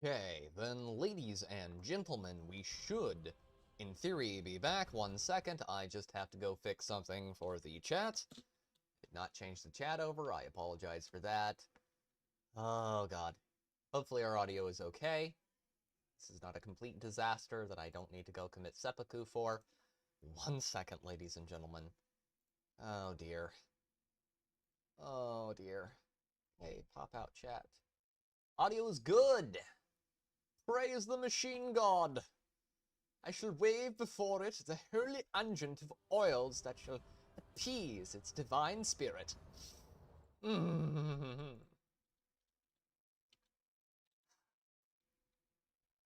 Okay, then ladies and gentlemen, we should, in theory, be back. 1 second, I just have to go fix something for the chat. Did not change the chat over, I apologize for that. Oh god. Hopefully our audio is okay. This is not a complete disaster that I don't need to go commit seppuku for. 1 second, ladies and gentlemen. Oh dear. Oh dear. Hey, pop out chat. Audio is good! Praise the machine god! I shall wave before it the holy unguent of oils that shall appease its divine spirit.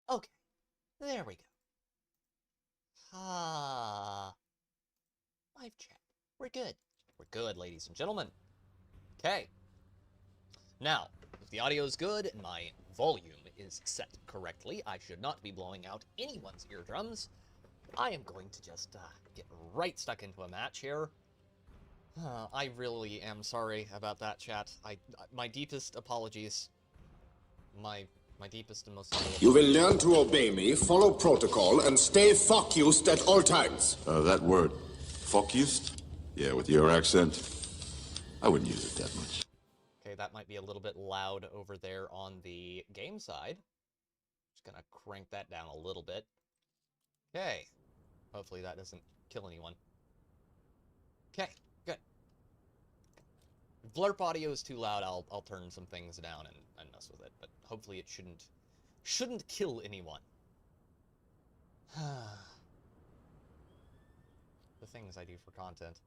Okay, there we go. Live chat. We're good. We're good, ladies and gentlemen. Okay. Now, if the audio is good and my volume is set correctly, I should not be blowing out anyone's eardrums. I am going to just get right stuck into a match here. I really am sorry about that, chat. My deepest apologies. My deepest and most... You will learn to obey me, follow protocol, and stay focused at all times. That word, focused? Yeah, with your accent, I wouldn't use it that much. Okay, that might be a little bit loud over there on the game side. Just gonna crank that down a little bit. Okay. Hopefully that doesn't kill anyone. Okay, good. If blurp audio is too loud, I'll turn some things down and mess with it, but hopefully it shouldn't kill anyone. The things I do for content.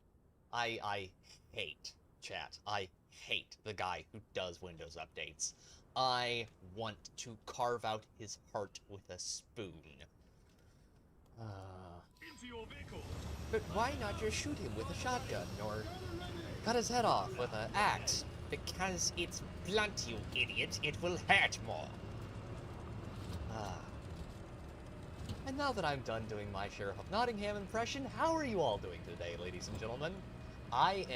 I hate chat. I hate the guy who does Windows updates. I want to carve out his heart with a spoon. Into your vehicle. But why not just shoot him with a shotgun, or cut his head off with an axe? Because it's blunt, you idiot. It will hurt more. And now that I'm done doing my Sheriff of Nottingham impression, how are you all doing today, ladies and gentlemen? I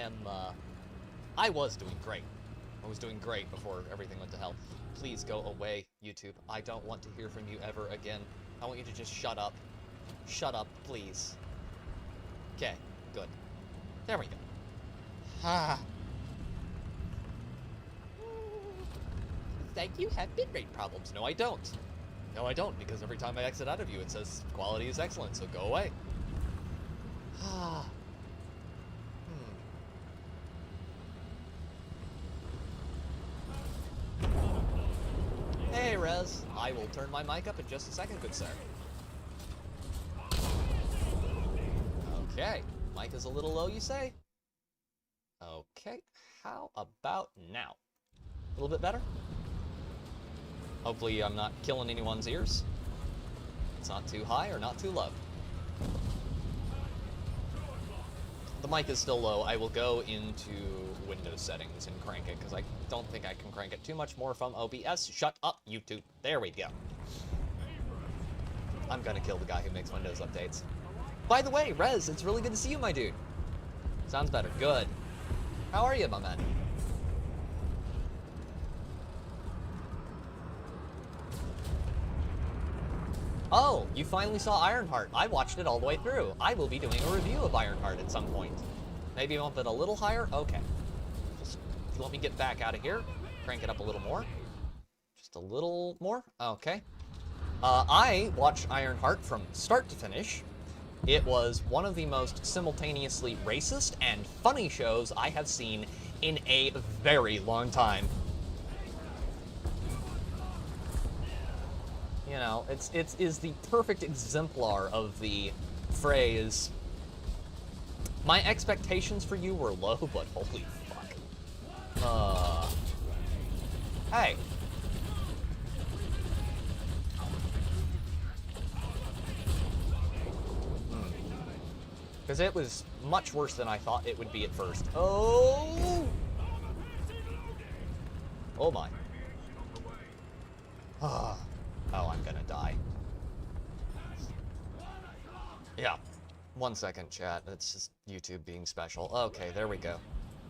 was doing great. I was doing great before everything went to hell. Please go away, YouTube. I don't want to hear from you ever again. I want you to just shut up. Shut up, please. Okay, good. There we go. Thank you, have bitrate problems. No, I don't. No, I don't, because every time I exit out of you, it says quality is excellent, so go away. Hey, Rez. I will turn my mic up in just a second, good sir. Okay. Mic is a little low, you say? Okay. How about now? A little bit better? Hopefully I'm not killing anyone's ears. It's not too high or not too low. The mic is still low. I will go into Windows settings and crank it, because I don't think I can crank it too much more from OBS. Shut up, YouTube. There we go. I'm gonna kill the guy who makes Windows updates. By the way, Rez, it's really good to see you, my dude. Sounds better. Good. How are you, my man? Oh, you finally saw Ironheart. I watched it all the way through. I will be doing a review of Ironheart at some point. Maybe bump it a little higher? Okay. Just let me get back out of here. Crank it up a little more. Just a little more? Okay. I watched Ironheart from start to finish. It was one of the most simultaneously racist and funny shows I have seen in a very long time. You know, it is the perfect exemplar of the phrase, my expectations for you were low, but holy fuck. Hey. Because it was much worse than I thought it would be at first. Oh! Oh my. Oh, I'm gonna die. Yeah. 1 second, chat. It's just YouTube being special. Okay, there we go.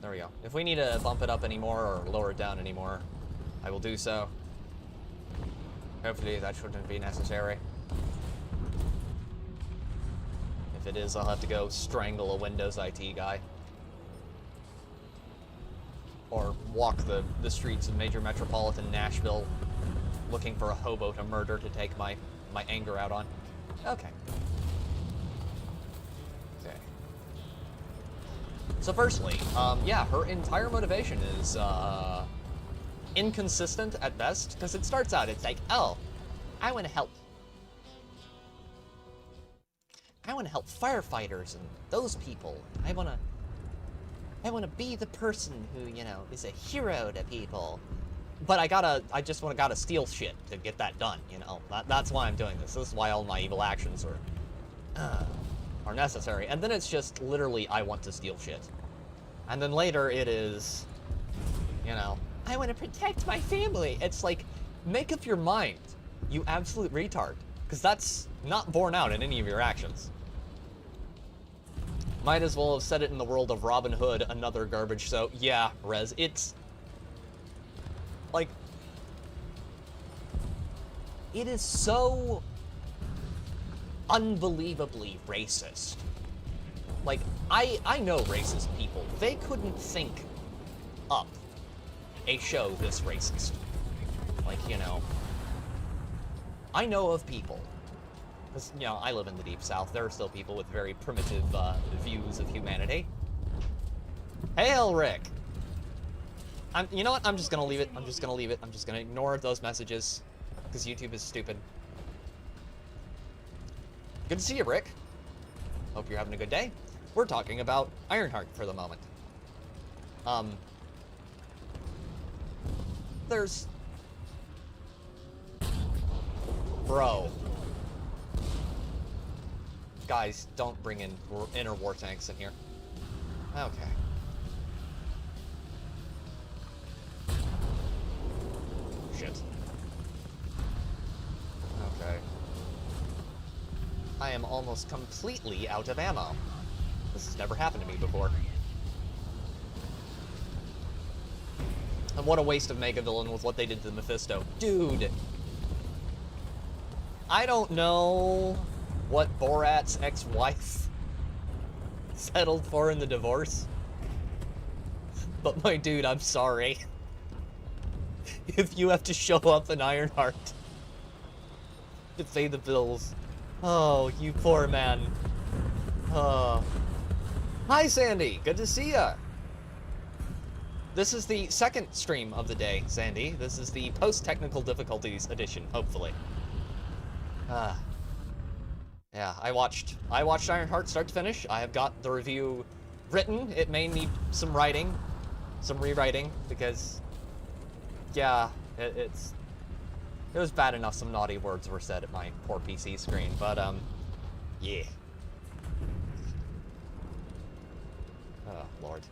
There we go. If we need to bump it up anymore or lower it down anymore, I will do so. Hopefully that shouldn't be necessary. If it is, I'll have to go strangle a Windows IT guy. Or walk the streets of major metropolitan Nashville looking for a hobo to murder to take my anger out on. Okay. Okay. So firstly, yeah, her entire motivation is, inconsistent at best, because it starts out, it's like, oh, I want to help firefighters and those people. I want to be the person who, you know, is a hero to people. But I just gotta steal shit to get that done, you know? That's why I'm doing this. This is why all my evil actions are necessary. And then it's just literally, I want to steal shit. And then later it is, you know, I want to protect my family. It's like, make up your mind, you absolute retard. Because that's not borne out in any of your actions. Might as well have said it in the world of Robin Hood, another garbage. So, yeah, Rez, it's... like... it is so... unbelievably racist. Like, I know racist people. They couldn't think up a show this racist. Like, you know... I know of people, because, you know, I live in the Deep South, there are still people with very primitive views of humanity. Hail, Rick! You know what, I'm just gonna leave it, I'm just gonna ignore those messages, because YouTube is stupid. Good to see you, Rick. Hope you're having a good day. We're talking about Ironheart for the moment. There's... Bro. Guys, don't bring in inner war tanks in here. Okay. Shit. Okay. I am almost completely out of ammo. This has never happened to me before. And what a waste of Mega Villain with what they did to Mephisto. Dude! I don't know what Borat's ex-wife settled for in the divorce. But my dude, I'm sorry. If you have to show up in Ironheart to pay the bills. Oh, you poor man. Hi, Sandy. Good to see ya. This is the second stream of the day, Sandy. This is the post-technical difficulties edition, hopefully. Yeah, I watched Ironheart start to finish. I have got the review written. It may need some writing, some rewriting, because, yeah, it was bad enough some naughty words were said at my poor PC screen, but, yeah. Oh, Lord.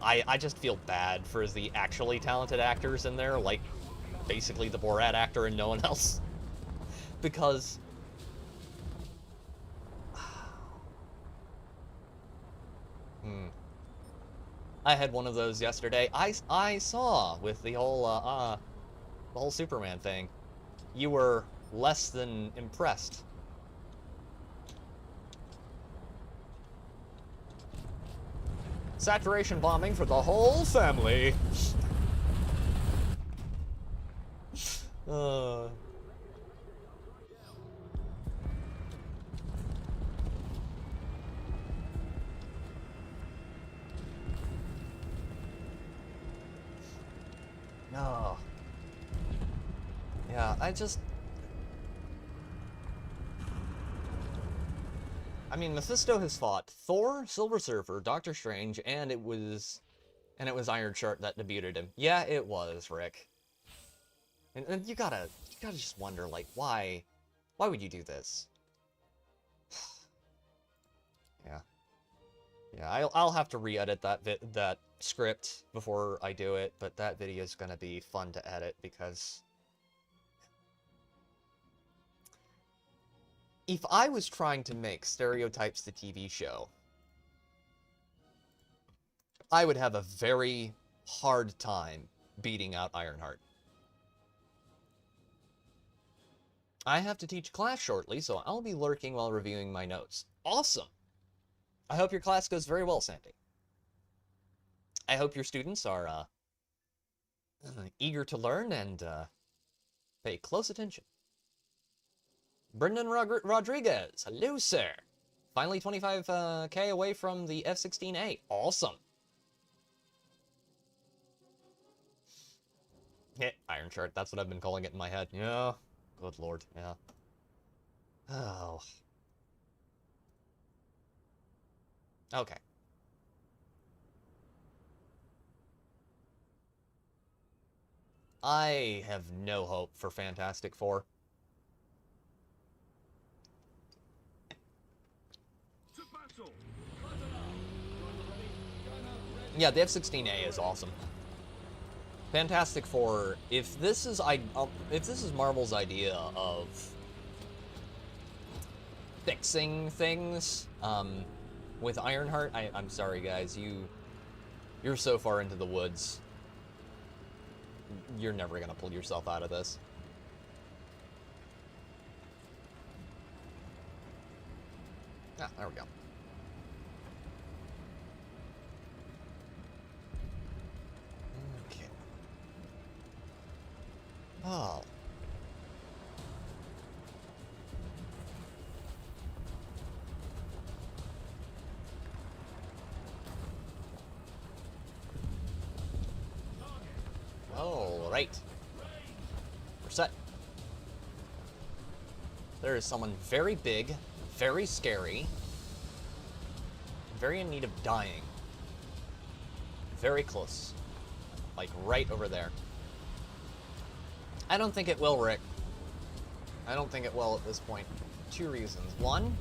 I just feel bad for the actually talented actors in there, like, basically the Borat actor and no one else. Because... I had one of those yesterday. I saw with the whole Superman thing. You were less than impressed. Saturation bombing for the whole family. No. Yeah, I mean, Mephisto has fought Thor, Silver Surfer, Doctor Strange, and it was Iron Shirt that debuted him. Yeah, it was, Rick. And you gotta just wonder, like, why would you do this? Yeah. Yeah, I'll have to re-edit that script before I do it, but that video is gonna be fun to edit because if I was trying to make Stereotypes the TV show, I would have a very hard time beating out Ironheart. I have to teach class shortly, so I'll be lurking while reviewing my notes. Awesome! I hope your class goes very well, Sandy. I hope your students are eager to learn and pay close attention. Brendan Rodriguez, hello, sir. Finally 25K away from the F-16A. Awesome. Hit Iron Shirt, that's what I've been calling it in my head. Yeah. Good lord, yeah. Oh. Okay. I have no hope for Fantastic Four. Yeah, the F-16A is awesome. Fantastic Four, if this is Marvel's idea of fixing things, with Ironheart, I'm sorry guys, you're so far into the woods. You're never gonna pull yourself out of this. Ah, there we go. Okay. Oh. All right. We're set. There is someone very big, very scary, very in need of dying. Very close. Like, right over there. I don't think it will, Rick. I don't think it will at this point. 2 reasons. One,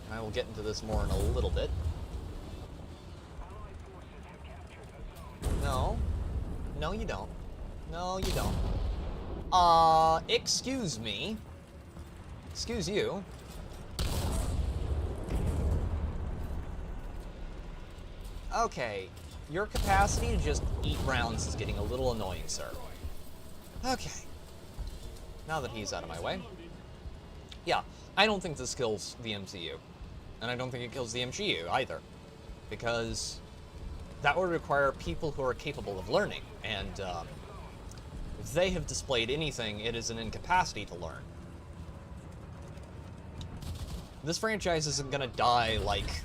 and I will get into this more in a little bit. No. No, you don't. No, you don't. Excuse me. Excuse you. Okay, your capacity to just eat rounds is getting a little annoying, sir. Okay. Now that he's out of my way. Yeah, I don't think this kills the MCU. And I don't think it kills the MCU either. Because that would require people who are capable of learning. And if they have displayed anything, it is an incapacity to learn. This franchise isn't gonna die like...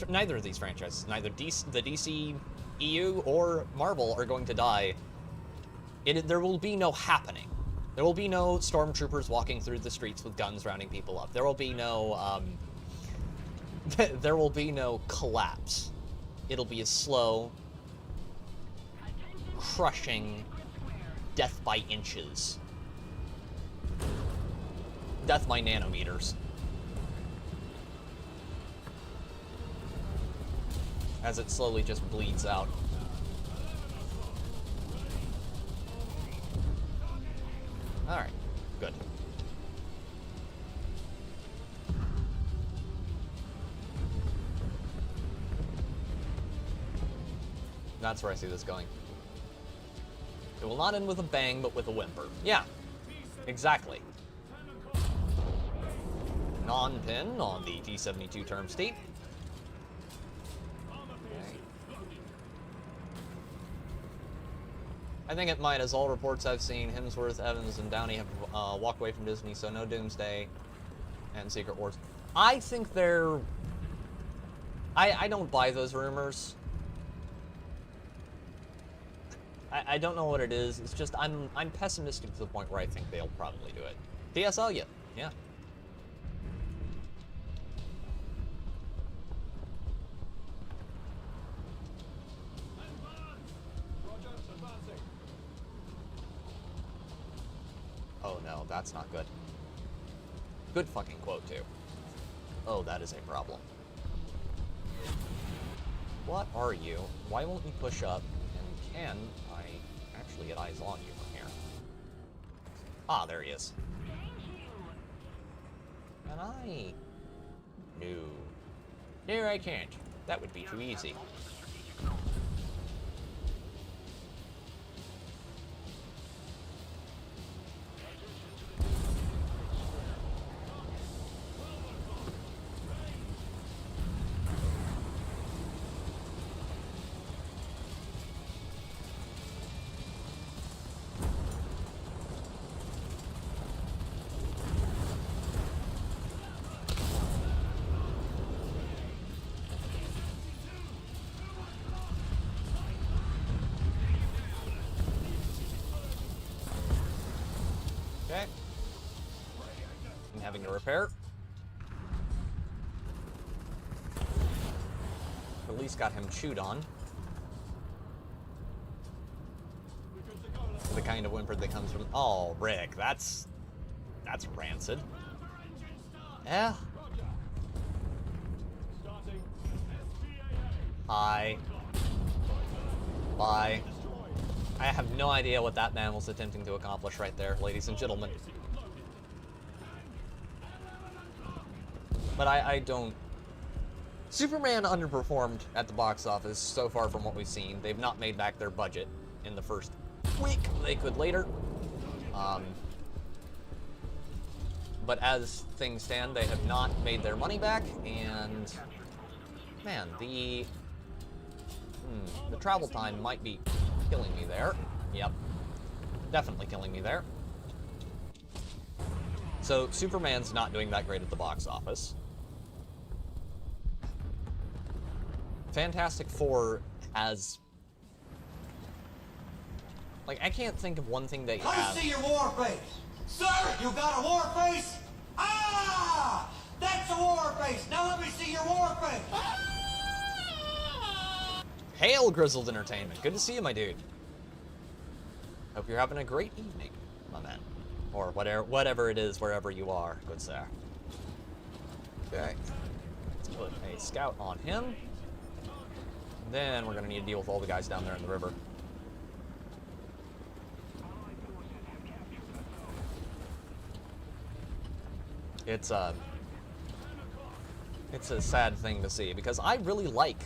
neither of these franchises, neither the DC, EU, or Marvel are going to die. There will be no happening. There will be no stormtroopers walking through the streets with guns rounding people up. There will be no, there will be no collapse. It'll be a slow, crushing death by inches. Death by nanometers. As it slowly just bleeds out. Alright, good. That's where I see this going. It will not end with a bang, but with a whimper. Yeah, exactly. Non-pin on the T-72 term state. I think it might, as all reports I've seen, Hemsworth, Evans, and Downey have walked away from Disney, so no Doomsday and Secret Wars. I think they're... I don't buy those rumors. I don't know what it is. It's just I'm pessimistic to the point where I think they'll probably do it. DSL, yeah. Oh no, that's not good. Good fucking quote, too. Oh, that is a problem. What are you? Why won't you push up? And can I actually get eyes on you from here? Ah, there he is. Can I? No. No, I can't. That would be too easy. Okay. I'm having to repair. At least got him chewed on. The kind of whimper that comes from... Oh, Rick, that's rancid. Yeah. Hi. Bye. I have no idea what that man was attempting to accomplish right there, ladies and gentlemen. But I don't... Superman underperformed at the box office so far from what we've seen. They've not made back their budget in the first week. They could later. But as things stand, they have not made their money back, and... Man, the travel time might be killing me there. Yep. Definitely killing me there. So, Superman's not doing that great at the box office. Fantastic Four has... Like, I can't think of one thing they have... Let me see your war face! Sir! You got a war face? Ah! That's a war face! Now let me see your war face! Hail, Grizzled Entertainment! Good to see you, my dude. Hope you're having a great evening, my man. Or whatever it is, wherever you are, good sir. Okay. Let's put a scout on him. Then we're going to need to deal with all the guys down there in the river. It's a sad thing to see, because I really like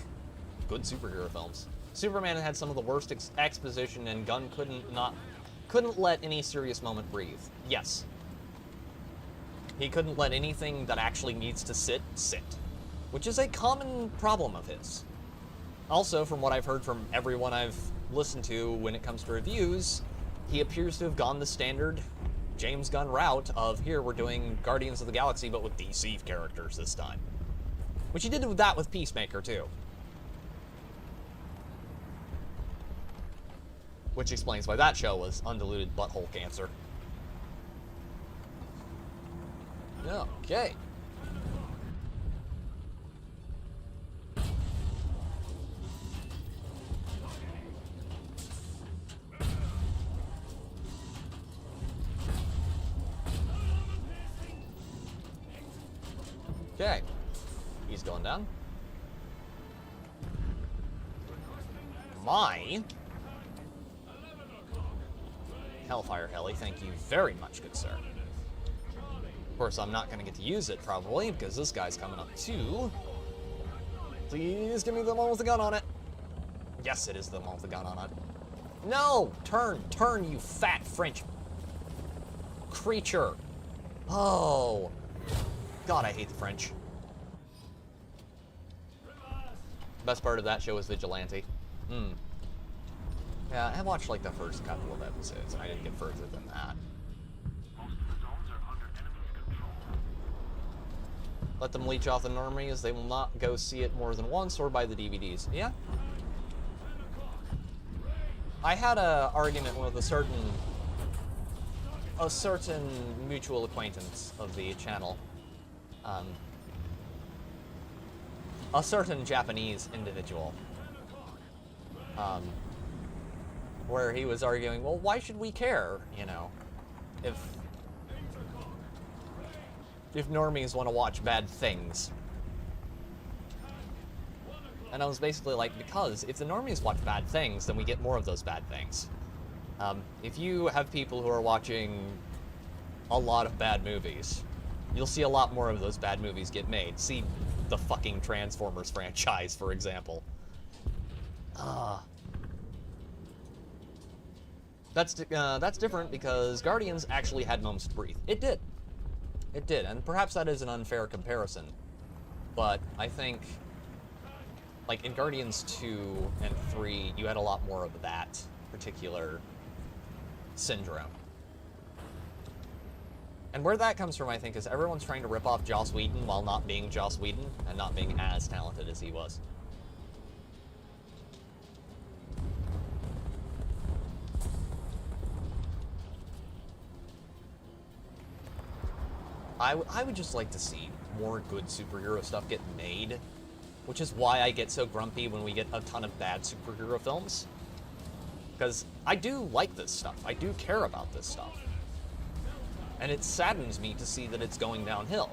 good superhero films. Superman had some of the worst exposition, and Gunn couldn't let any serious moment breathe. Yes. He couldn't let anything that actually needs to sit, which is a common problem of his. Also, from what I've heard from everyone I've listened to when it comes to reviews, he appears to have gone the standard James Gunn route of, here, we're doing Guardians of the Galaxy, but with DC characters this time. Which he did that with Peacemaker, too. Which explains why that show was undiluted butthole cancer. Okay. Okay. He's going down. My Hellfire Heli, thank you very much, good sir. Of course, I'm not going to get to use it, probably, because this guy's coming up too. Please give me the one with the gun on it. Yes, it is the one with the gun on it. No! Turn, you fat French creature. Oh. God, I hate the French. Best part of that show was Vigilante. Yeah, I watched like the first couple of episodes, and I didn't get further than that. Let them leech off the normies. They will not go see it more than once or buy the DVDs. Yeah. I had an argument with a certain mutual acquaintance of the channel. A certain Japanese individual. Where he was arguing, well, why should we care, you know, if normies want to watch bad things? And I was basically like, because if the normies watch bad things, then we get more of those bad things. If you have people who are watching a lot of bad movies, you'll see a lot more of those bad movies get made. See the fucking Transformers franchise, for example. That's different because Guardians actually had moments to breathe. It did. It did, and perhaps that is an unfair comparison. But I think, like, in Guardians 2 and 3, you had a lot more of that particular syndrome. And where that comes from, I think, is everyone's trying to rip off Joss Whedon while not being Joss Whedon and not being as talented as he was. I would just like to see more good superhero stuff get made, which is why I get so grumpy when we get a ton of bad superhero films. Because I do like this stuff. I do care about this stuff. And it saddens me to see that it's going downhill.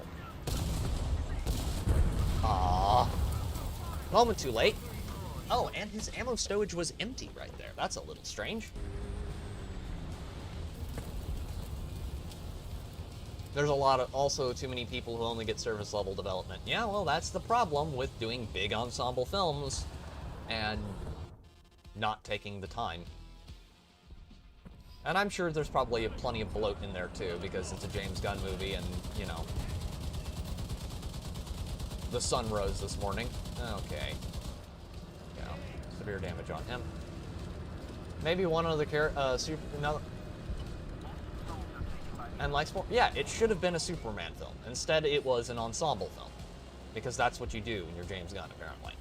Moment too late. Oh, and his ammo stowage was empty right there. That's a little strange. There's a lot of, also too many people who only get surface level development. Yeah, well, that's the problem with doing big ensemble films and not taking the time. And I'm sure there's probably plenty of bloat in there too, because it's a James Gunn movie and, you know, the sun rose this morning. Okay. Yeah, severe damage on him. Maybe one other another. And like, yeah, it should have been a Superman film. Instead, it was an ensemble film, because that's what you do when you're James Gunn, apparently.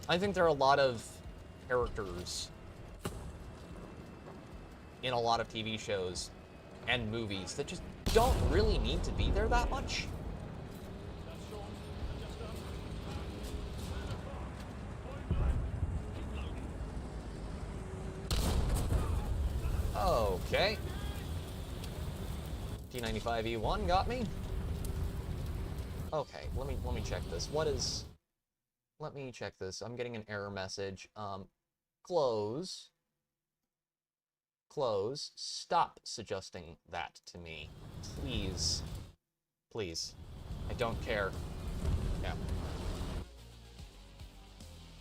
I think there are a lot of characters in a lot of TV shows and movies that just don't really need to be there that much. Okay. T95E1 got me. Okay, let me check this. Let me check this. I'm getting an error message. Close. Stop suggesting that to me. Please. Please. I don't care. Yeah.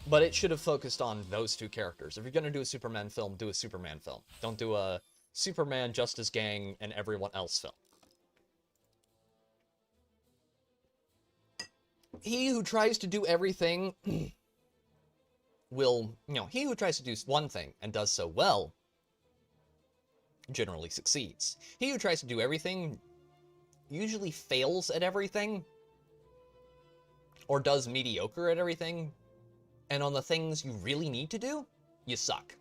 But it should have focused on those two characters. If you're gonna do a Superman film, do a Superman film. Don't do a Superman, Justice Gang, and everyone else film. He who tries to do everything will, he who tries to do one thing and does so well generally succeeds. He who tries to do everything usually fails at everything or does mediocre at everything, and on the things you really need to do, you suck.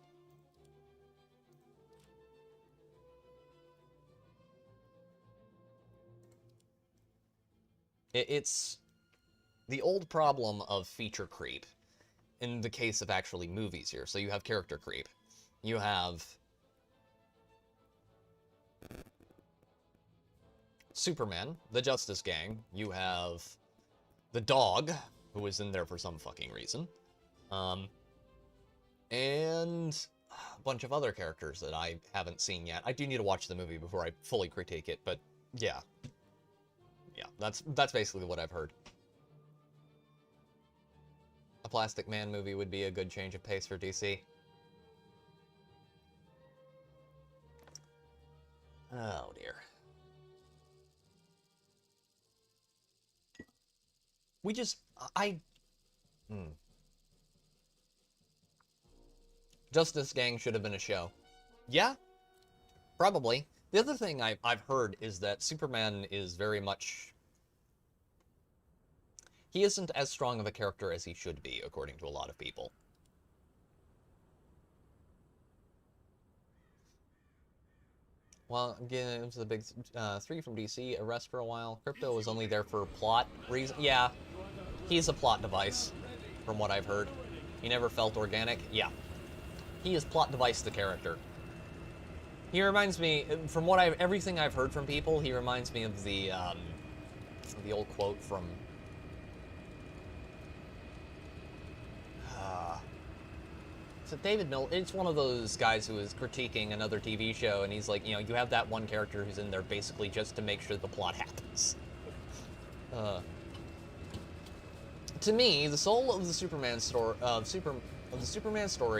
It's the old problem of feature creep in the case of actually movies here. So you have character creep. You have Superman, the Justice Gang. You have the dog, who was in there for some fucking reason. And a bunch of other characters that I haven't seen yet. I do need to watch the movie before I fully critique it, but yeah. Yeah, that's basically what I've heard. A Plastic Man movie would be a good change of pace for DC. Oh, dear. We just... Justice Gang should have been a show. Yeah, probably. The other thing I've heard is that Superman is very much... He isn't as strong of a character as he should be, according to a lot of people. Well, again, it was the big 3 from DC, Arrest for a while. Crypto was only there for plot reason. Yeah, he's a plot device, from what I've heard. He never felt organic. Yeah. He is plot device the character. He reminds me, from what everything I've heard from people, he reminds me of the old quote from... So David Miller, it's one of those guys who is critiquing another TV show, and he's like, you have that one character who's in there basically just to make sure the plot happens. To me, the soul of the Superman story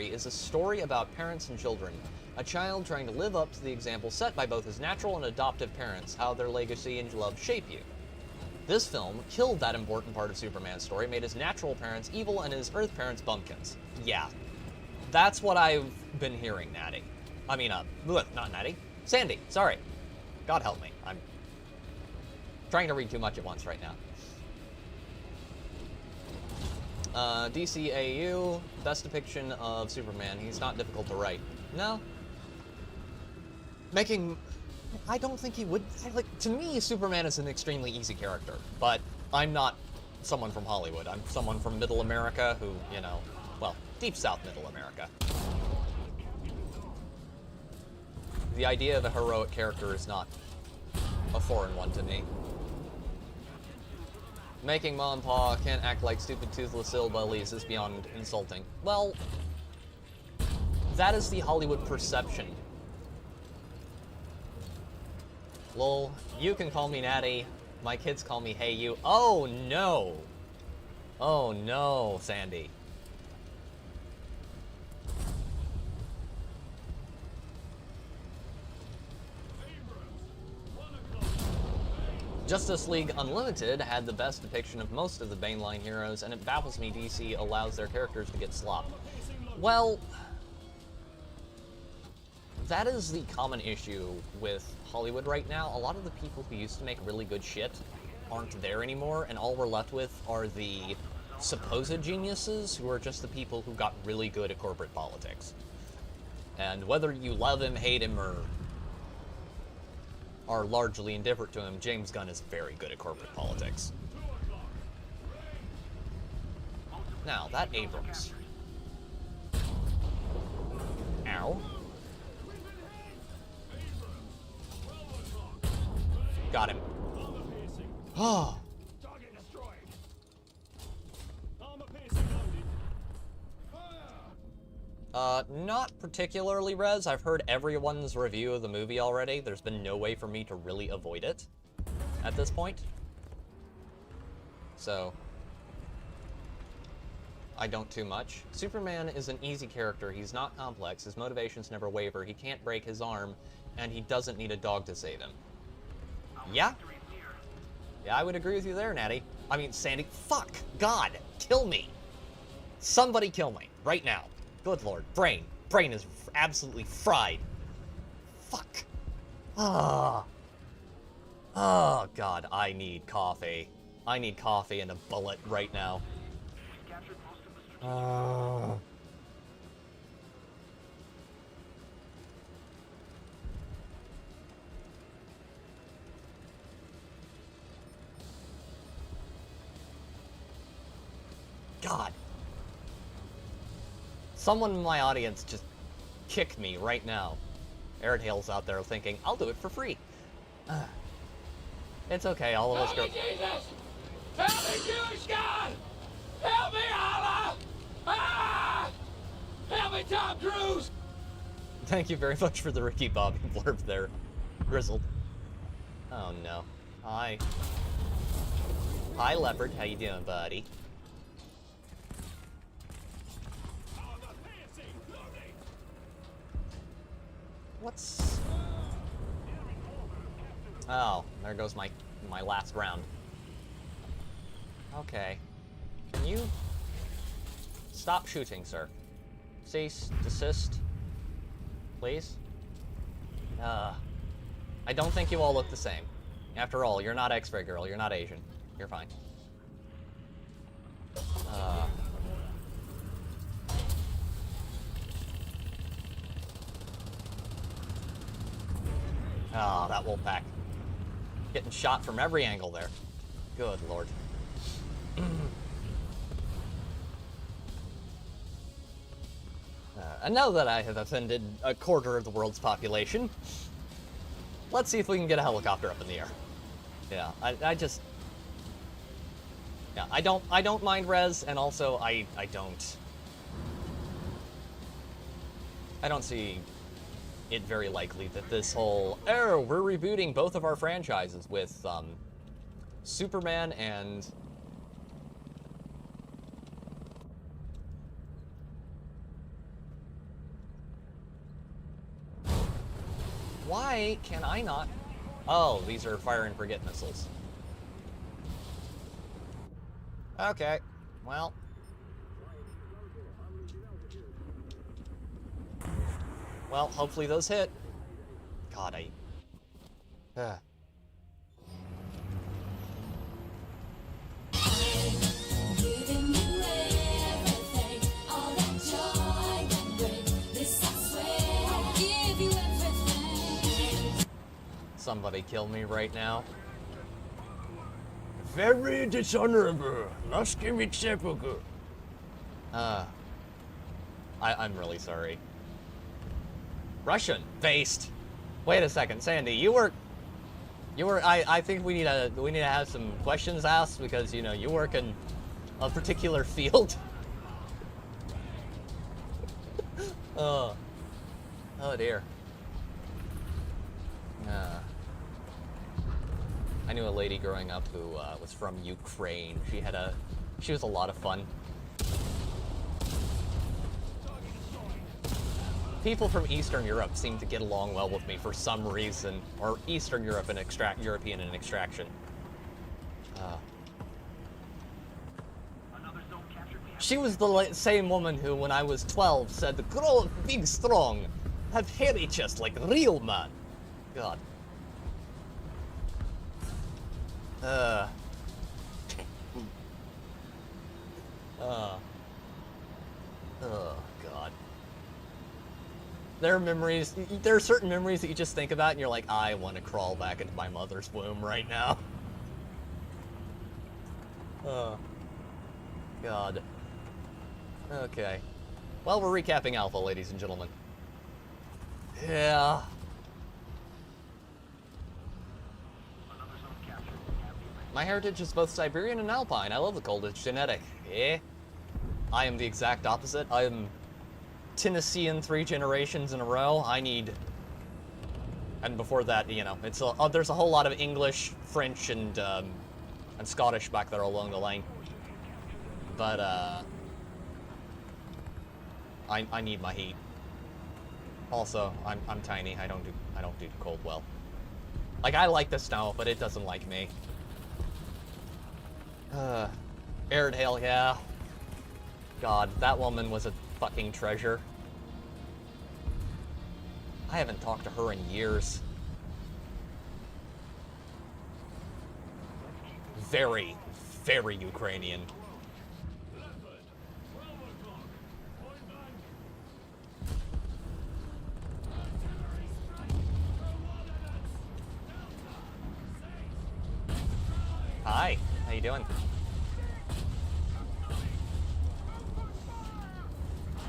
is a story about parents and children. A child trying to live up to the example set by both his natural and adoptive parents, how their legacy and love shape you. This film killed that important part of Superman's story, made his natural parents evil and his Earth parents bumpkins. Yeah. That's what I've been hearing, Natty. I mean, not Natty. Sandy, sorry. God help me. I'm trying to read too much at once right now. DCAU, best depiction of Superman. He's not difficult to write. No. Making I don't think he would. Like, to me, Superman is an extremely easy character, but I'm not someone from Hollywood. I'm someone from Middle America who, you know, well, Deep South Middle America. The idea of a heroic character is not a foreign one to me. Making Mom and Pa can't act like stupid toothless hillbillies is beyond insulting. Well, that is the Hollywood perception. Lol, you can call me Natty. My kids call me Hey You. Oh no! Oh no, Sandy. Justice League Unlimited had the best depiction of most of the mainline heroes, and it baffles me DC allows their characters to get slopped. Well, that is the common issue with Hollywood right now. A lot of the people who used to make really good shit aren't there anymore, and all we're left with are the supposed geniuses who are just the people who got really good at corporate politics. And whether you love him, hate him, or are largely indifferent to him, James Gunn is very good at corporate politics. Now, that Abrams. Ow. Got him. Oh. Not particularly, Rez. I've heard everyone's review of the movie already. There's been no way for me to really avoid it at this point. So, I don't too much. Superman is an easy character. He's not complex. His motivations never waver. He can't break his arm, and he doesn't need a dog to save him. Yeah? Yeah, I would agree with you there, Natty. I mean, Sandy, fuck! God! Kill me! Somebody kill me. Right now. Good lord. Brain. Brain is absolutely fried. Fuck. Ah. Oh, God. I need coffee. I need coffee and a bullet right now. God. Someone in my audience just kick me right now. Airtail's out there thinking, I'll do it for free. It's okay, all of us go. Help me, Jesus! Help me, Jewish God! Help me, Allah! Ah! Help me, Tom Cruise! Thank you very much for the Ricky Bobby blurb there, Grizzled. Oh no. Hi. Hi, Leopard. How you doing, buddy? What's... Oh, there goes my last round. Okay. Can you... Stop shooting, sir. Cease. Desist. Please? I don't think you all look the same. After all, you're not X-Ray Girl, you're not Asian. You're fine. Oh, that wolf pack. Getting shot from every angle there. Good lord. And now that I have offended a quarter of the world's population, let's see if we can get a helicopter up in the air. Yeah, I just... Yeah, I don't mind Rez, and also I don't see it very likely that this whole, oh, we're rebooting both of our franchises with, Superman and... Why can I not... Oh, these are fire and forget missiles. Okay, well... Well, hopefully those hit. God, Giving you everything, all that joy can bring. This I swear, I'll give you everything. somebody kill me right now. Very dishonorable. Muskim sepulchre. I'm really sorry. Russian based. Wait a second, Sandy. You were. I think we need to have some questions asked because you work in a particular field. Oh dear. I knew a lady growing up who was from Ukraine. She was a lot of fun. People from Eastern Europe seem to get along well with me for some reason, or Eastern Europe and European and extraction. She was the same woman who, when I was 12, said, "Grow up big, strong, have hairy chest like a real man." God. Oh, God. There are certain memories that you just think about and you're like, I want to crawl back into my mother's womb right now. Oh. God. Okay. Well, we're recapping Alpha, ladies and gentlemen. Yeah. My heritage is both Siberian and Alpine. I love the cold. It's genetic. Eh? I am the exact opposite. I am Tennessean 3 generations in a row. And before that, it's there's a whole lot of English, French, and Scottish back there along the line. But I need my heat. Also, I'm tiny. I don't do cold well. Like, I like the snow, but it doesn't like me. Airedale, yeah. God, that woman was a fucking treasure. I haven't talked to her in years. Very, very Ukrainian. Hi, how you doing?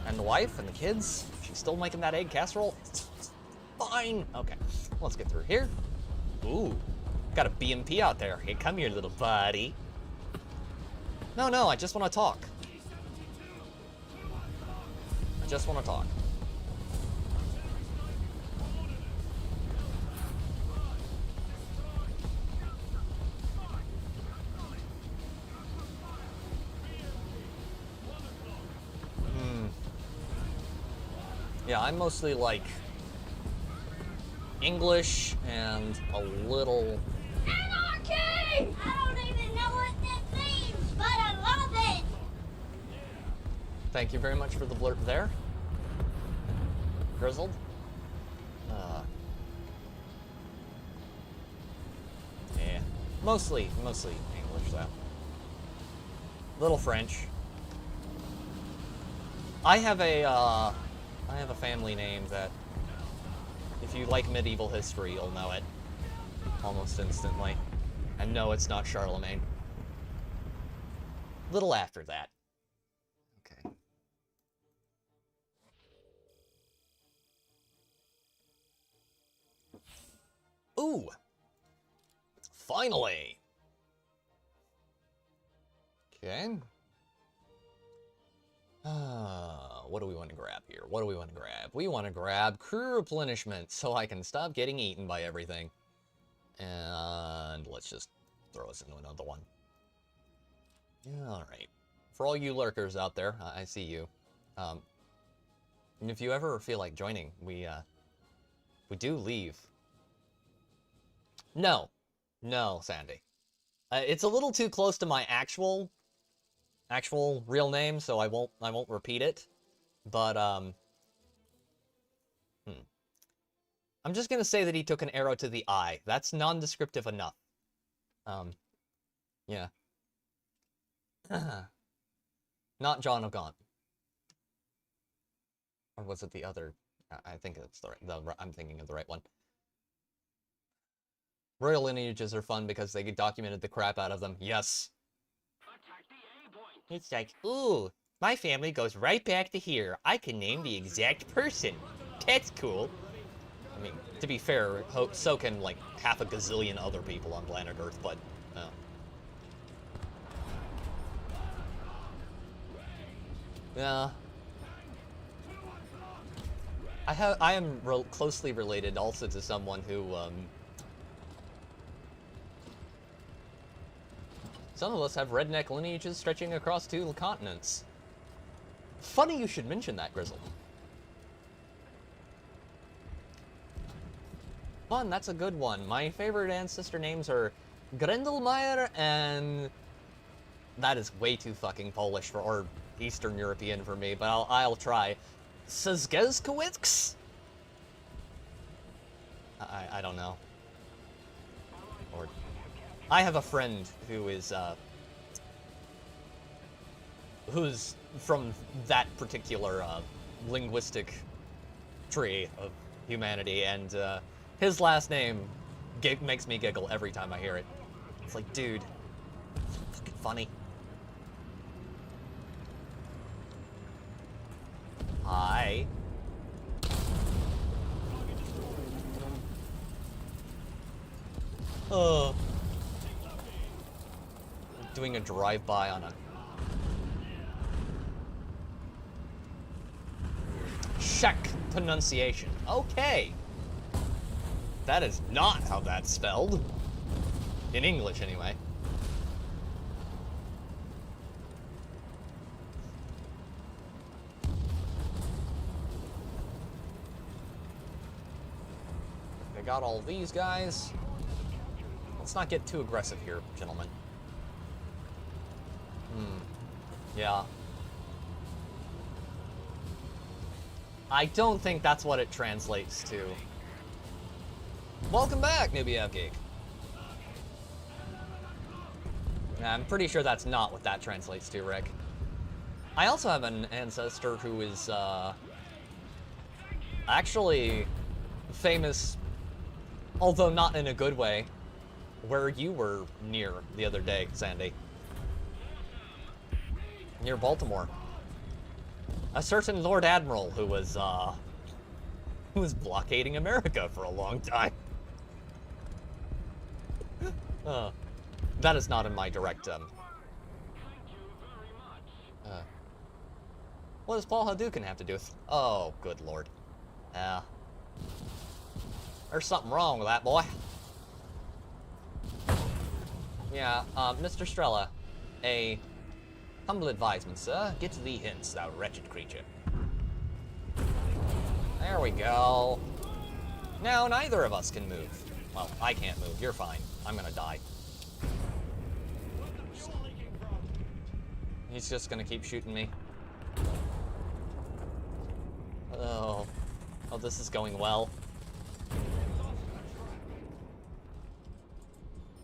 And the wife and the kids? She's still making that egg casserole? It's fine. Okay, let's get through here. Ooh, got a BMP out there. Hey, come here, little buddy. No, I just want to talk. I just want to talk. Yeah, I'm mostly like English and a little... Anarchy! I don't even know what that means, but I love it! Thank you very much for the blurb there. Grizzled. Yeah. Mostly English, though. Little French. I have a family name that, if you like medieval history, you'll know it almost instantly. And no, it's not Charlemagne. Little after that. Okay. Ooh! Finally! Okay. What do we want to grab here? What do we want to grab? We want to grab crew replenishment so I can stop getting eaten by everything. And let's just throw us into another one. Yeah, alright. For all you lurkers out there, I see you. And if you ever feel like joining, we do leave. No, Sandy. It's a little too close to my actual real name, so I won't repeat it. But I'm just gonna say that he took an arrow to the eye. That's non-descriptive enough. Yeah. Not John of Gaunt. Or was it the other? I think it's I'm thinking of the right one. Royal lineages are fun because they documented the crap out of them. Yes. It's like, ooh, my family goes right back to here. I can name the exact person. That's cool. I mean, to be fair, so can, like, half a gazillion other people on planet Earth, but, yeah. I am closely related also to someone who, some of us have redneck lineages stretching across 2 continents. Funny you should mention that, Grizzle. Fun, that's a good one. My favorite ancestor names are Grendelmeyer and... That is way too fucking Polish for, or Eastern European for me, but I'll try. Szezgezkowicz? I don't know. Lord. I have a friend who is, who's from that particular, linguistic tree of humanity, and, his last name makes me giggle every time I hear it. It's like, dude, it's fucking funny. Hi. Doing a drive-by on a... Czech pronunciation. Okay. That is not how that's spelled. In English, anyway. I got all these guys. Let's not get too aggressive here, gentlemen. Yeah. I don't think that's what it translates to. Welcome back, Nubia Geek. I'm pretty sure that's not what that translates to, Rick. I also have an ancestor who is, actually famous, although not in a good way, where you were near the other day, Sandy. Near Baltimore. A certain Lord Admiral who was blockading America for a long time. That is not in my direct, what does Paul Hadouken have to do with... Oh, good lord. There's something wrong with that boy. Yeah, Mr. Strella, a humble advisement, sir. Get to thee hence, thou wretched creature. There we go. Now neither of us can move. Well, I can't move. You're fine. I'm gonna die. He's just gonna keep shooting me. Oh. Oh, this is going well.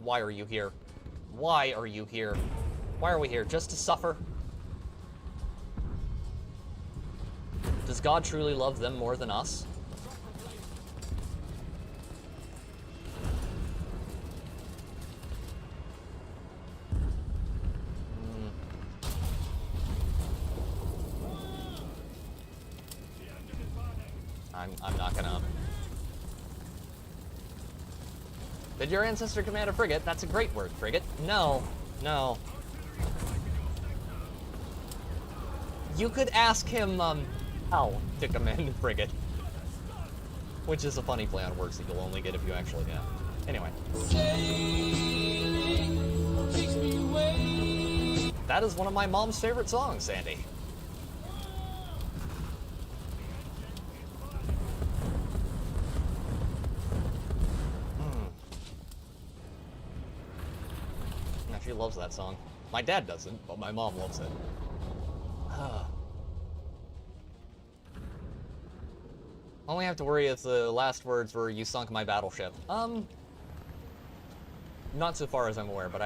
Why are you here? Why are you here? Why are we here? Just to suffer? Does God truly love them more than us? I'm not gonna... Did your ancestor command a frigate? That's a great word, frigate. No. No. You could ask him, how to command a frigate. Which is a funny play on words that you'll only get if you actually know. Anyway. That is one of my mom's favorite songs, Sandy. She loves that song. My dad doesn't, but my mom loves it. Only have to worry if the last words were, "You sunk my battleship." Not so far as I'm aware, but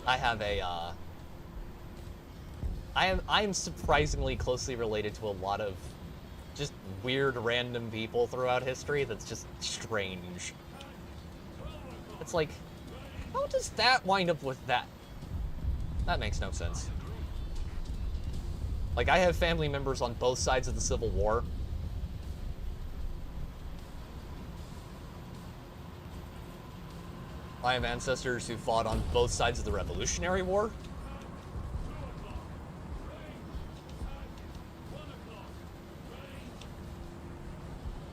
I have a, I am surprisingly closely related to a lot of just weird random people throughout history that's just strange. It's like, how does that wind up with that? That makes no sense. Like, I have family members on both sides of the Civil War. I have ancestors who fought on both sides of the Revolutionary War.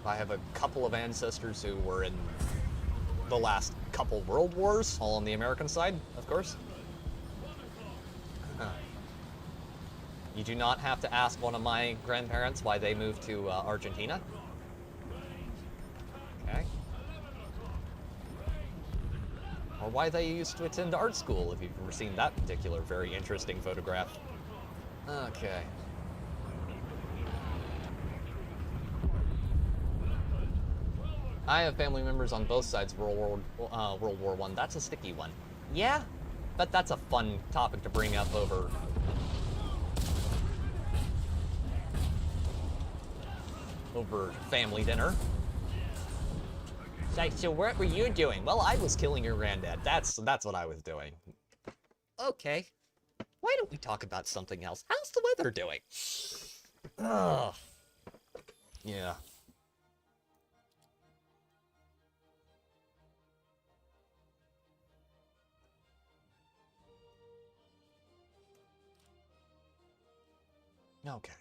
I have a couple of ancestors who were in the last couple World Wars, all on the American side, of course. You do not have to ask one of my grandparents why they moved to Argentina. Okay. Or why they used to attend art school, if you've ever seen that particular very interesting photograph. Okay. I have family members on both sides of World War I. That's a sticky one. Yeah, but that's a fun topic to bring up over family dinner. So what were you doing? Well, I was killing your granddad. That's what I was doing. Okay. Why don't we talk about something else? How's the weather doing? Ugh. Yeah. Okay.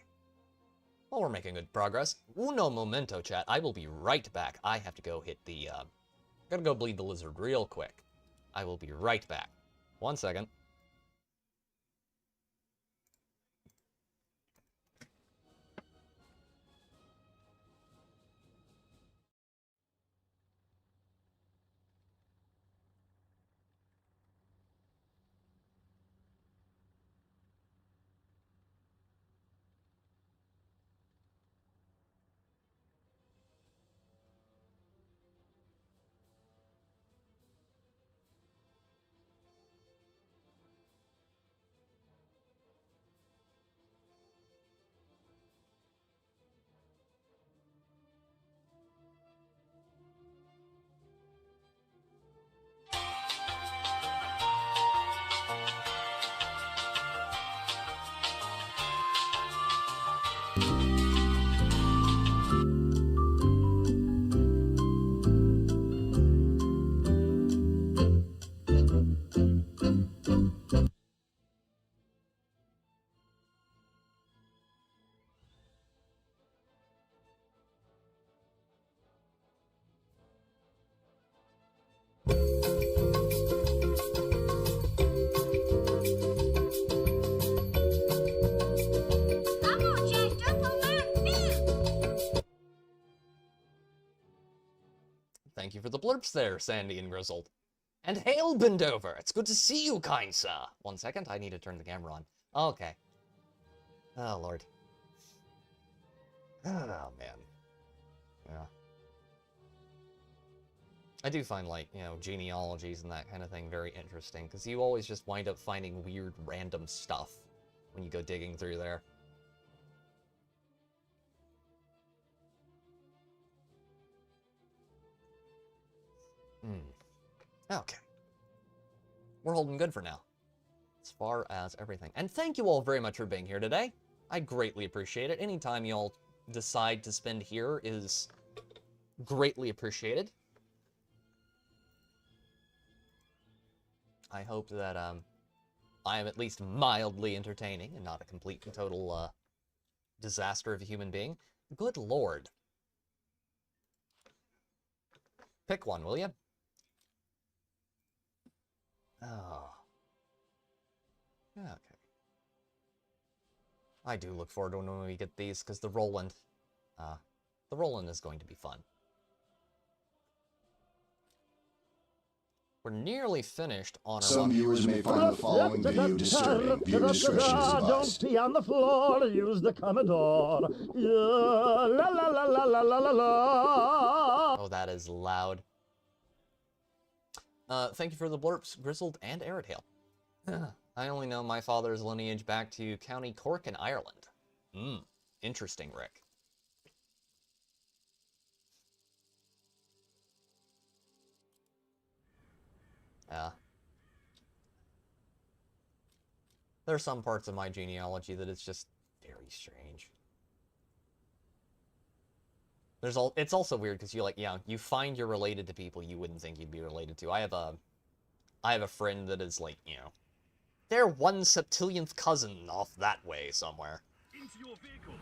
Well, we're making good progress. Uno momento, chat. I will be right back. I have to go hit the, gotta go bleed the lizard real quick. I will be right back. 1 second. Thank you for the blurps there, Sandy and Grizzled. And hail, Bendover! It's good to see you, kind sir! 1 second, I need to turn the camera on. Okay. Oh, Lord. Oh, man. Yeah. I do find, like, you know, genealogies and that kind of thing very interesting, because you always just wind up finding weird, random stuff when you go digging through there. Okay. We're holding good for now, as far as everything. And thank you all very much for being here today. I greatly appreciate it. Anytime y'all decide to spend here is greatly appreciated. I hope that I am at least mildly entertaining and not a complete and total disaster of a human being. Good Lord. Pick one, will you? Oh. Okay. I do look forward to when we get these, because the Roland is going to be fun. We're nearly finished on our... Some viewers may find the following video disturbing. Viewer discretion is advised. Don't pee on the floor, use the Commodore. Yeah, la la la la la la la la. Oh, that is loud. Thank you for the blurps, Grizzled and Aerodale. I only know my father's lineage back to County Cork in Ireland. Interesting, Rick. Yeah. There are some parts of my genealogy that it's just very strange. It's also weird because you find you're related to people you wouldn't think you'd be related to. I have a friend that is like, they're 1/70th cousin off that way somewhere. Into your vehicle.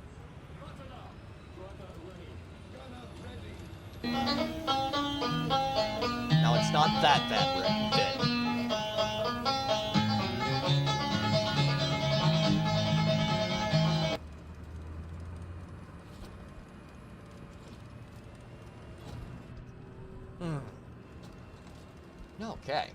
Now it's not that bad, Rick. Okay.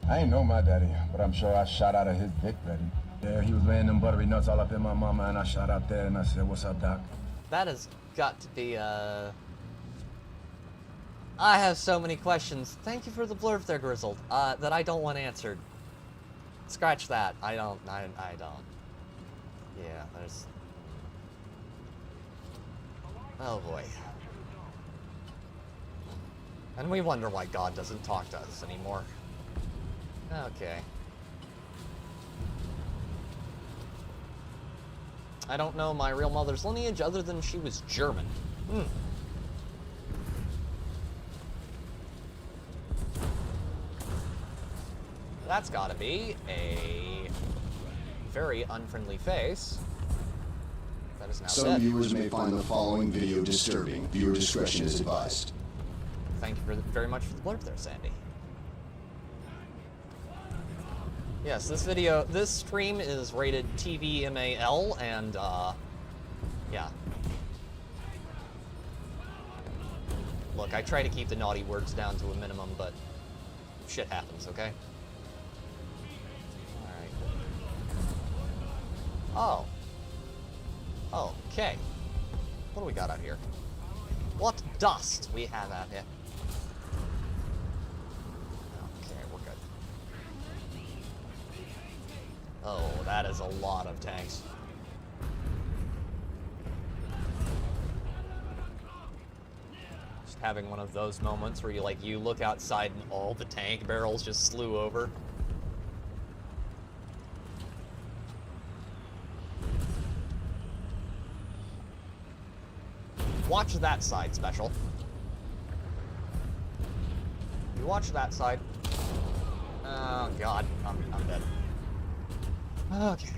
I ain't know my daddy, but I'm sure I shot out of his dick ready. Yeah, he was laying them buttery nuts all up in my mama, and I shot out there and I said, "What's up, Doc?" That has got to be, I have so many questions. Thank you for the blurb there, Grizzled, that I don't want answered. Scratch that. I don't. Yeah, there's... Oh boy. And we wonder why God doesn't talk to us anymore. Okay. I don't know my real mother's lineage other than she was German. That's gotta be a very unfriendly face. That is now Some dead. viewers may find the following video disturbing. Viewer discretion is advised. Thank you very much for the blurb there, Sandy. Yes, this stream is rated TVMAL, and, yeah. Look, I try to keep the naughty words down to a minimum, but shit happens, okay? Alright. Oh. Okay. What do we got out here? What dust we have out here? Okay, we're good. Oh, that is a lot of tanks. Just having one of those moments where you look outside and all the tank barrels just slew over. Watch that side, Special. You watch that side. Oh god, I'm dead. Okay.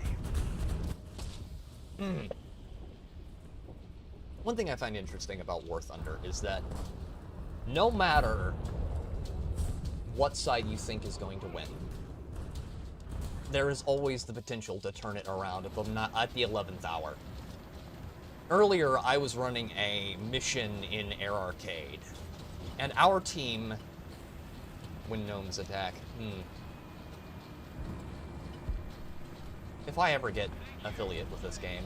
One thing I find interesting about Warthunder is that no matter what side you think is going to win, there is always the potential to turn it around at the 11th hour. Earlier, I was running a mission in Air Arcade, and our team, when gnomes attack, If I ever get affiliated with this game,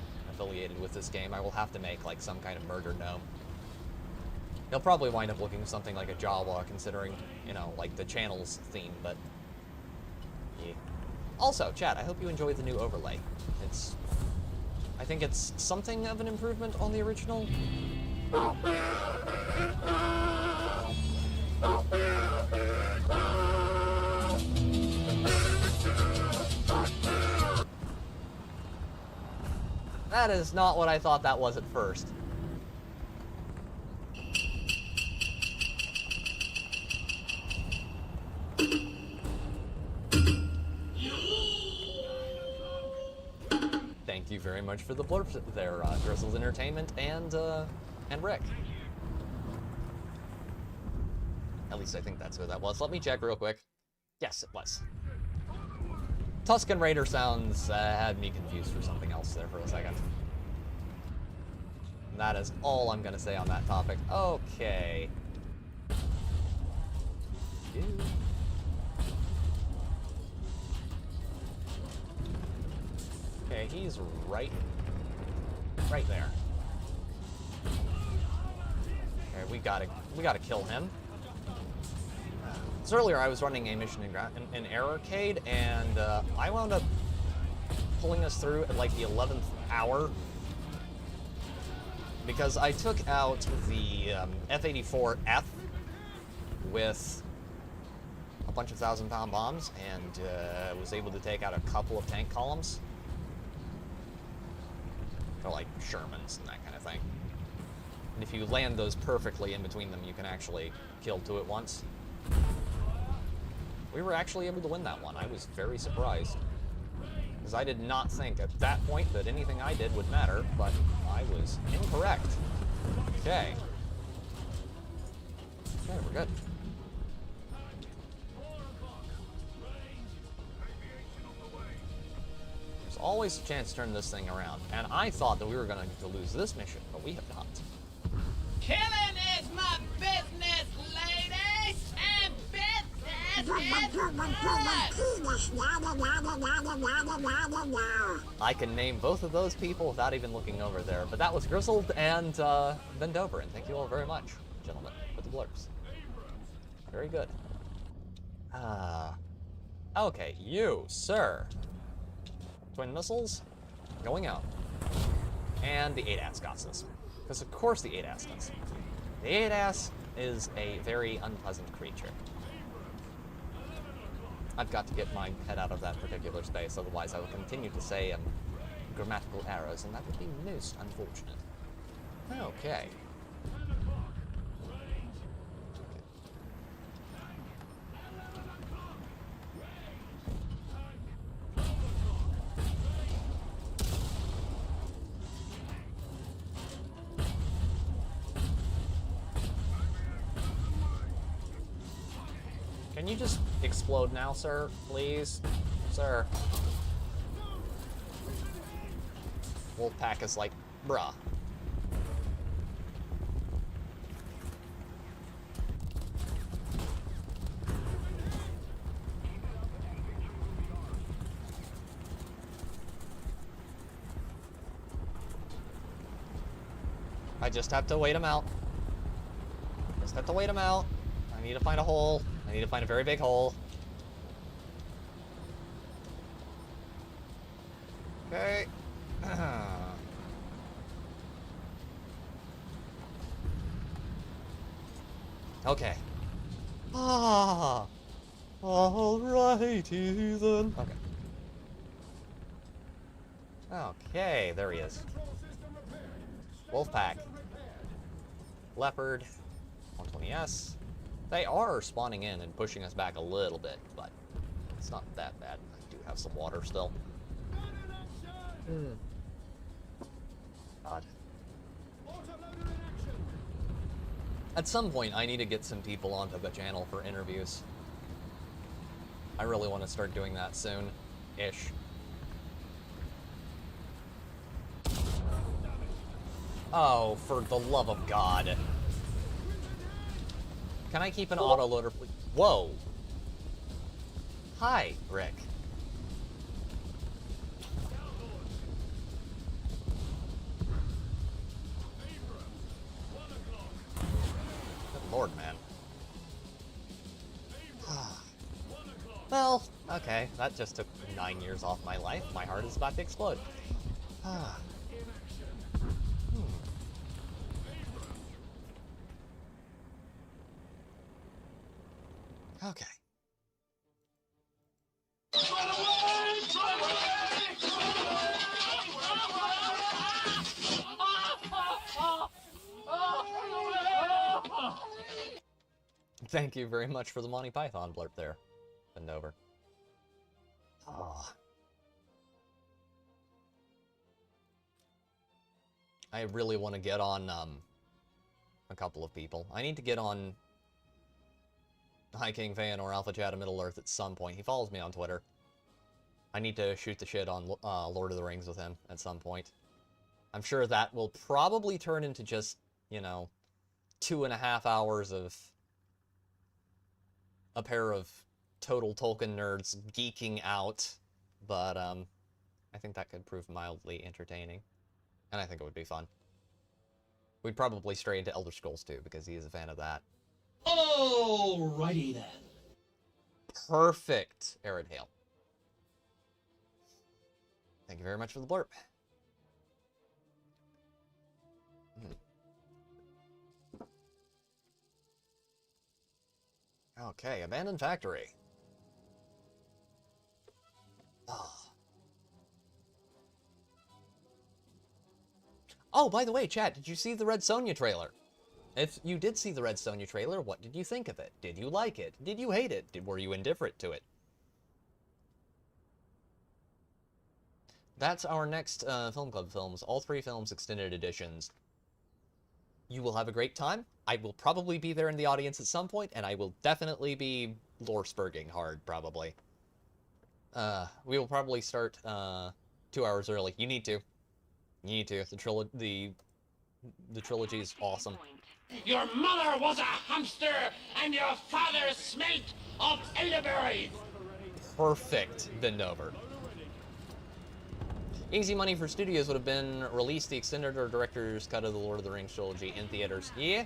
I will have to make, some kind of murder gnome. It'll probably wind up looking something like a Jawa, considering, the channel's theme, but... yeah. Also, chat, I hope you enjoyed the new overlay. I think it's something of an improvement on the original. That is not what I thought that was at first. Thank you very much for the blurb there, Drizzle's Entertainment and Rick. At least I think that's who that was. Let me check real quick. Yes, it was. Tusken Raider sounds had me confused for something else there for a second. That is all I'm gonna say on that topic. Okay. Okay, he's right there. Okay, we gotta kill him. So earlier I was running a mission in Arcade, and I wound up pulling us through at like the 11th hour because I took out the F-84F with a bunch of 1,000-pound bombs and was able to take out a couple of tank columns. They're like Shermans and that kind of thing. And if you land those perfectly in between them, you can actually kill two at once. We were actually able to win that one. I was very surprised. Because I did not think at that point that anything I did would matter, but I was incorrect. Okay. Okay, we're good. There's always a chance to turn this thing around. And I thought that we were going to lose this mission, but we have not. Killing is my business, ladies, and business is I can name both of those people without even looking over there, but that was Grizzled and Bend Over, and thank you all very much, gentlemen, for the blurbs. Very good. Okay, you, sir. Twin missiles, going out. And the 8-ass got this. Because of course the 8-ass does. The 8-ass is a very unpleasant creature. I've got to get my head out of that particular space, otherwise I will continue to say grammatical errors, and that would be most unfortunate. Okay. Can you just explode now, sir? Please? Sir. Wolfpack is like, bruh. I just have to wait him out. Just have to wait him out. I need to find a hole. I need to find a very big hole. Okay. Okay. Ah. Alrighty then. Okay. Okay, there he is. Wolfpack. Leopard. 120S. They are spawning in and pushing us back a little bit, but it's not that bad. I do have some water still. God. At some point, I need to get some people onto the channel for interviews. I really want to start doing that soon-ish. Oh, for the love of God. Can I keep an autoloader, please? Whoa. Hi, Rick. Good lord, man. Well, okay, that just took 9 years off my life. My heart is about to explode. Okay. Thank you very much for the Monty Python blurb there. Bend over. Oh. I really want to get on a couple of people. I need to get on High King Fan or Alpha Chat of Middle Earth at some point. He follows me on Twitter. I need to shoot the shit on Lord of the Rings with him at some point. I'm sure that will probably turn into just, you know, 2.5 hours of a pair of total Tolkien nerds geeking out, but I think that could prove mildly entertaining, and I think it would be fun. We'd probably stray into Elder Scrolls too, because he is a fan of that. Alrighty then. Perfect, Arid Hail. Thank you very much for the blurb. Okay, abandoned factory. Oh, by the way, chat, did you see the Red Sonja trailer? If you did see the Red Sonja trailer, what did you think of it? Did you like it? Did you hate it? Were you indifferent to it? That's our next Film Club films. All 3 films, extended editions. You will have a great time. I will probably be there in the audience at some point, and I will definitely be lore-spurging hard, probably. We will probably start 2 hours early. You need to. You need to. The trilogy is awesome. Your mother was a hamster, and your father smelt of elderberries. Perfect bend over. Easy money for studios would have been release the extended or director's cut of the Lord of the Rings trilogy in theaters. Yeah,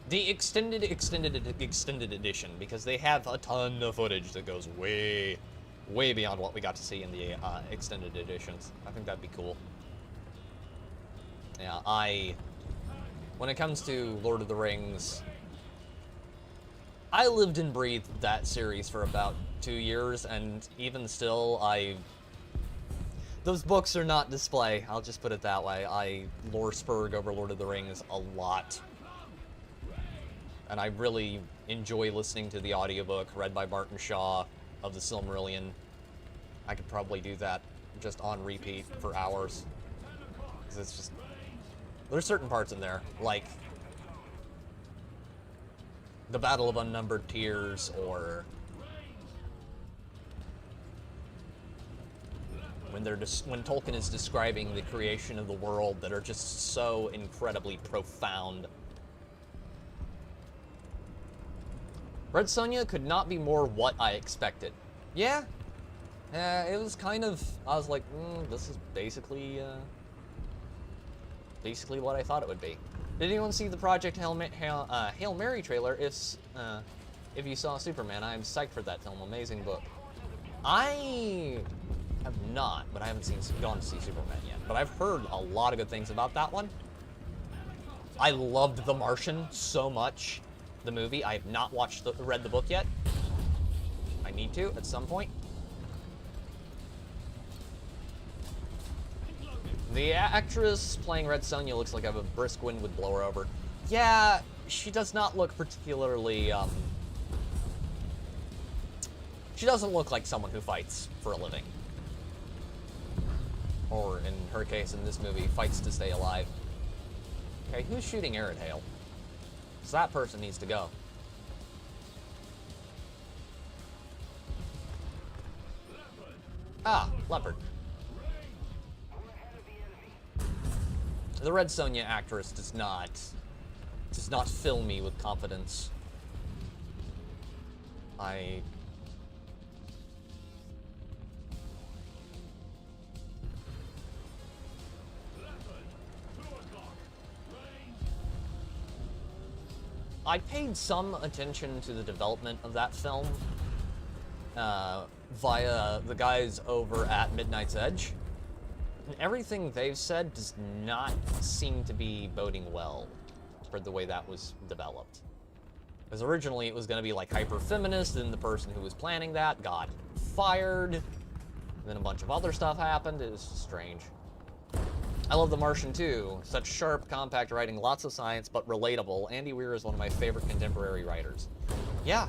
the extended edition, because they have a ton of footage that goes way beyond what we got to see in the extended editions. I think that'd be cool. Yeah, when it comes to Lord of the Rings, I lived and breathed that series for about 2 years, and even still, those books are not display, I'll just put it that way. I lore spurg over Lord of the Rings a lot. And I really enjoy listening to the audiobook read by Martin Shaw of the Silmarillion. I could probably do that just on repeat for hours. 'Cause it's just... There's certain parts in there, like the Battle of Unnumbered Tears, or when Tolkien is describing the creation of the world, that are just so incredibly profound. Red Sonja could not be more what I expected. Yeah, it was kind of, I was like, this is basically what I thought it would be. Did anyone see the Project Hail Mary trailer? If you saw Superman, I am psyched for that film. Amazing book. I have not, but I haven't gone to see Superman yet. But I've heard a lot of good things about that one. I loved The Martian so much, the movie. I have not read the book yet. I need to at some point. The actress playing Red Sonja looks like a brisk wind would blow her over. Yeah, she does not look particularly, she doesn't look like someone who fights for a living. Or, in her case, in this movie, fights to stay alive. Okay, who's shooting Arid Hail? So that person needs to go. Ah, Leopard. The Red Sonja actress does not fill me with confidence. I paid some attention to the development of that film via the guys over at Midnight's Edge. And everything they've said does not seem to be boding well for the way that was developed. Because originally it was going to be like hyper-feminist, and the person who was planning that got fired. And then a bunch of other stuff happened. It was strange. I love The Martian too. Such sharp, compact writing, lots of science, but relatable. Andy Weir is one of my favorite contemporary writers. Yeah.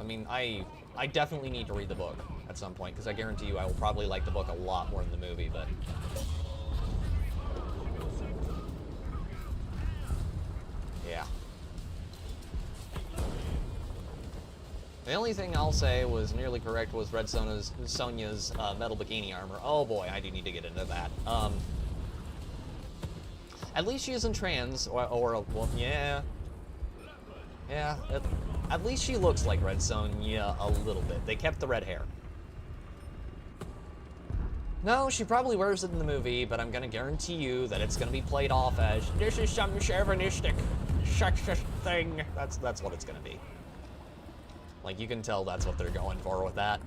I mean, I definitely need to read the book at some point, because I guarantee you I will probably like the book a lot more than the movie, but... yeah. The only thing I'll say was nearly correct was Red Sonja's metal bikini armor. Oh boy, I do need to get into that. At least she isn't trans, well, yeah. Yeah, at least she looks like Red Sonja a little bit. They kept the red hair. No, she probably wears it in the movie, but I'm gonna guarantee you that it's gonna be played off as, this is some chauvinistic, sexist thing. That's what it's gonna be. Like, you can tell that's what they're going for with that.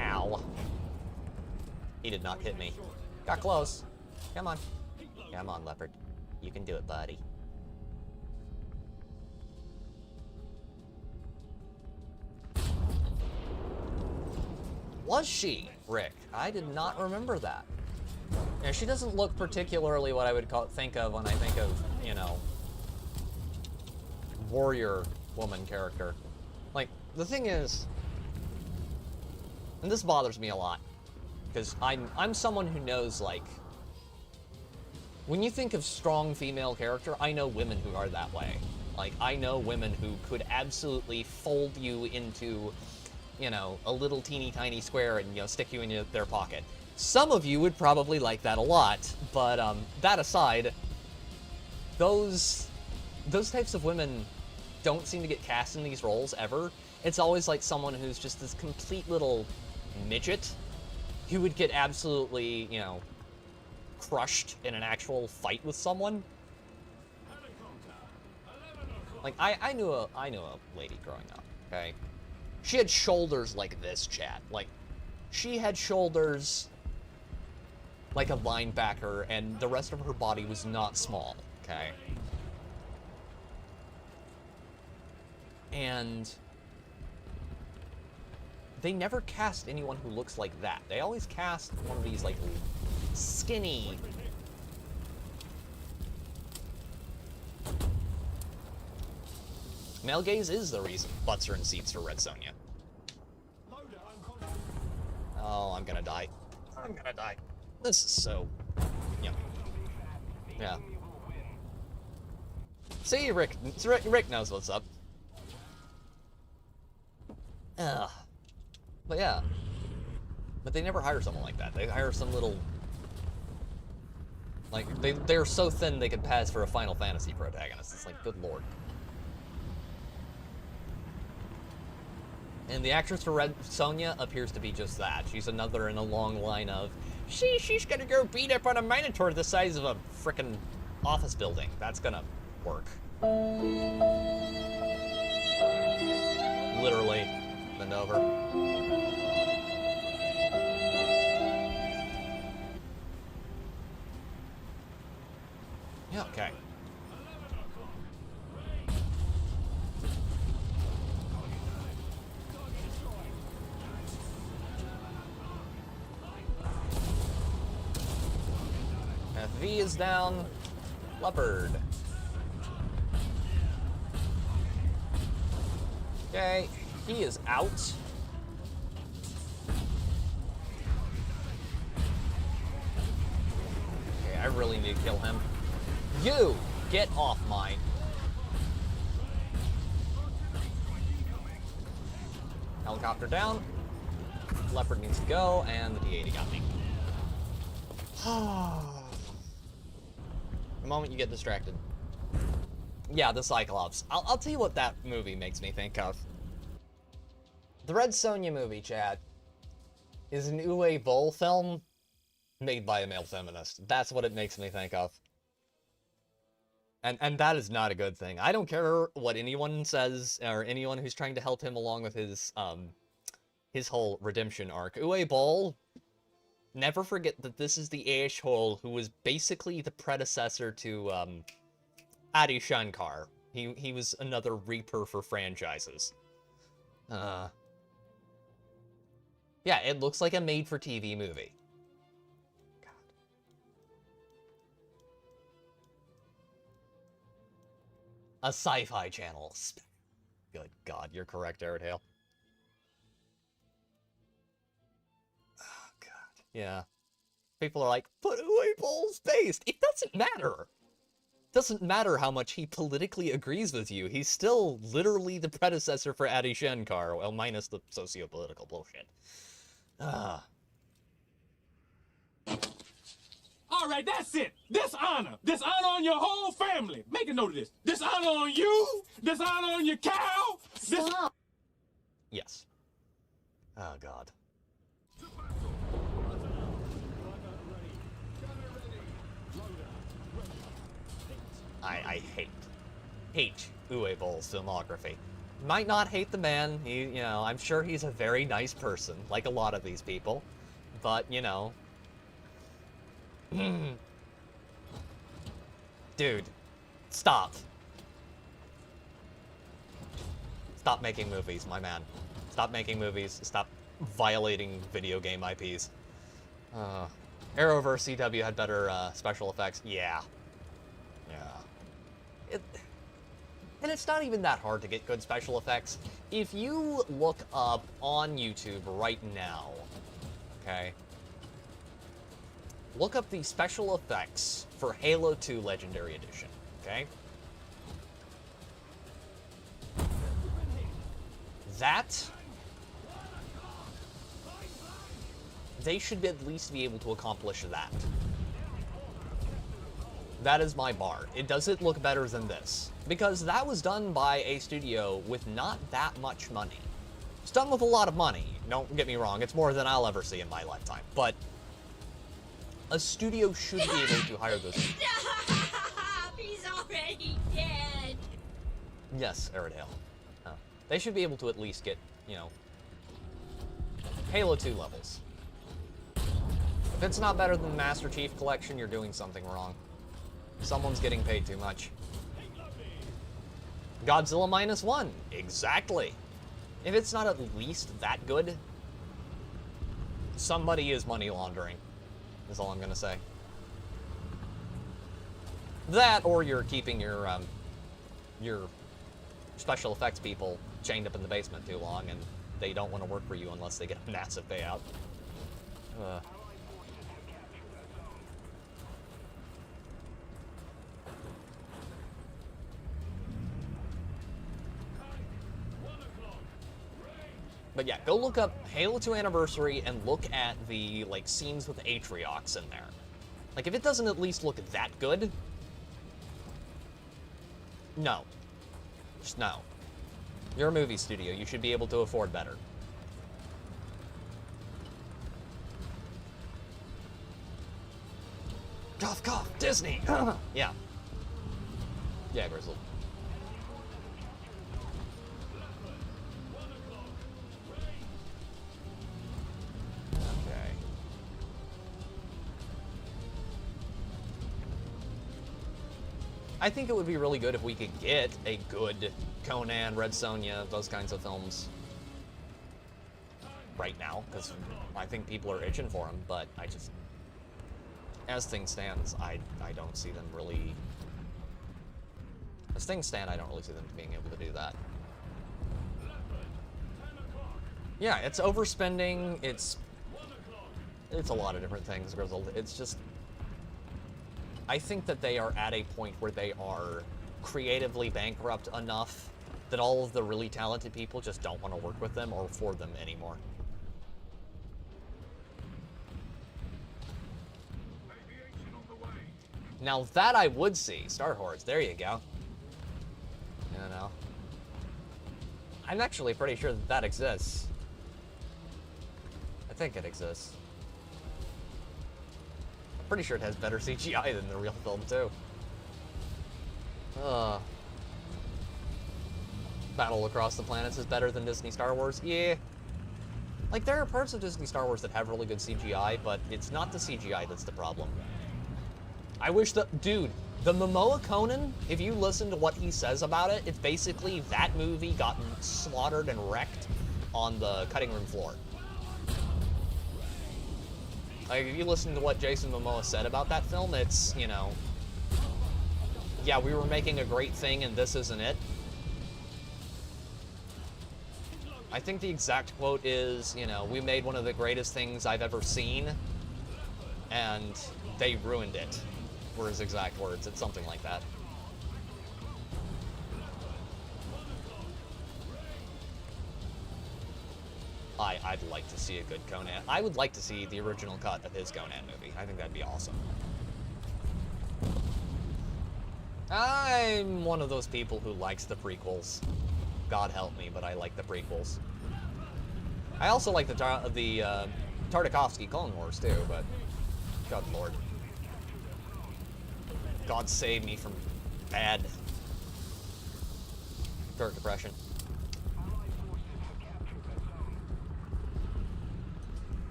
Ow. He did not hit me. Got close. Come on. Come on, Leopard. You can do it, buddy. Was she, Rick? I did not remember that. Yeah, she doesn't look particularly what I would think of when I think of, you know, warrior woman character. Like, the thing is, and this bothers me a lot, because I'm someone who knows, like, when you think of strong female character, I know women who are that way. Like, I know women who could absolutely fold you into, you know, a little teeny tiny square and, you know, stick you in their pocket. Some of you would probably like that a lot, but that aside, those types of women don't seem to get cast in these roles ever. It's always like someone who's just this complete little midget who would get absolutely, you know, crushed in an actual fight with someone. Like, I knew a lady growing up, okay? She had shoulders like this, chat. Like, she had shoulders like a linebacker, and the rest of her body was not small, okay? And they never cast anyone who looks like that. They always cast one of these, like, skinny... Male gaze is the reason butts are in seats for Red Sonja. Oh, I'm gonna die. I'm gonna die. This is so... yummy. Yeah. See, Rick knows what's up. Ugh. But yeah. But they never hire someone like that. They hire some little... like, they're so thin they could pass for a Final Fantasy protagonist. It's like, good lord. And the actress for Red Sonja appears to be just that. She's another in a long line of, she's gonna go beat up on a Minotaur the size of a frickin' office building. That's gonna work. Literally. Bend over. Yeah, okay. FV is down. Leopard. Okay, he is out. Okay, I really need to kill him. You! Get off mine. Helicopter down. Leopard needs to go, and the T.T.G.A got me. The moment you get distracted. Yeah, the Cyclops. I'll tell you what that movie makes me think of. The Red Sonja movie, chat, is an Uwe Boll film made by a male feminist. That's what it makes me think of. And that is not a good thing. I don't care what anyone says, or anyone who's trying to help him along with his whole redemption arc. Uwe Boll, never forget that this is the asshole who was basically the predecessor to Adi Shankar. He was another Reaper for franchises. Yeah, it looks like a made-for-TV movie. God. A sci-fi channel. Good God, you're correct, Airtail. Oh, God. Yeah. People are like, but Uwe Boll's based. It doesn't matter. It doesn't matter how much he politically agrees with you. He's still literally the predecessor for Adi Shankar, well, minus the socio-political bullshit. All right, that's it. Dishonor. Dishonor on your whole family. Make a note of this. Dishonor on you. Dishonor on your cow. Yes. Oh, God. I hate Uwe Boll's filmography. Might not hate the man. You know, I'm sure he's a very nice person, like a lot of these people. But, you know... Dude, stop. Stop making movies, my man. Stop making movies. Stop violating video game IPs. Arrowverse CW had better special effects. Yeah. And it's not even that hard to get good special effects. If you look up on YouTube right now, okay? Look up the special effects for Halo 2 Legendary Edition, okay? They should at least be able to accomplish that. That is my bar. Does it look better than this? Because that was done by a studio with not that much money. It's done with a lot of money. Don't get me wrong, it's more than I'll ever see in my lifetime. But a studio should be able to hire those people. Stop! He's already dead. Yes, Aerodale. They should be able to at least get, you know, Halo 2 levels. If it's not better than the Master Chief Collection, you're doing something wrong. Someone's getting paid too much. Godzilla -1. Exactly. If it's not at least that good, somebody is money laundering, is all I'm gonna say. That, or you're keeping your special effects people chained up in the basement too long, and they don't want to work for you unless they get a massive payout. But yeah, go look up Halo 2 Anniversary and look at the, like, scenes with Atriox in there. Like, if it doesn't at least look that good, no. Just no. You're a movie studio. You should be able to afford better. Cough, cough, Disney! Yeah. Yeah, Grizzle. I think it would be really good if we could get a good Conan, Red Sonja, those kinds of films right now, because I think people are itching for them, but I just, as things stand, I don't see them really, as things stand, I don't really see them being able to do that. Yeah, it's overspending, it's a lot of different things, Grizzled. It's just, I think that they are at a point where they are creatively bankrupt enough that all of the really talented people just don't want to work with them or for them anymore. Now that I would see, Star Hordes, there you go. You know. I'm actually pretty sure that that exists. I think it exists. Pretty sure it has better CGI than the real film, too. Battle Across the Planets is better than Disney Star Wars? Yeah. Like, there are parts of Disney Star Wars that have really good CGI, but it's not the CGI that's the problem. I wish that... Dude, the Momoa Conan, if you listen to what he says about it, it's basically that movie got slaughtered and wrecked on the cutting room floor. Like, if you listen to what Jason Momoa said about that film, it's, you know, yeah, we were making a great thing and this isn't it. I think the exact quote is, you know, we made one of the greatest things I've ever seen, and they ruined it, were his exact words. It's something like that. I'd like to see a good Conan. I would like to see the original cut of his Conan movie. I think that'd be awesome. I'm one of those people who likes the prequels. God help me, but I like the prequels. I also like the Tartakovsky Clone Wars too, but God Lord. God save me from bad. Dark Depression.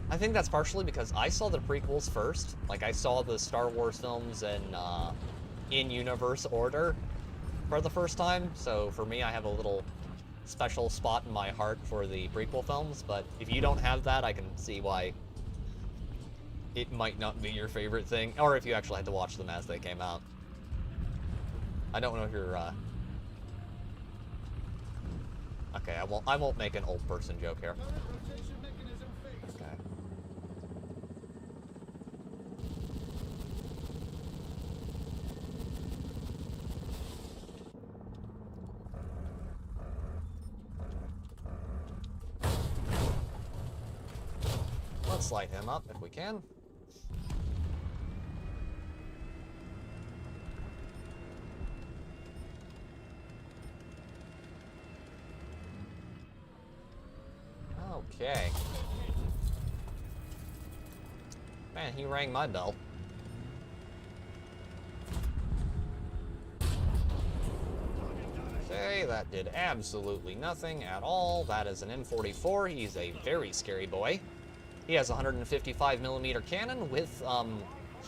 I think that's partially because I saw the prequels first. Like, I saw the Star Wars films in universe order for the first time. So for me, I have a little special spot in my heart for the prequel films. But if you don't have that, I can see why it might not be your favorite thing, or if you actually had to watch them as they came out. I don't know if you're, okay, I won't make an old person joke here. Okay. Let's light him up if we can. Okay. Man, he rang my bell. Okay, that did absolutely nothing at all. That is an M44. He's a very scary boy. He has a 155mm cannon with,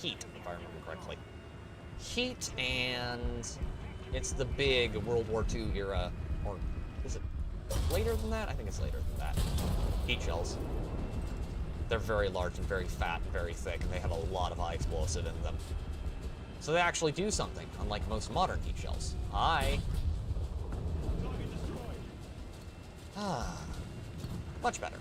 heat, if I remember correctly. Heat, and it's the big World War II era, or is it later than that? I think it's later than that. Heat shells. They're very large and very fat and very thick, and they have a lot of high explosive in them. So they actually do something, unlike most modern heat shells. Much better.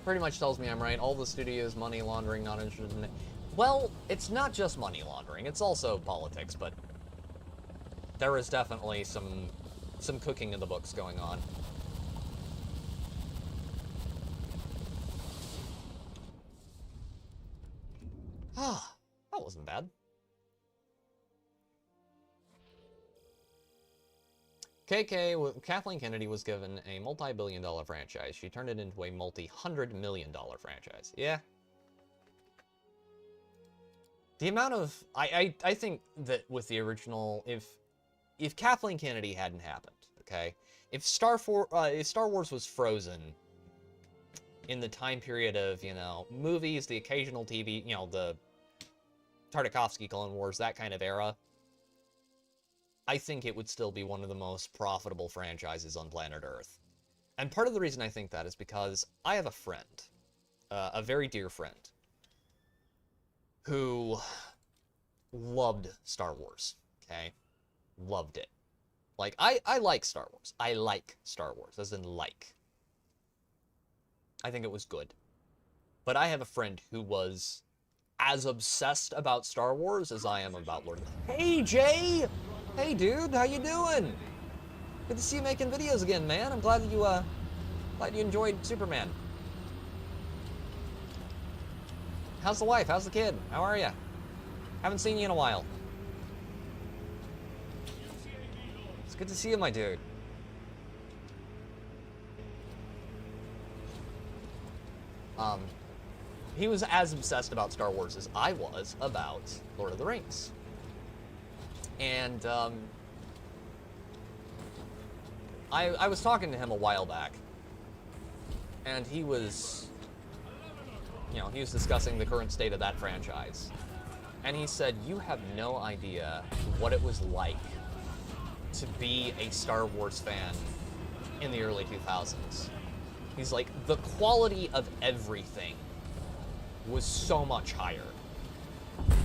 Pretty much tells me I'm right. All the studios, money laundering, not interested in it. Well, it's not just money laundering. It's also politics, but there is definitely some cooking in the books going on. Ah, that wasn't bad. Kathleen Kennedy was given a multi-billion-dollar franchise. She turned it into a multi-hundred-million-dollar franchise. Yeah. The amount of... I think that with the original, if Kathleen Kennedy hadn't happened, okay? If Star Wars was frozen in the time period of, you know, movies, the occasional TV, you know, the Tartakovsky Clone Wars, that kind of era, I think it would still be one of the most profitable franchises on planet Earth. And part of the reason I think that is because I have a friend, a very dear friend, who loved Star Wars, okay? Loved it. Like, I like Star Wars. I like Star Wars, as in like. I think it was good. But I have a friend who was as obsessed about Star Wars as I am about Lord of the... Hey, Jay! Hey, dude, how you doing? Good to see you making videos again, man. I'm glad that you enjoyed Superman. How's the wife? How's the kid? How are you? Haven't seen you in a while. It's good to see you, my dude. He was as obsessed about Star Wars as I was about Lord of the Rings. And, I was talking to him a while back, and he was, you know, he was discussing the current state of that franchise. And he said, you have no idea what it was like to be a Star Wars fan in the early 2000s. He's like, the quality of everything was so much higher.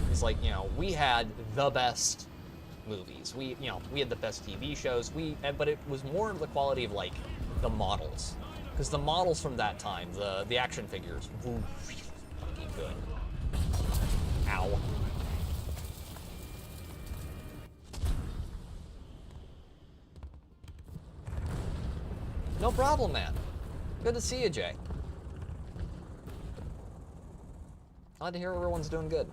He's like, you know, we had the best movies. We had the best TV shows. But it was more of the quality of, like, the models. Because the models from that time, the action figures, were really fucking good. Ow. No problem, man. Good to see you, Jay. Glad to hear everyone's doing good.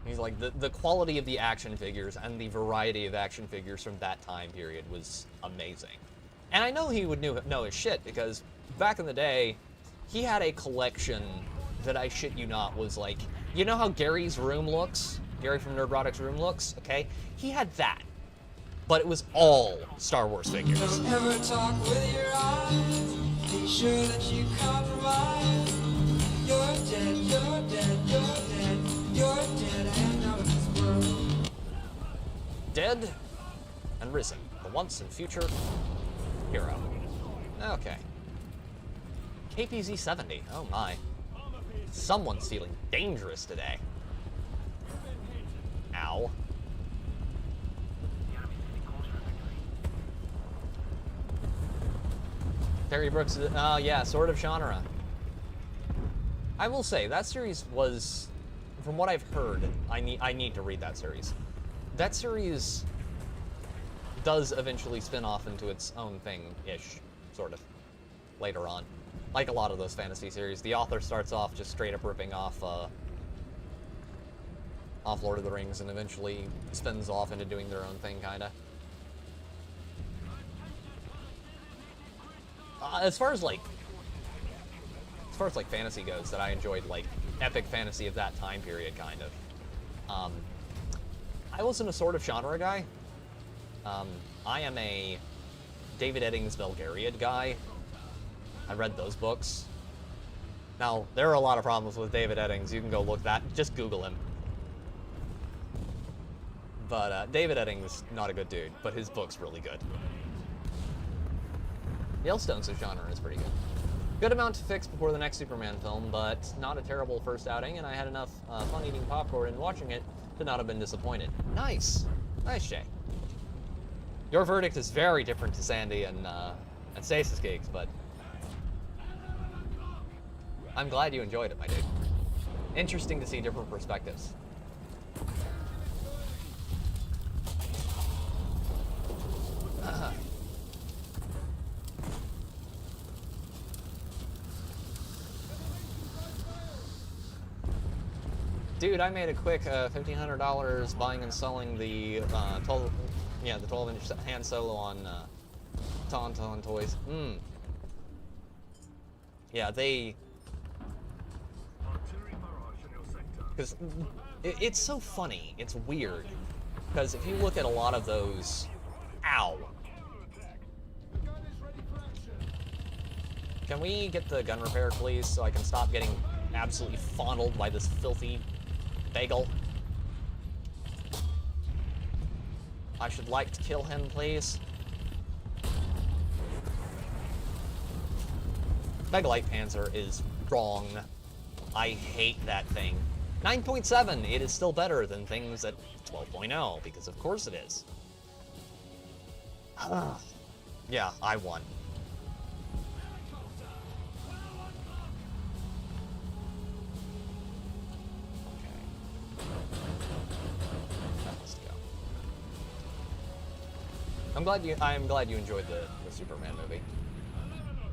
He's like, the quality of the action figures and the variety of action figures from that time period was amazing. And I know he would know his shit, because back in the day, he had a collection that, I shit you not, was like, you know how Gary's room looks? Gary from Nerdrotic's room looks? Okay? He had that. But it was all Star Wars figures. Don't ever talk with your eyes. Be sure that you compromise. You're dead, you're dead, you're dead, you're dead and out of this world. Dead and risen. The once and future hero. Okay. KPZ 70. Oh my. Someone's feeling dangerous today. Ow. Terry Brooks, yeah, Sword of Shannara. I will say, that series was, from what I've heard, I need to read that series. That series does eventually spin off into its own thing-ish, sort of, later on. Like a lot of those fantasy series, the author starts off just straight up ripping off Lord of the Rings, and eventually spins off into doing their own thing, kinda. As far as fantasy goes, that I enjoyed, like, epic fantasy of that time period, kind of. I wasn't a Sword of Shannara guy. I am a David Eddings Belgariad guy. I read those books. Now, there are a lot of problems with David Eddings. You can go look that. Just Google him. But David Eddings, not a good dude, but his book's really good. Yellowstone's genre is pretty good. Good amount to fix before the next Superman film, but not a terrible first outing, and I had enough fun eating popcorn and watching it to not have been disappointed. Nice! Nice, Jay. Your verdict is very different to Sandy and Stasis Geeks, but I'm glad you enjoyed it, my dude. Interesting to see different perspectives. Dude, I made a quick $1,500 buying and selling the 12-inch Han Solo on Tauntaun Toys. Yeah, because it's so funny. It's weird. Because if you look at a lot of those, ow. Can we get the gun repair, please, so I can stop getting absolutely fondled by this filthy bagel? I should like to kill him, please. Mega Light Panzer is wrong. I hate that thing. 9.7, it is still better than things at 12.0, because of course it is. Yeah, I won. I'm glad you enjoyed the Superman movie.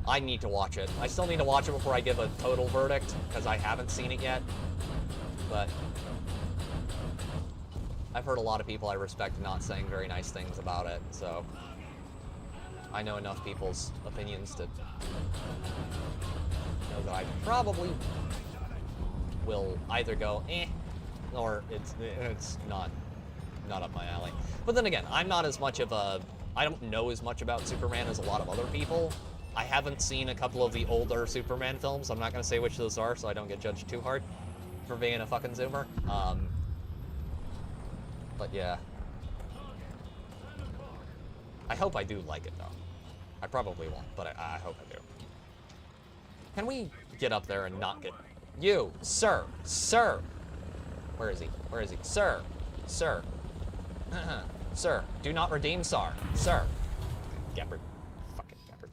I need to watch it. I still need to watch it before I give a total verdict, because I haven't seen it yet. But I've heard a lot of people I respect not saying very nice things about it, so I know enough people's opinions to know that I probably will either go or it's not up my alley. But then again, I'm not as much of a... I don't know as much about Superman as a lot of other people. I haven't seen a couple of the older Superman films. I'm not going to say which those are, so I don't get judged too hard for being a fucking zoomer. But yeah. I hope I do like it, though. I probably won't, but I hope I do. Can we get up there and not get... You, sir, sir! Where is he? Where is he? Sir, sir. Sir, do not redeem Sar. Sir. Gabbard. Fucking Gabbard.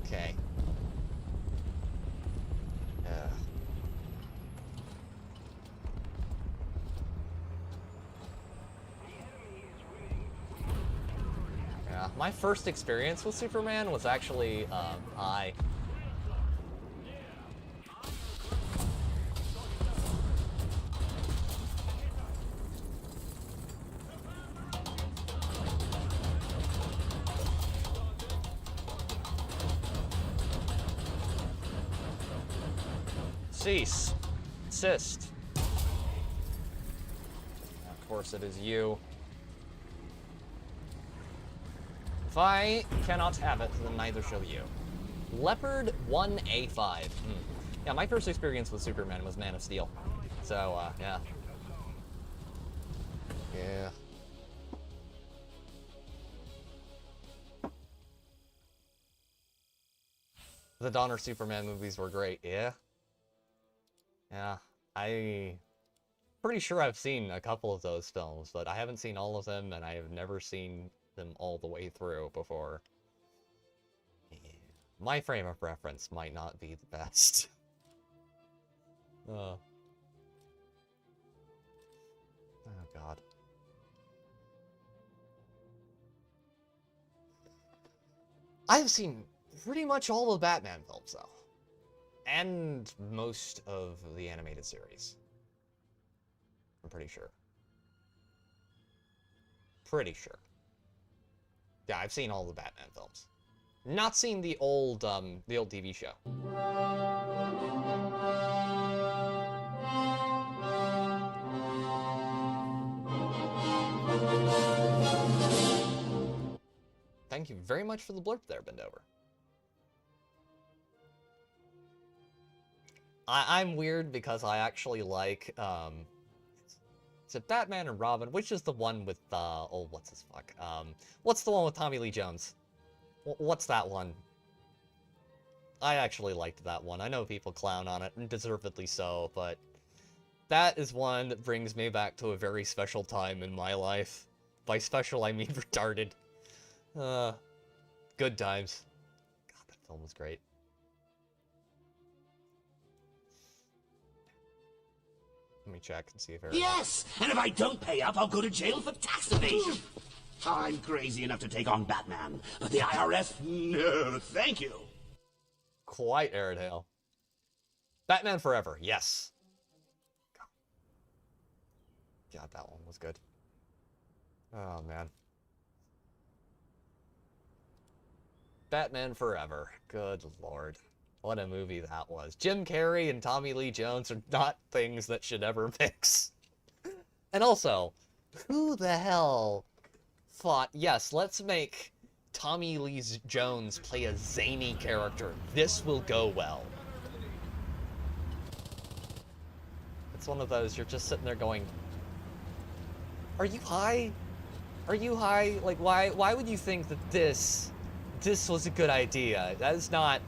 Okay. Yeah, my first experience with Superman was actually, Cease. Insist. Of course it is you. If I cannot have it, then neither shall you. Leopard 1A5. Yeah, my first experience with Superman was Man of Steel. So, yeah. Yeah. The Donner Superman movies were great, yeah? Yeah, pretty sure I've seen a couple of those films, but I haven't seen all of them, and I have never seen them all the way through before. Yeah. My frame of reference might not be the best. Oh, God. I've seen pretty much all the Batman films, though. And most of the animated series. I'm pretty sure. Pretty sure. Yeah, I've seen all the Batman films. Not seen the old TV show. Thank you very much for the blurb there, Bendover. I'm weird because I actually like, is it Batman and Robin? Which is the one with, oh, what's his fuck? What's the one with Tommy Lee Jones? What's that one? I actually liked that one. I know people clown on it, and deservedly so, but that is one that brings me back to a very special time in my life. By special, I mean retarded. Good times. God, that film was great. Let me check and see if Yes! And if I don't pay up, I'll go to jail for tax evasion. I'm crazy enough to take on Batman, but the IRS, no, thank you. Quite Airedale. Batman Forever, yes. God, that one was good. Oh, man. Batman Forever. Good lord. What a movie that was. Jim Carrey and Tommy Lee Jones are not things that should ever mix. And also, who the hell thought, yes, let's make Tommy Lee Jones play a zany character. This will go well. It's one of those, you're just sitting there going, are you high? Are you high? Like, why would you think that this was a good idea? That's not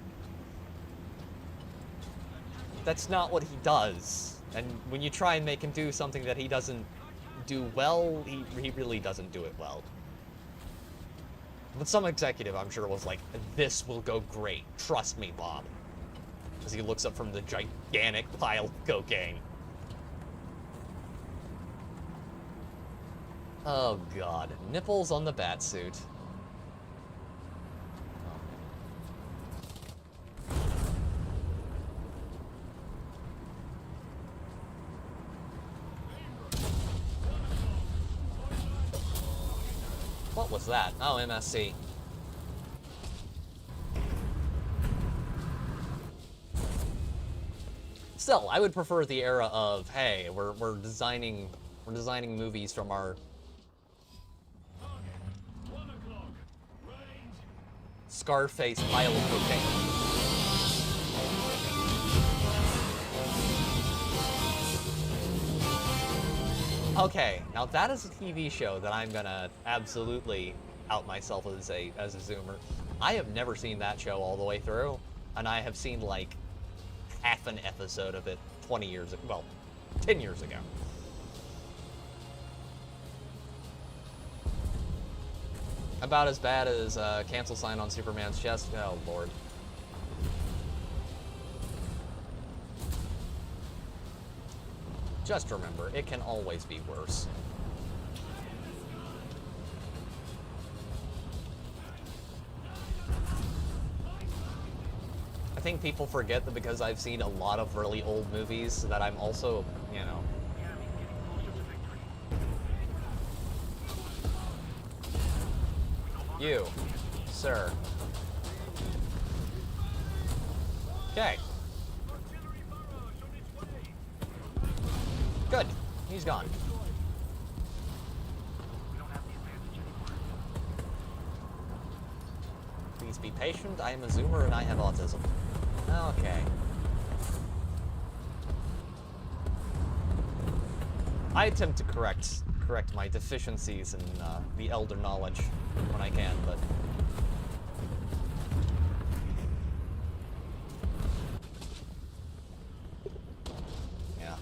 what he does. And when you try and make him do something that he doesn't do well, he really doesn't do it well. But some executive, I'm sure, was like, this will go great. Trust me, Bob. As he looks up from the gigantic pile of cocaine. Oh, God. Nipples on the batsuit. What was that? Oh, MSC. Still, I would prefer the era of, hey, we're designing movies from our Scarface pile of cocaine. Okay, now that is a TV show that I'm gonna absolutely out myself as a zoomer. I have never seen that show all the way through, and I have seen like half an episode of it 20 years ago, well, 10 years ago. About as bad as cancel sign on Superman's chest. Oh, Lord. Just remember, it can always be worse. I think people forget that because I've seen a lot of really old movies that I'm also, you know... You, sir. Good. He's gone. Please be patient. I am a Zoomer and I have autism. Okay. I attempt to correct my deficiencies in the elder knowledge when I can, but... yeah.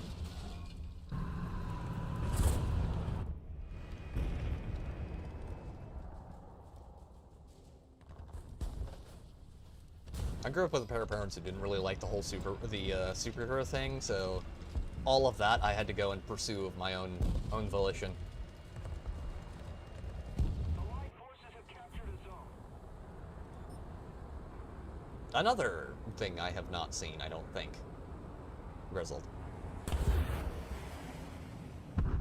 I grew up with a pair of parents who didn't really like the whole superhero thing, so all of that I had to go and pursue of my own volition. Another thing I have not seen, I don't think. Grizzled.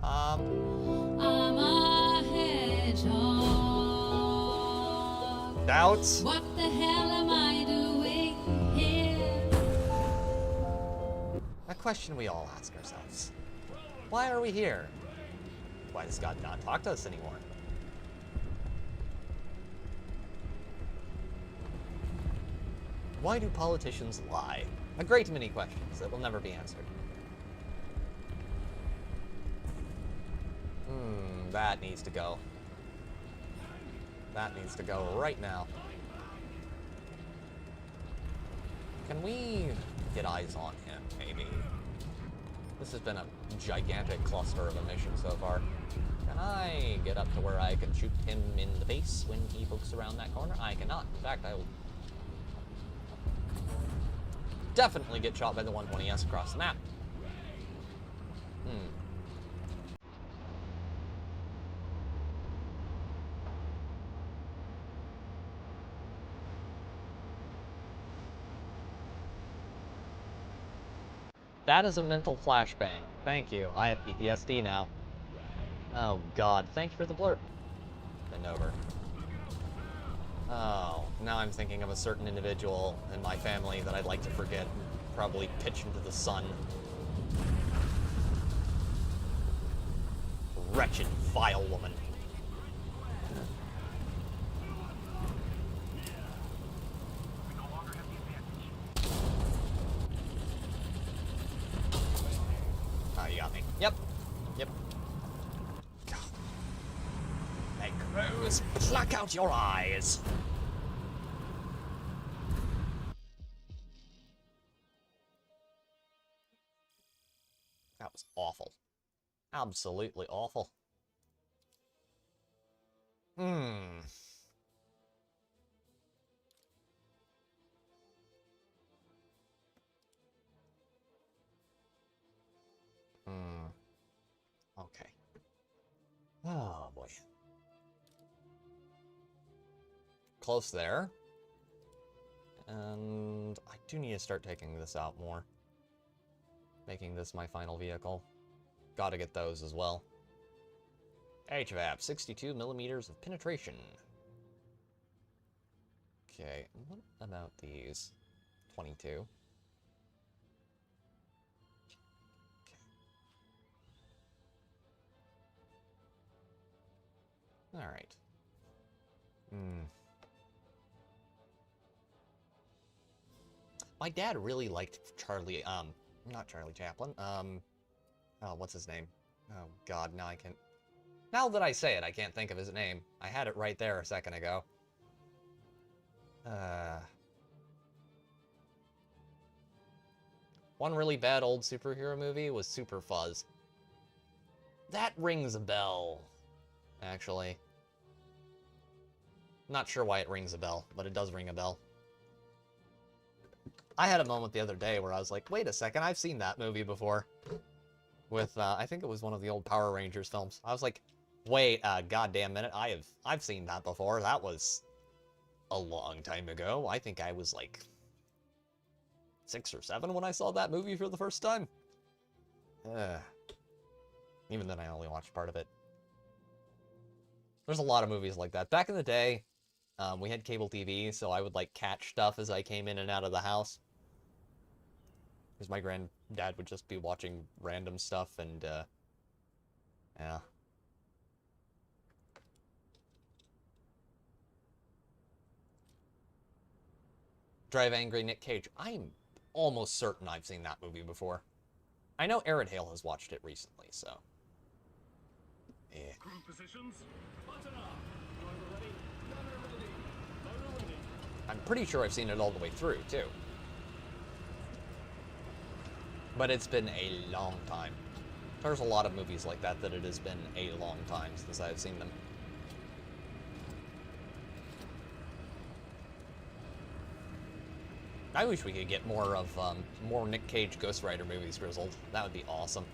I'm a hedgehog. Doubts? What the hell am I doing here? A question we all ask ourselves. Why are we here? Why does God not talk to us anymore? Why do politicians lie? A great many questions that will never be answered. That needs to go. That needs to go right now. Can we get eyes on him, maybe? This has been a gigantic cluster of a mission so far. Can I get up to where I can shoot him in the face when he pokes around that corner? I cannot. In fact, I will definitely get shot by the 120S across the map. That is a mental flashbang. Thank you. I have PTSD now. Oh god, thank you for the blurb. Bend over. Oh, now I'm thinking of a certain individual in my family that I'd like to forget and probably pitch into the sun. Wretched, vile woman. Oh, you got me. Yep. Yep. Hey, crows, pluck out your eyes! That was awful. Absolutely awful. Okay. Oh, boy. Close there. And I do need to start taking this out more. Making this my final vehicle. Gotta get those as well. HVAP, 62 millimeters of penetration. Okay, what about these? 22. Alright. My dad really liked Charlie, not Charlie Chaplin, oh, what's his name? Oh, God, now I can't... Now that I say it, I can't think of his name. I had it right there a second ago. One really bad old superhero movie was Super Fuzz. That rings a bell, actually. Not sure why it rings a bell, but it does ring a bell. I had a moment the other day where I was like, wait a second, I've seen that movie before. With, I think it was one of the old Power Rangers films. I was like, wait a goddamn minute, I've seen that before. That was a long time ago. I think I was like 6 or 7 when I saw that movie for the first time. Even then, I only watched part of it. There's a lot of movies like that. Back in the day, we had cable TV, so I would like catch stuff as I came in and out of the house. Because my granddad would just be watching random stuff, and, yeah. Drive Angry Nick Cage. I'm almost certain I've seen that movie before. I know Arid Hale has watched it recently, so... Yeah. I'm pretty sure I've seen it all the way through, too. But it's been a long time. There's a lot of movies like that it has been a long time since I've seen them. I wish we could get more of, more Nick Cage Ghost Rider movies, Grizzled. That would be awesome.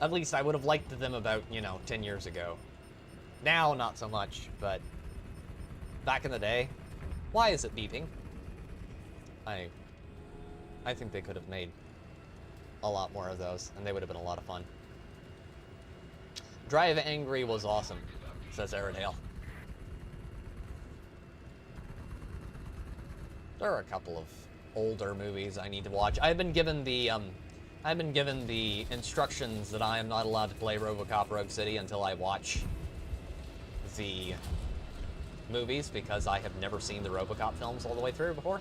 At least I would have liked them about, 10 years ago. Now, not so much, but back in the day. Why is it beeping? I think they could have made a lot more of those, and they would have been a lot of fun. Drive Angry was awesome, says Arid Hale. There are a couple of older movies I need to watch. I've been given the instructions that I am not allowed to play RoboCop Rogue City until I watch the movies, because I have never seen the RoboCop films all the way through before.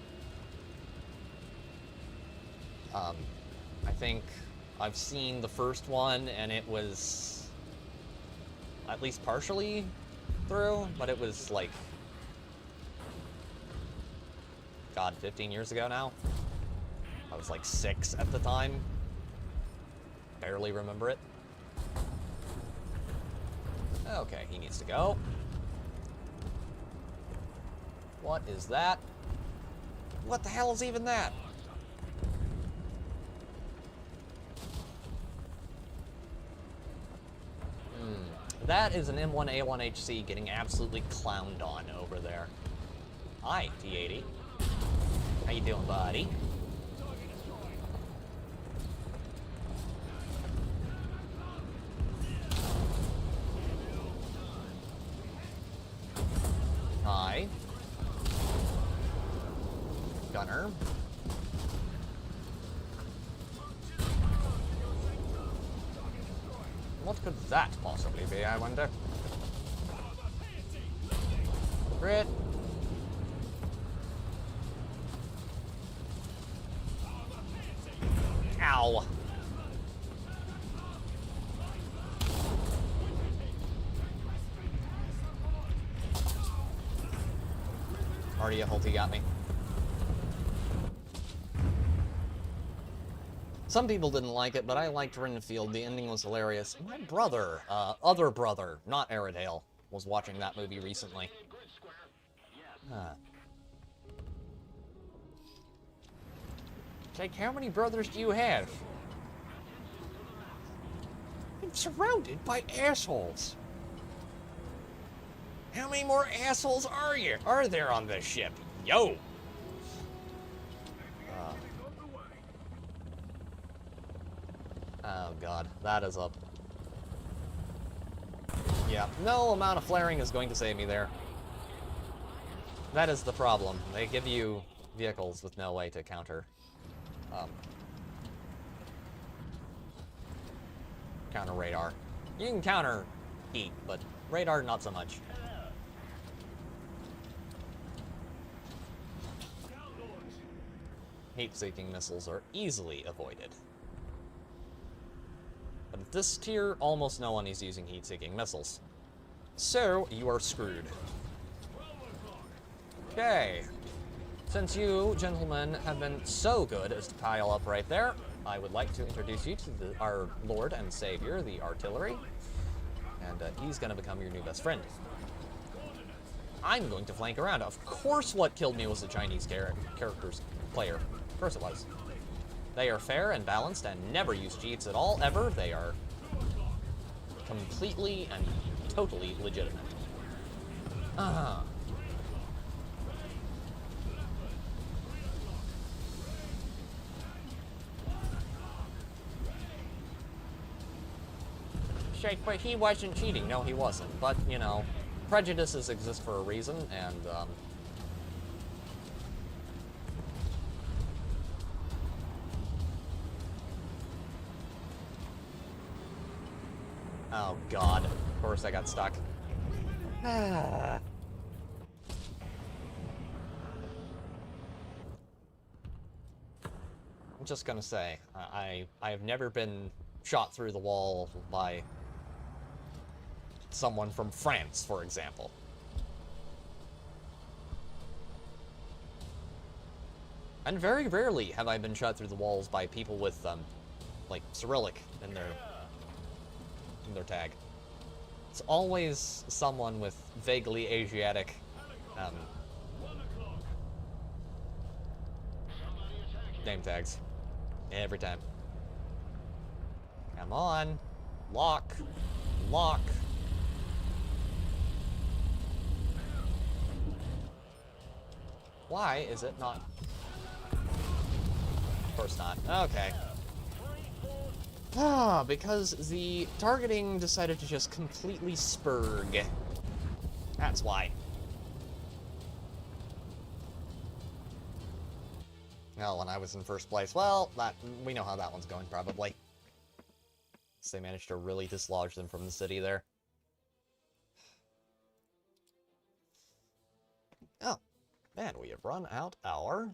I think I've seen the first one, and it was at least partially through, but it was like, God, 15 years ago now? I was like 6 at the time. Barely remember it. Okay, he needs to go. What is that? What the hell is even that? That is an M1A1HC getting absolutely clowned on over there. Hi, T.T.G.A. How you doing, buddy? Hi. Gunner. What could that possibly be, I wonder? Crit. Ow. Already a Hulty got me. Some people didn't like it, but I liked Renfield. The ending was hilarious. My brother, other brother, not Arid Hale, was watching that movie recently. Like, how many brothers do you have? I'm surrounded by assholes. How many more assholes are there on this ship? Yo! Oh god, that is up. Yeah, no amount of flaring is going to save me there. That is the problem. They give you vehicles with no way to counter. Counter radar. You can counter heat, but radar not so much. Heat-seeking missiles are easily avoided. But at this tier, almost no one is using heat-seeking missiles. So, you are screwed. Okay. Since you, gentlemen, have been so good as to pile up right there, I would like to introduce you to our Lord and Savior, the Artillery. And he's going to become your new best friend. I'm going to flank around. Of course what killed me was the Chinese character's player. Of course it was. They are fair and balanced and never use cheats at all, ever. They are completely and totally legitimate. Shake, but he wasn't cheating. No, he wasn't. But, you know, prejudices exist for a reason, and, God. Of course I got stuck. I'm just gonna say, I have never been shot through the wall by someone from France, for example. And very rarely have I been shot through the walls by people with, like, Cyrillic in their tag. It's always someone with vaguely Asiatic, name tags. Every time. Come on. Lock. Lock. Why is it not? Of course not. Okay. Ah, because the targeting decided to just completely spurg. That's why. Well, when I was in first place, well, we know how that one's going, probably. So they managed to really dislodge them from the city there. Oh, man, we have run out our...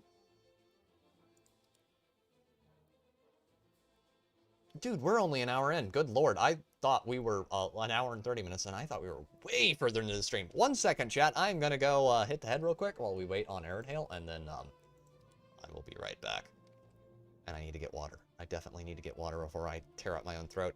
Dude, we're only an hour in. Good lord. I thought we were an hour and 30 minutes, and I thought we were way further into the stream. 1 second, chat. I'm gonna go hit the head real quick while we wait on Aerodale, and then I will be right back. And I need to get water. I definitely need to get water before I tear up my own throat.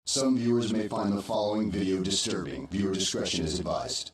Some viewers may find the following video disturbing. Viewer discretion is advised.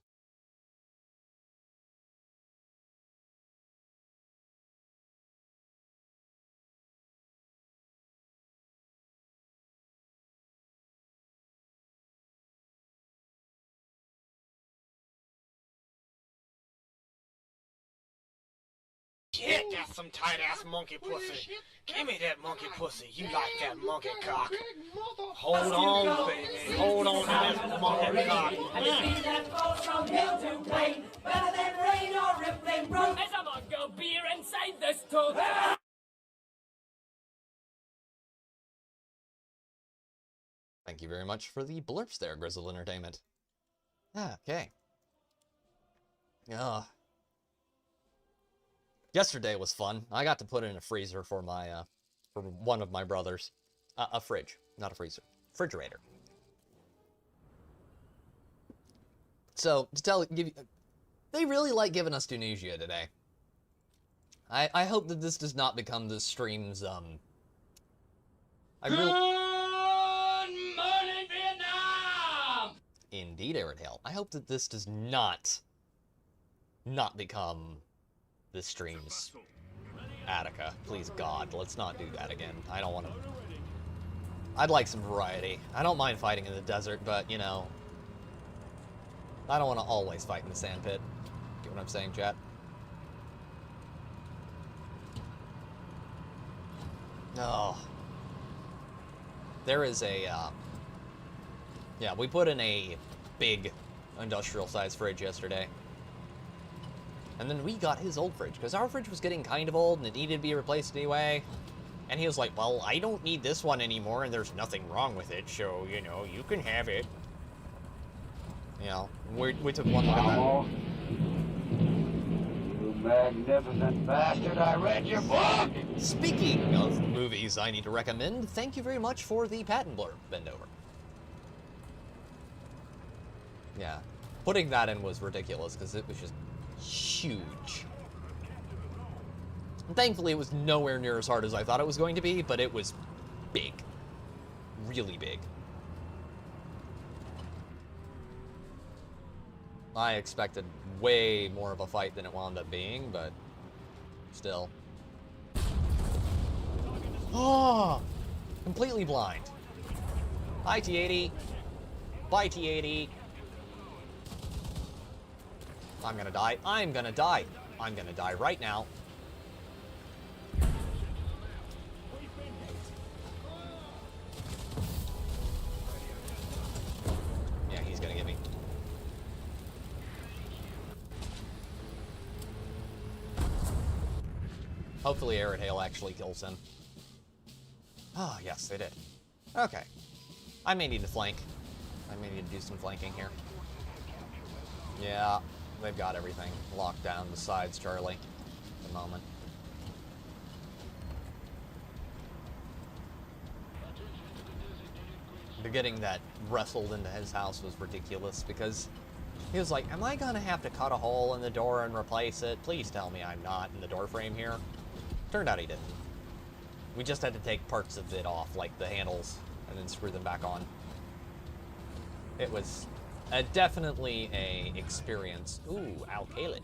Shit, that's some tight-ass monkey pussy. Give me that monkey pussy. You like that monkey cock. Hold on, baby. Hold on to that monkey cock. And you see that falls from hill to plain, better than rain or rippling brook. As I'm gonna go beer inside this tub. Thank you very much for the blurps there, Grizzle Entertainment. Okay. Yesterday was fun. I got to put in a freezer for my, for one of my brothers. A fridge, not a freezer. Refrigerator. So, they really like giving us Tunisia today. I hope that this does not become this stream's, Good morning, Vietnam! Indeed, Aerodale. I hope that this does not become this stream's Attica. Please, God, let's not do that again. I don't want to... I'd like some variety. I don't mind fighting in the desert, but, you know... I don't want to always fight in the sandpit. Get what I'm saying, chat? Oh. There is a, yeah, we put in a big industrial-sized fridge yesterday. And then we got his old fridge, because our fridge was getting kind of old and it needed to be replaced anyway. And he was like, well, I don't need this one anymore and there's nothing wrong with it, so, you know, you can have it. You know, we took one look at that. You magnificent bastard, I read your book! Speaking of movies I need to recommend, thank you very much for the patent blurb, Bend Over. Yeah. Putting that in was ridiculous, because it was just huge. And thankfully, it was nowhere near as hard as I thought it was going to be, but it was big. Really big. I expected way more of a fight than it wound up being, but still. Oh! Completely blind. Bye, T.A.D. Bye, T.A.D. I'm gonna die. I'm gonna die. I'm gonna die right now. Yeah, he's gonna get me. Hopefully Arid Hail actually kills him. Ah, yes, they did. Okay. I may need to flank. I may need to do some flanking here. Yeah, they've got everything locked down besides Charlie at the moment. The getting that wrestled into his house was ridiculous because he was like, am I gonna have to cut a hole in the door and replace it? Please tell me I'm not in the door frame here. Turned out he didn't. We just had to take parts of it off, like the handles, and then screw them back on. It was definitely a experience. Ooh, Al Khalid.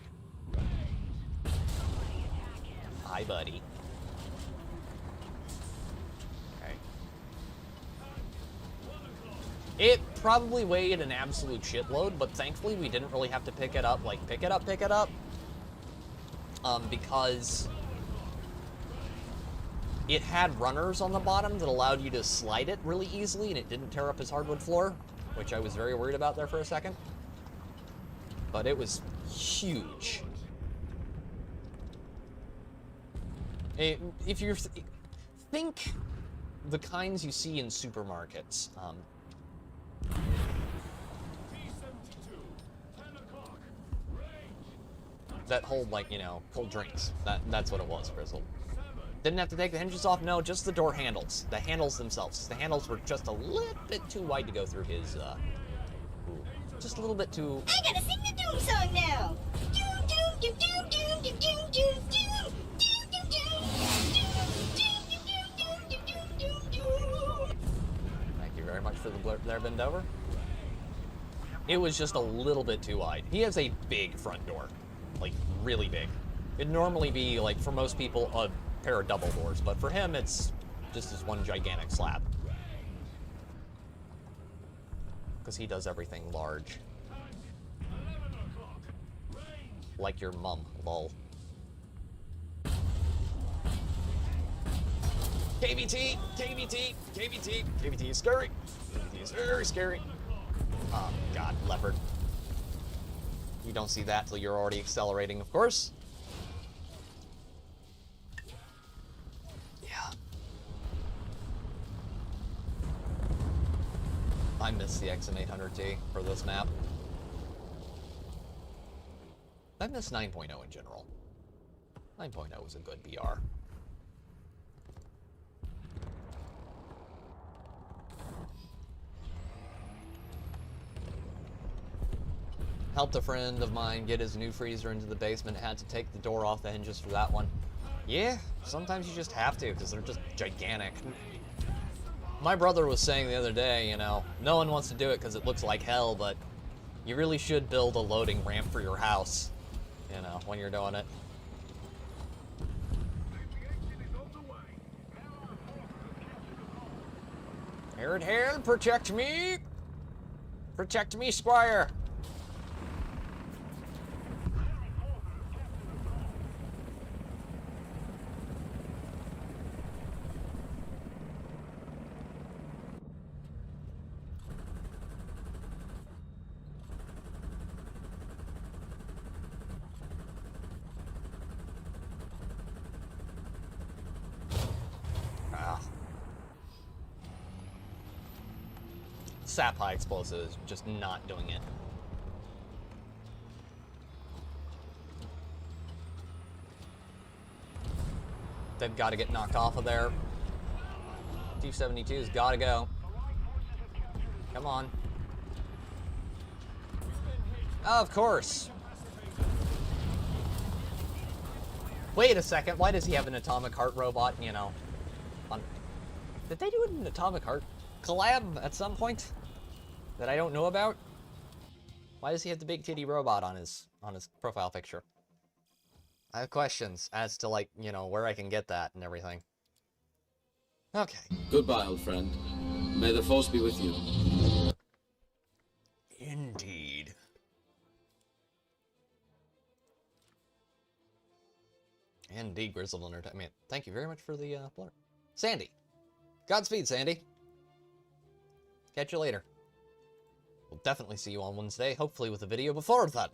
Hi, buddy. Okay. It probably weighed an absolute shitload, but thankfully we didn't really have to pick it up, like, pick it up, because it had runners on the bottom that allowed you to slide it really easily, and it didn't tear up his hardwood floor, which I was very worried about there for a second. But it was huge. If you're... think the kinds you see in supermarkets. That hold, like, you know, cold drinks. That's what it was, Grizzle. Didn't have to take the hinges off, no, just the door handles. The handles themselves. The handles were just a little bit too wide to go through his, just a little bit too... I gotta sing the Doom song now! Thank you very much for the blurb there, bend over. It was just a little bit too wide. He has a big front door. Like, really big. It'd normally be, like, for most people, a pair of double doors, but for him, it's just this one gigantic slab. Because he does everything large. Like your mum, lol. KVT! KVT! KVT! KVT is scary! KVT is very scary! Oh, God, leopard. You don't see that till you're already accelerating, of course. Yeah. I miss the XM800T for this map. I miss 9.0 in general. 9.0 was a good BR. Helped a friend of mine get his new freezer into the basement. Had to take the door off the hinges for that one. Yeah, sometimes you just have to, because they're just gigantic. My brother was saying the other day, you know, no one wants to do it because it looks like hell, but you really should build a loading ramp for your house, you know, when you're doing it. Arid Hail, protect me! Protect me, Squire! Sap high explosive is just not doing it. They've got to get knocked off of there. T-72's got to go. Come on. Of course. Wait a second, why does he have an Atomic Heart robot, you know? Did they do an Atomic Heart collab at some point that I don't know about? Why does he have the big titty robot on his profile picture? I have questions as to, like, you know, where I can get that and everything. Okay. Goodbye, old friend. May the force be with you. Indeed. Indeed, Grizzled Entertainment. Thank you very much for the blur. Sandy. Godspeed, Sandy. Catch you later. We'll definitely see you on Wednesday, hopefully with a video before that.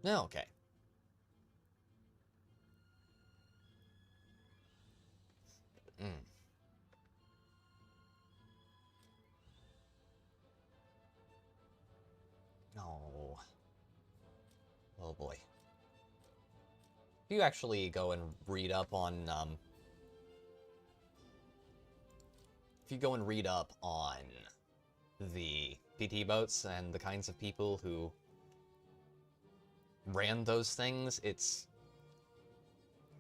Okay. Oh. Oh boy. If you actually go and read up on, if you go and read up on the PT boats and the kinds of people who ran those things,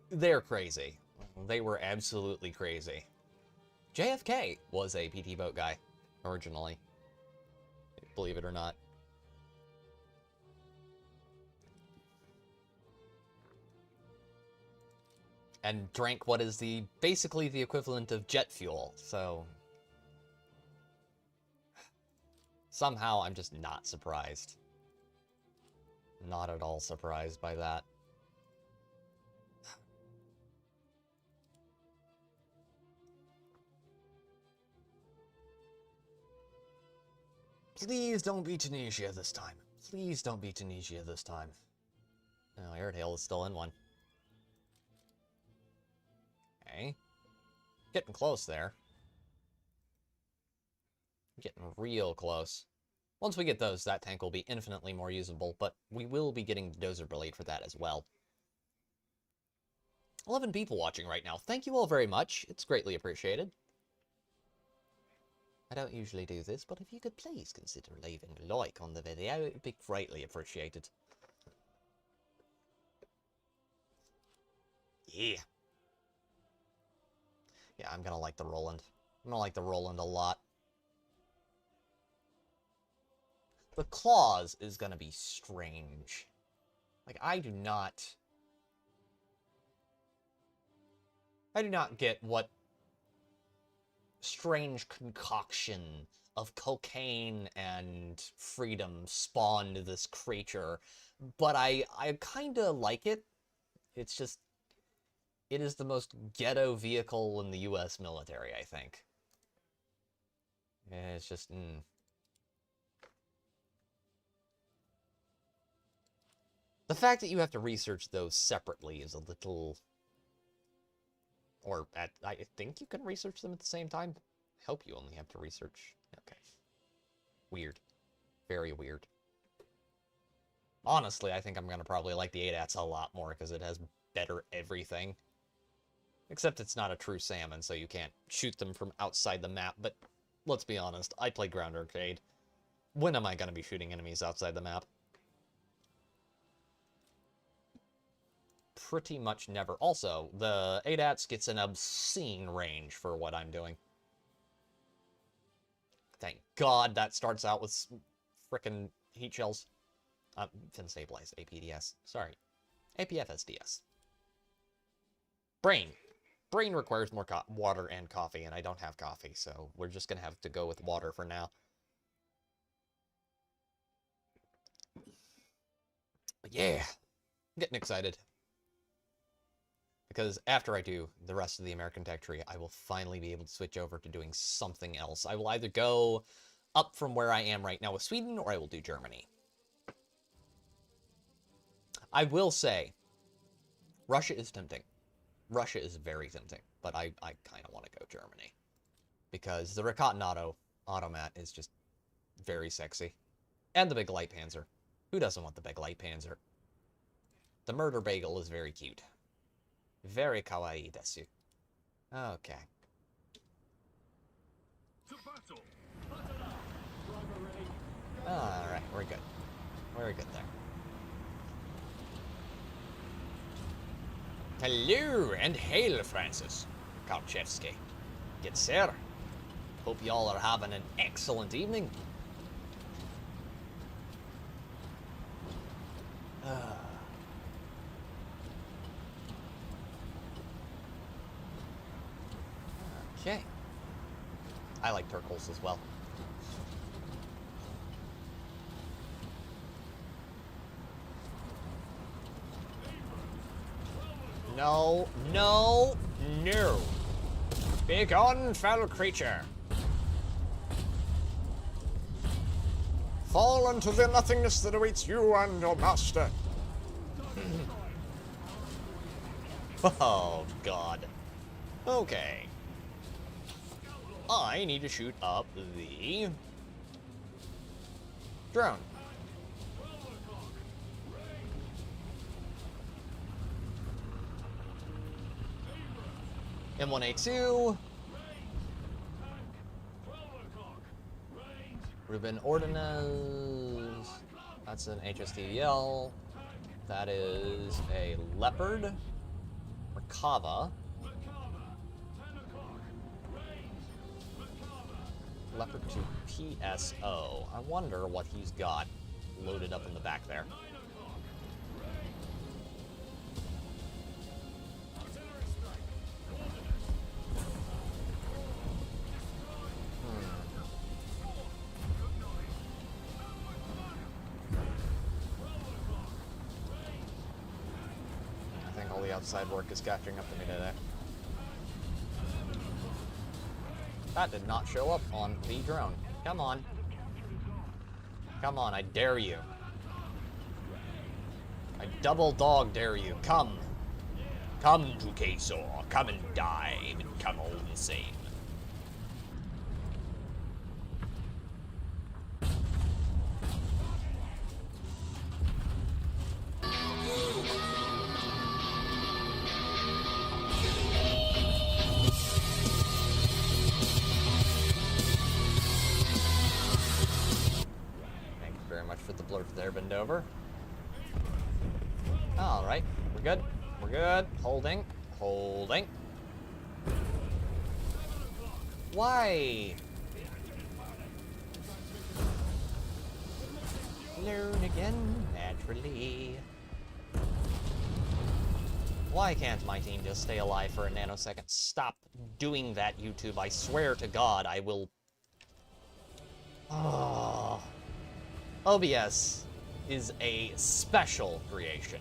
they're crazy. They were absolutely crazy. JFK was a PT boat guy, originally. Believe it or not. And drank what is basically the equivalent of jet fuel, so... Somehow, I'm just not surprised. Not at all surprised by that. Please don't be Tunisia this time. Please don't be Tunisia this time. Oh, Airedale is still in one. Okay. Getting close there. Getting real close. Once we get those, that tank will be infinitely more usable, but we will be getting the Dozer Blade for that as well. 11 people watching right now. Thank you all very much. It's greatly appreciated. I don't usually do this, but if you could please consider leaving a like on the video, it would be greatly appreciated. Yeah. Yeah, I'm gonna like the Roland. I'm gonna like the Roland a lot. The claws is gonna be strange. Like, I do not get what strange concoction of cocaine and freedom spawned this creature, but I kinda like it. It's just, it is the most ghetto vehicle in the US military, I think. It's just, The fact that you have to research those separately is a little... Or, I think you can research them at the same time? I hope you only have to research... Okay. Weird. Very weird. Honestly, I think I'm gonna probably like the ADATs a lot more, because it has better everything. Except it's not a true salmon, so you can't shoot them from outside the map, but let's be honest, I play Ground Arcade. When am I gonna be shooting enemies outside the map? Pretty much never. Also, the ADATS gets an obscene range for what I'm doing. Thank God that starts out with frickin' heat shells. Fin stabilized, APDS. Sorry. APFSDS. Brain. Brain requires more water and coffee, and I don't have coffee, so we're just gonna have to go with water for now. But yeah, I'm getting excited. Because after I do the rest of the American Tech Tree, I will finally be able to switch over to doing something else. I will either go up from where I am right now with Sweden, or I will do Germany. I will say, Russia is tempting. Russia is very tempting, but I kind of want to go Germany. Because the Rakatan Automat is just very sexy. And the big light panzer. Who doesn't want the big light panzer? The murder bagel is very cute. Very kawaii desu. Okay. Alright, we're good. We're good there. Hello and hail, Francis. Karchevsky. Good sir. Hope y'all are having an excellent evening. Okay. I like turtles as well. No, no, no. Begone, foul creature. Fall into the nothingness that awaits you and your master. Oh, God. Okay. I need to shoot up the drone. M1A2. Ruben Ordonez. That's an HSTVL. That is a Leopard. Merkava. Leopard 2 PSO. I wonder what he's got loaded up in the back there. I think all the outside work is catching up to me today. That did not show up on the drone. Come on. Come on, I dare you. I double dog dare you. Come. Come to K-Saw. Come and die. Become all insane. There, bend over. Alright, we're good. We're good. Holding. Holding. Why? Learn again, naturally. Why can't my team just stay alive for a nanosecond? Stop doing that, YouTube. I swear to God, I will... Oh. OBS is a special creation.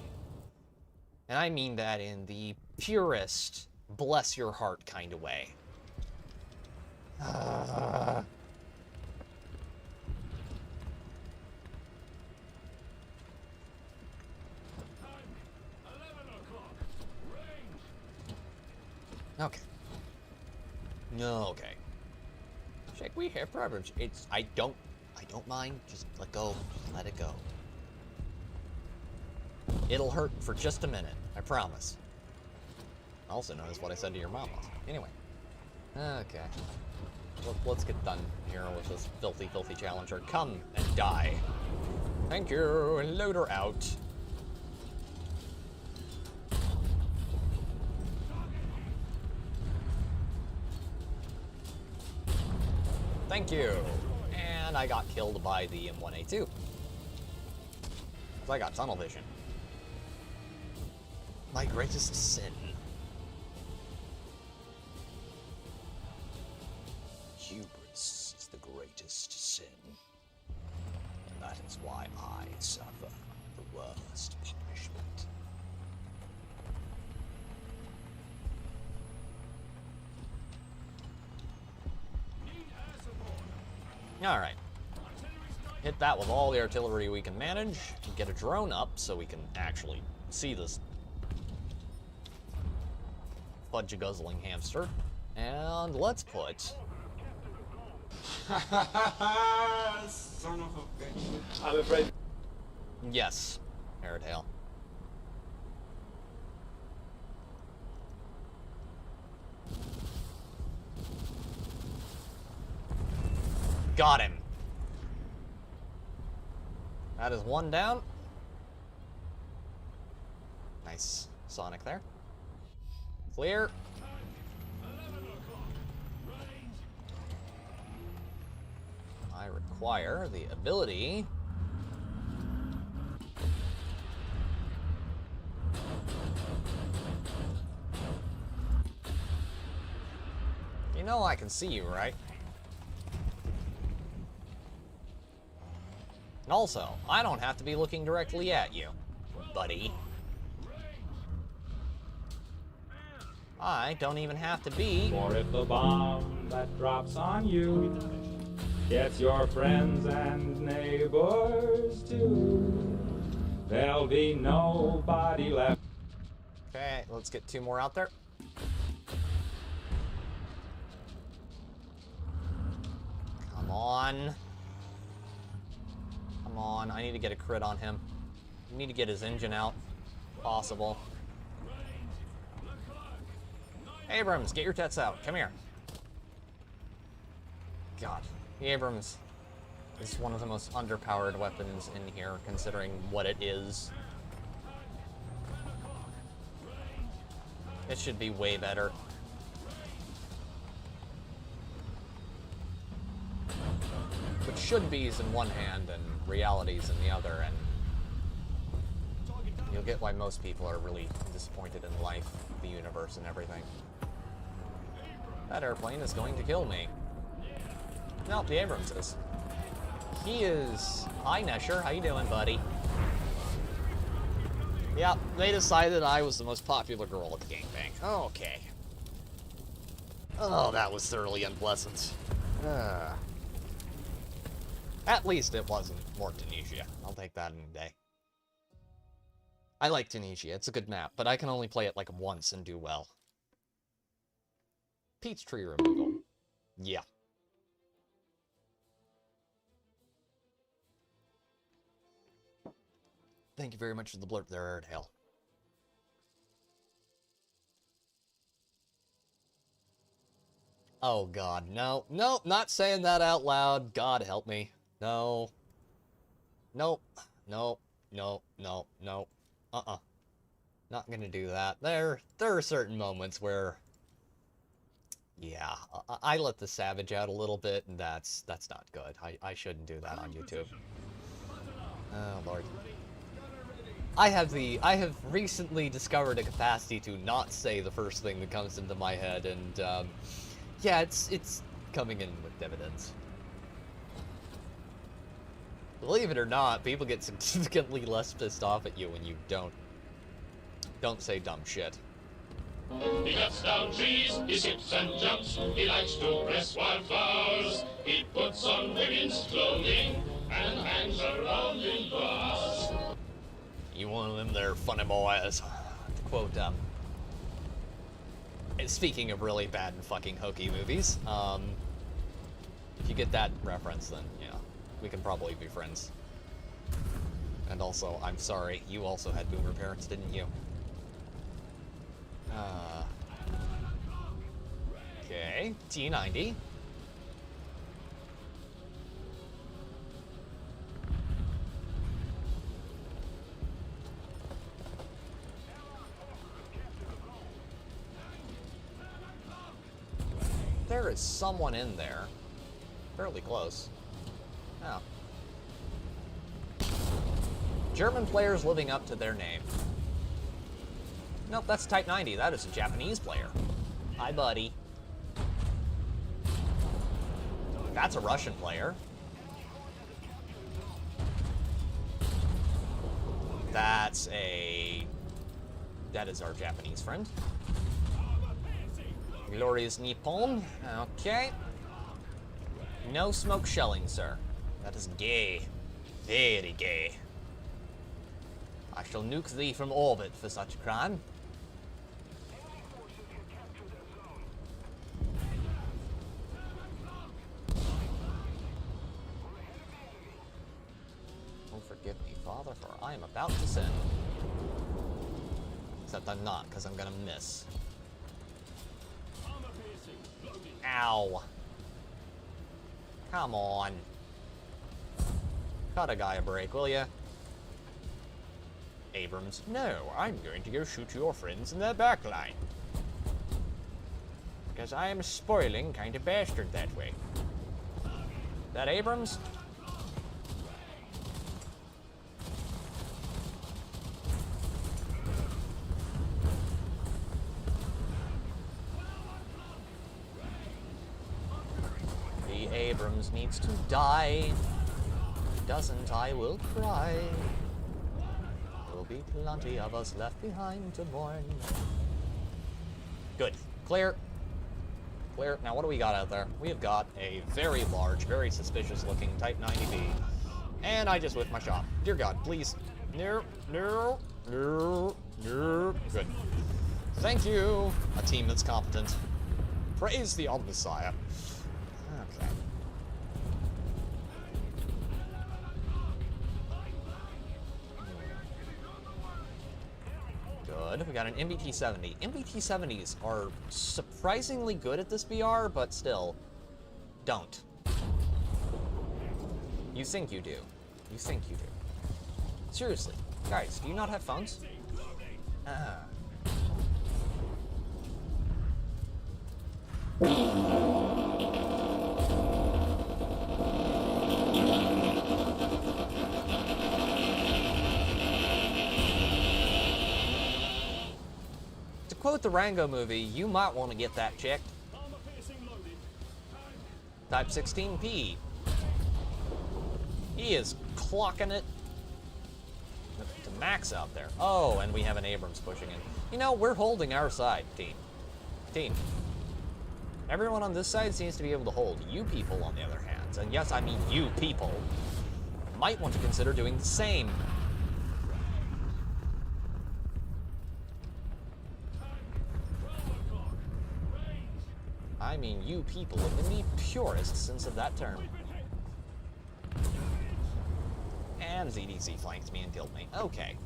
And I mean that in the purest, bless your heart kind of way. Okay. Okay. Check, we have problems. I don't mind. Just let go. Just let it go. It'll hurt for just a minute. I promise. Also notice what I said to your mama. Anyway. Okay. Let's get done here with this filthy, filthy challenger. Come and die. Thank you. And load her out. Thank you. And I got killed by the M1A2. Because I got tunnel vision. My greatest sin. Hubris is the greatest sin. And that is why I suffer the worst punishment. Alright. Hit that with all the artillery we can manage. Get a drone up so we can actually see this fudge-guzzling hamster. And let's put... Son of a bitch. I'm afraid. Yes, Airedale. Got him. That is one down. Nice Sonic there. Clear. I require the ability. You know I can see you, right? And also, I don't have to be looking directly at you, buddy. I don't even have to be. Or if the bomb that drops on you gets your friends and neighbors too, there'll be nobody left. Okay, let's get 2 more out there. Come on. Come on, I need to get a crit on him. I need to get his engine out, if possible. Abrams, get your tits out. Come here. God, the Abrams is one of the most underpowered weapons in here, considering what it is. It should be way better. Which should be's in one hand and reality's in the other, and you'll get why most people are really disappointed in life, the universe, and everything. That airplane is going to kill me. Nope, the Abrams is. He is... Hi, Nesher. How you doing, buddy? Yeah, they decided I was the most popular girl at the gangbang. Oh, okay. Oh, that was thoroughly unpleasant. At least it wasn't more Tunisia. I'll take that in a day. I like Tunisia. It's a good map, but I can only play it like once and do well. Peach tree removal. Yeah. Thank you very much for the blurb there, Airdale. Oh god, no. Nope, not saying that out loud. God help me. No. Nope. Nope. Nope. Nope. Nope. Not gonna do that. There are certain moments where... Yeah, I let the savage out a little bit, and that's not good. I shouldn't do that on YouTube. Oh, Lord. I have recently discovered a capacity to not say the first thing that comes into my head, and, yeah, it's coming in with dividends. Believe it or not, people get significantly less pissed off at you when you don't say dumb shit. He cuts down trees, he skips and jumps, he likes to press wildflowers. He puts on women's clothing and hangs around in bars. You one of them there funny boys. To quote, speaking of really bad and fucking hokey movies, if you get that reference, then, yeah, we can probably be friends. And also, I'm sorry, you also had boomer parents, didn't you? Okay, T90. There is someone in there. Fairly close. Oh. German players living up to their name. Nope, that's Type 90. That is a Japanese player. Hi, buddy. That's a Russian player. That is our Japanese friend. Glorious Nippon. Okay. No smoke shelling, sir. That is gay. Very gay. I shall nuke thee from orbit for such a crime. Oh, forgive me, Father, for I am about to sin. Except I'm not, because I'm gonna miss. Ow. Come on. Cut a guy a break, will ya? Abrams, no, I'm going to go shoot your friends in the back line. Because I am a spoiling kind of bastard that way. That Abrams? The Abrams needs to die. If he doesn't, I will cry. There'll be plenty of us left behind to mourn. Good. Clear. Clear. Now, what do we got out there? We have got a very large, very suspicious-looking Type 90B. And I just whiffed my shot. Dear God, please. No, no, no, no. Good. Thank you, a team that's competent. Praise the Messiah. Okay. Good. We got an MBT-70. MBT-70s are surprisingly good at this BR, but still, don't. You think you do. You think you do. Seriously. Guys, do you not have phones? To quote the Rango movie, you might want to get that checked. Type 16P. He is clocking it to max out there. Oh, and we have an Abrams pushing in. You know, we're holding our side, team. Team. Everyone on this side seems to be able to hold. You people, on the other hand, and yes, I mean you people, might want to consider doing the same. I mean you people in the purest sense of that term. And ZDC flanked me and killed me. Okay.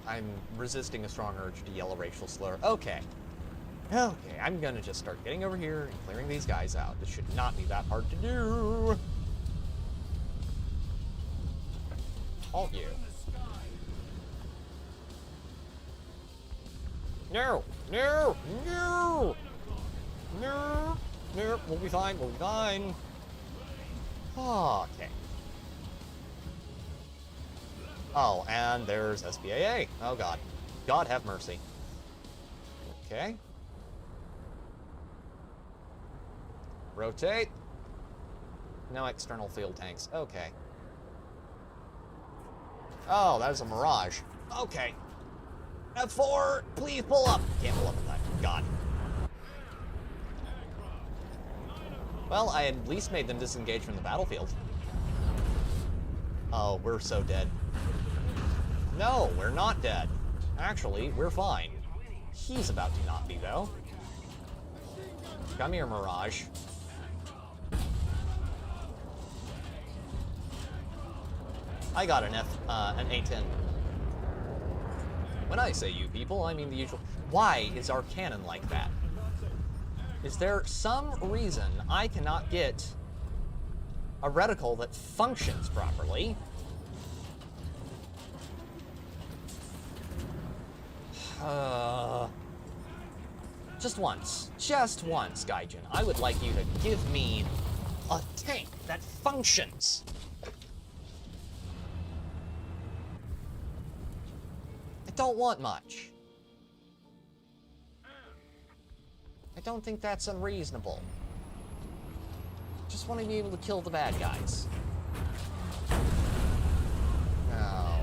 I'm resisting a strong urge to yell a racial slur. Okay. Okay, I'm gonna just start getting over here and clearing these guys out. This should not be that hard to do. All you. No! No! No! No! No! We'll be fine, we'll be fine. Okay. Oh, and there's SBAA. Oh, God. God have mercy. Okay. Rotate. No external field tanks. Okay. Oh, that was a Mirage. Okay. F4, please pull up. Can't pull up in time. God. Well, I at least made them disengage from the battlefield. Oh, we're so dead. No, we're not dead. Actually, we're fine. He's about to not be, though. Come here, Mirage. I got an A-10. When I say you people, I mean the usual. Why is our cannon like that? Is there some reason I cannot get a reticle that functions properly? Just once, Gaijin. I would like you to give me a tank that functions. I don't want much. I don't think that's unreasonable. Just want to be able to kill the bad guys. Oh.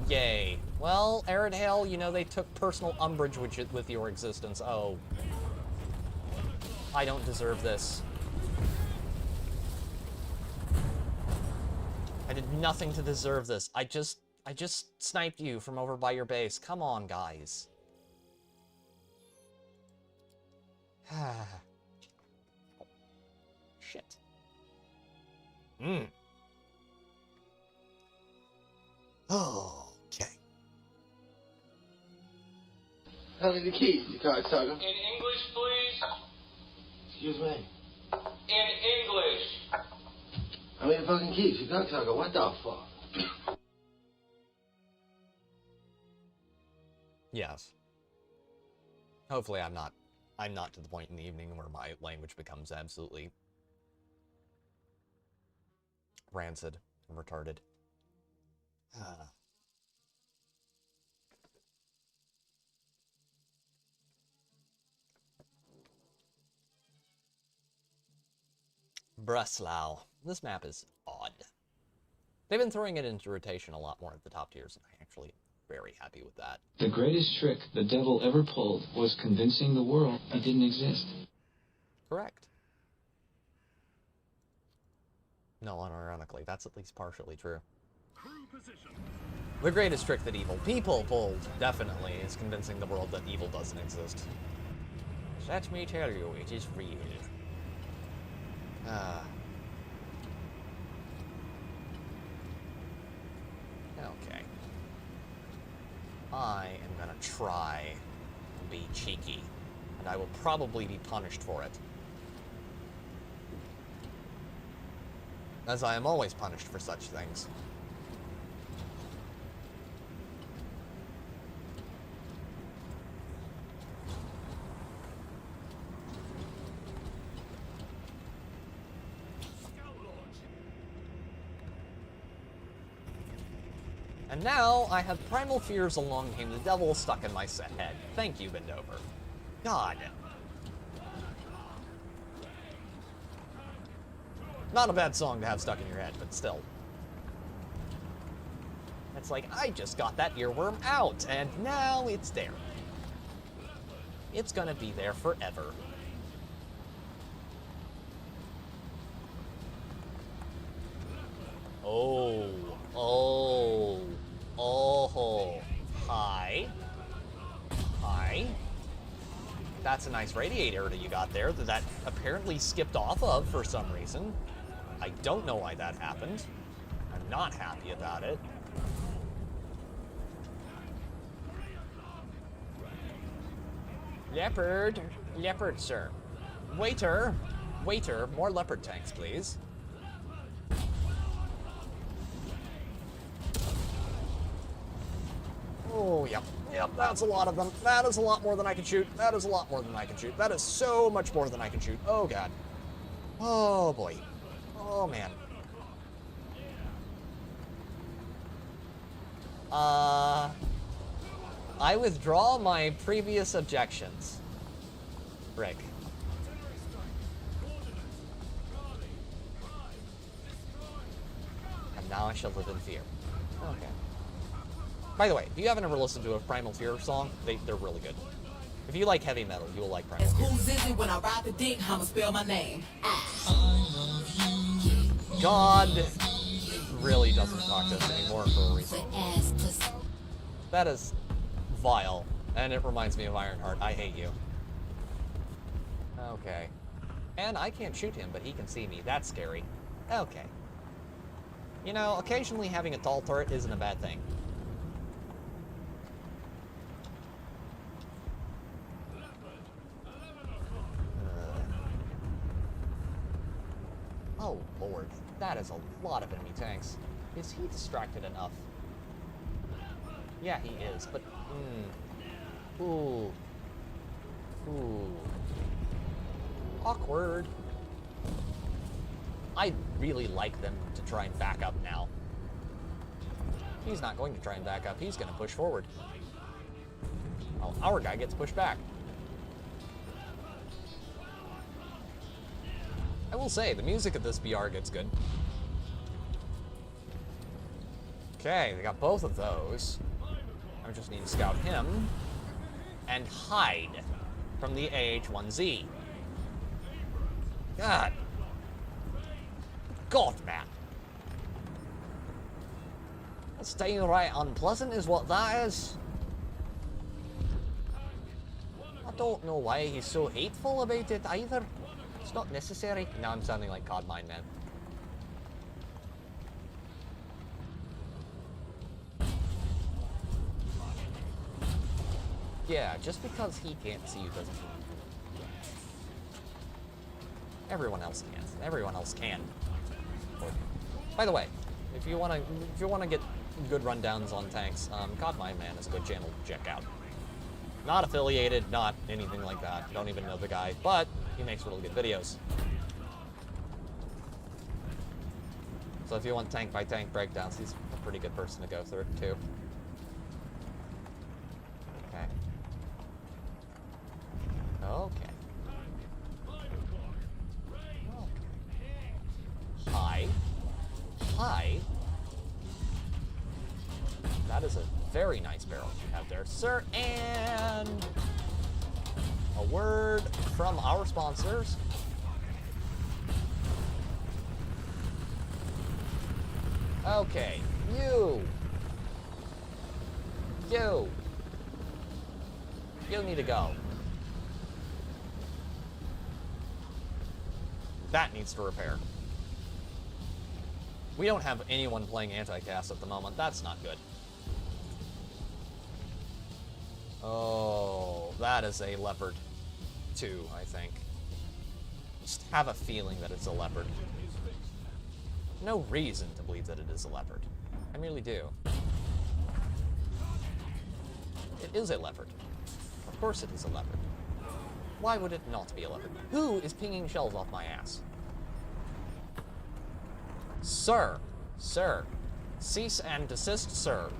Yay. Well, Aridhale, you know, they took personal umbrage with your existence. Oh. I don't deserve this. I did nothing to deserve this. I just sniped you from over by your base. Come on, guys. shit. Okay. How many keys, you cocksucker? In English, please. Excuse me. In English. How many fucking keys, you cocksucker? What the fuck? Yes. Hopefully I'm not to the point in the evening where my language becomes absolutely rancid and retarded. Breslau. This map is odd. They've been throwing it into rotation a lot more at the top tiers, and I'm actually very happy with that. The greatest trick the devil ever pulled was convincing the world he didn't exist. Correct. No, unironically, that's at least partially true. The greatest trick that evil people pulled, definitely, is convincing the world that evil doesn't exist. Let me tell you, it is real. Okay. I am gonna try and be cheeky, and I will probably be punished for it. As I am always punished for such things. And now, I have primal fears along came the devil stuck in my set head. Thank you, bend over. God. Not a bad song to have stuck in your head, but still. It's like, I just got that earworm out, and now it's there. It's gonna be there forever. Oh. Hi. That's a nice radiator that you got there that apparently skipped off of for some reason. I don't know why that happened. I'm not happy about it. Leopard, sir. Waiter, more leopard tanks, please. Oh, yep, that's a lot of them. That is a lot more than I can shoot. That is a lot more than I can shoot. That is so much more than I can shoot. Oh, God. Oh, boy. Oh, man. I withdraw my previous objections. Rick. And now I shall live in fear. Okay. By the way, if you haven't ever listened to a Primal Fear song, they're really good. If you like heavy metal, you'll like Primal Fear. Who's is it when I ride the dick? I'ma spell my name. God really doesn't talk to us anymore for a reason. That is vile, and it reminds me of Ironheart. I hate you. Okay. And I can't shoot him, but he can see me. That's scary. Okay. You know, occasionally having a tall turret isn't a bad thing. Oh, Lord. That is a lot of enemy tanks. Is he distracted enough? Yeah, he is, but... Ooh. Awkward. I'd really like them to try and back up now. He's not going to try and back up. He's going to push forward. Oh, our guy gets pushed back. I will say, the music of this BR gets good. Okay, they got both of those. I just need to scout him and hide from the AH-1Z. God. God, man. That's downright unpleasant is what that is. I don't know why he's so hateful about it either. It's not necessary. Now I'm sounding like COD Mine Man. Yeah, just because he can't see you doesn't mean everyone else can. Everyone else can. By the way, if you wanna get good rundowns on tanks, COD Mine Man is a good channel to check out. Not affiliated, not anything like that. Don't even know the guy, but he makes really good videos. So if you want tank by tank breakdowns, he's a pretty good person to go through too. Okay. Okay. Hi. Hi. That is a very nice barrel you have there, sir. And a word from our sponsors. Okay, you need to go. That needs to repair. We don't have anyone playing anti-cast at the moment. That's not good. Oh, that is a leopard 2, I think. Just have a feeling that it's a leopard. No reason to believe that it is a leopard. I merely do. It is a leopard. Of course it is a leopard. Why would it not be a leopard? Who is pinging shells off my ass? Sir. Sir. Cease and desist, sir.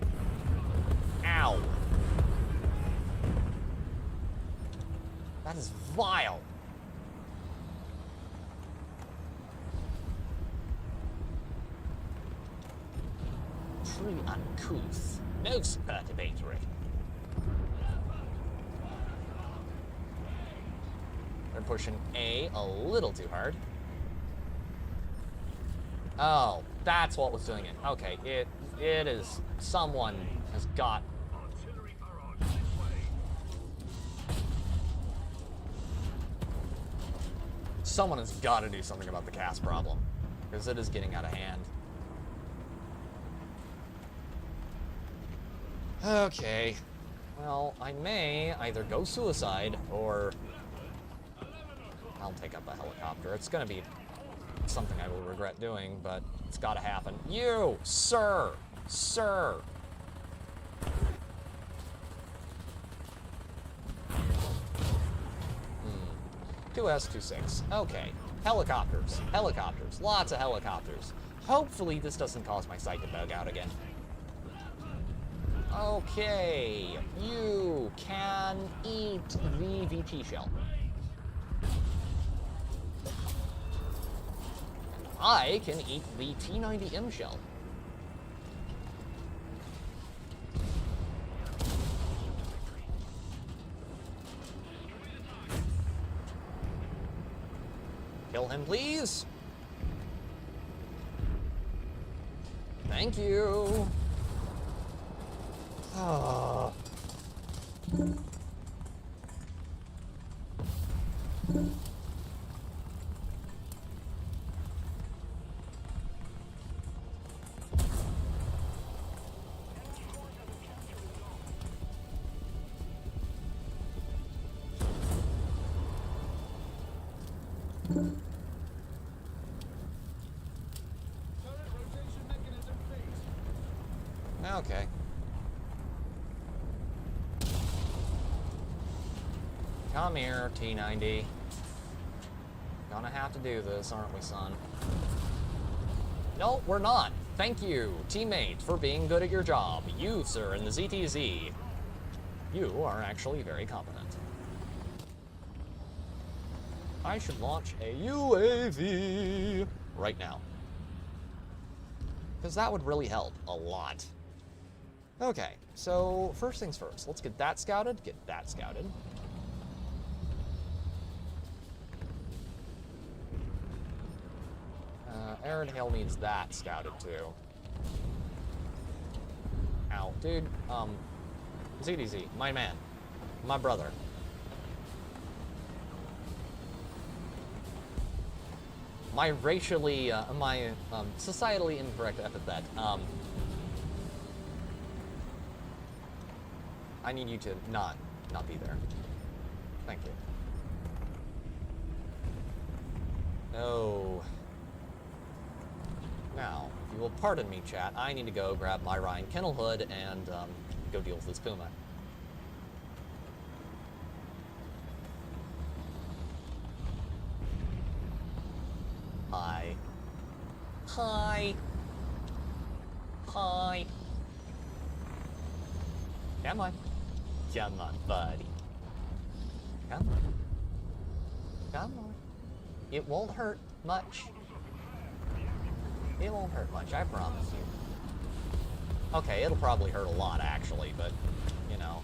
Ow. That is vile. Truly uncouth. Most perturbatory. They're pushing A a little too hard. Oh, that's what was doing it. Okay, it is... Someone has got... Someone has got to do something about the cast problem, because it is getting out of hand. Okay. Well, I may either go suicide, or... I'll take up a helicopter. It's gonna be something I will regret doing, but it's gotta happen. You! Sir! Sir! 2S26. Okay. Helicopters. Helicopters. Lots of helicopters. Hopefully this doesn't cause my sight to bug out again. Okay. You can eat the VT shell. I can eat the T90M shell. Kill him, please. Thank you. Ah. Okay. Come here, T90. Gonna have to do this, aren't we, son? No, we're not. Thank you, teammate, for being good at your job. You, sir, in the ZTZ. You are actually very competent. I should launch a UAV right now. Because that would really help a lot. Okay, so first things first. Let's get that scouted, get that scouted. Aaron Hale needs that scouted too. Ow, dude, ZDZ, my man, my brother. my racially, societally incorrect epithet. I need you to not be there. Thank you. No. Now, if you will pardon me, chat, I need to go grab my Ryan Kennel Hood and go deal with this Puma. Hi. Hi. Hi. Come on. Come on, buddy. Come on. Come on. It won't hurt much. It won't hurt much, I promise you. Okay, it'll probably hurt a lot, actually, but, you know.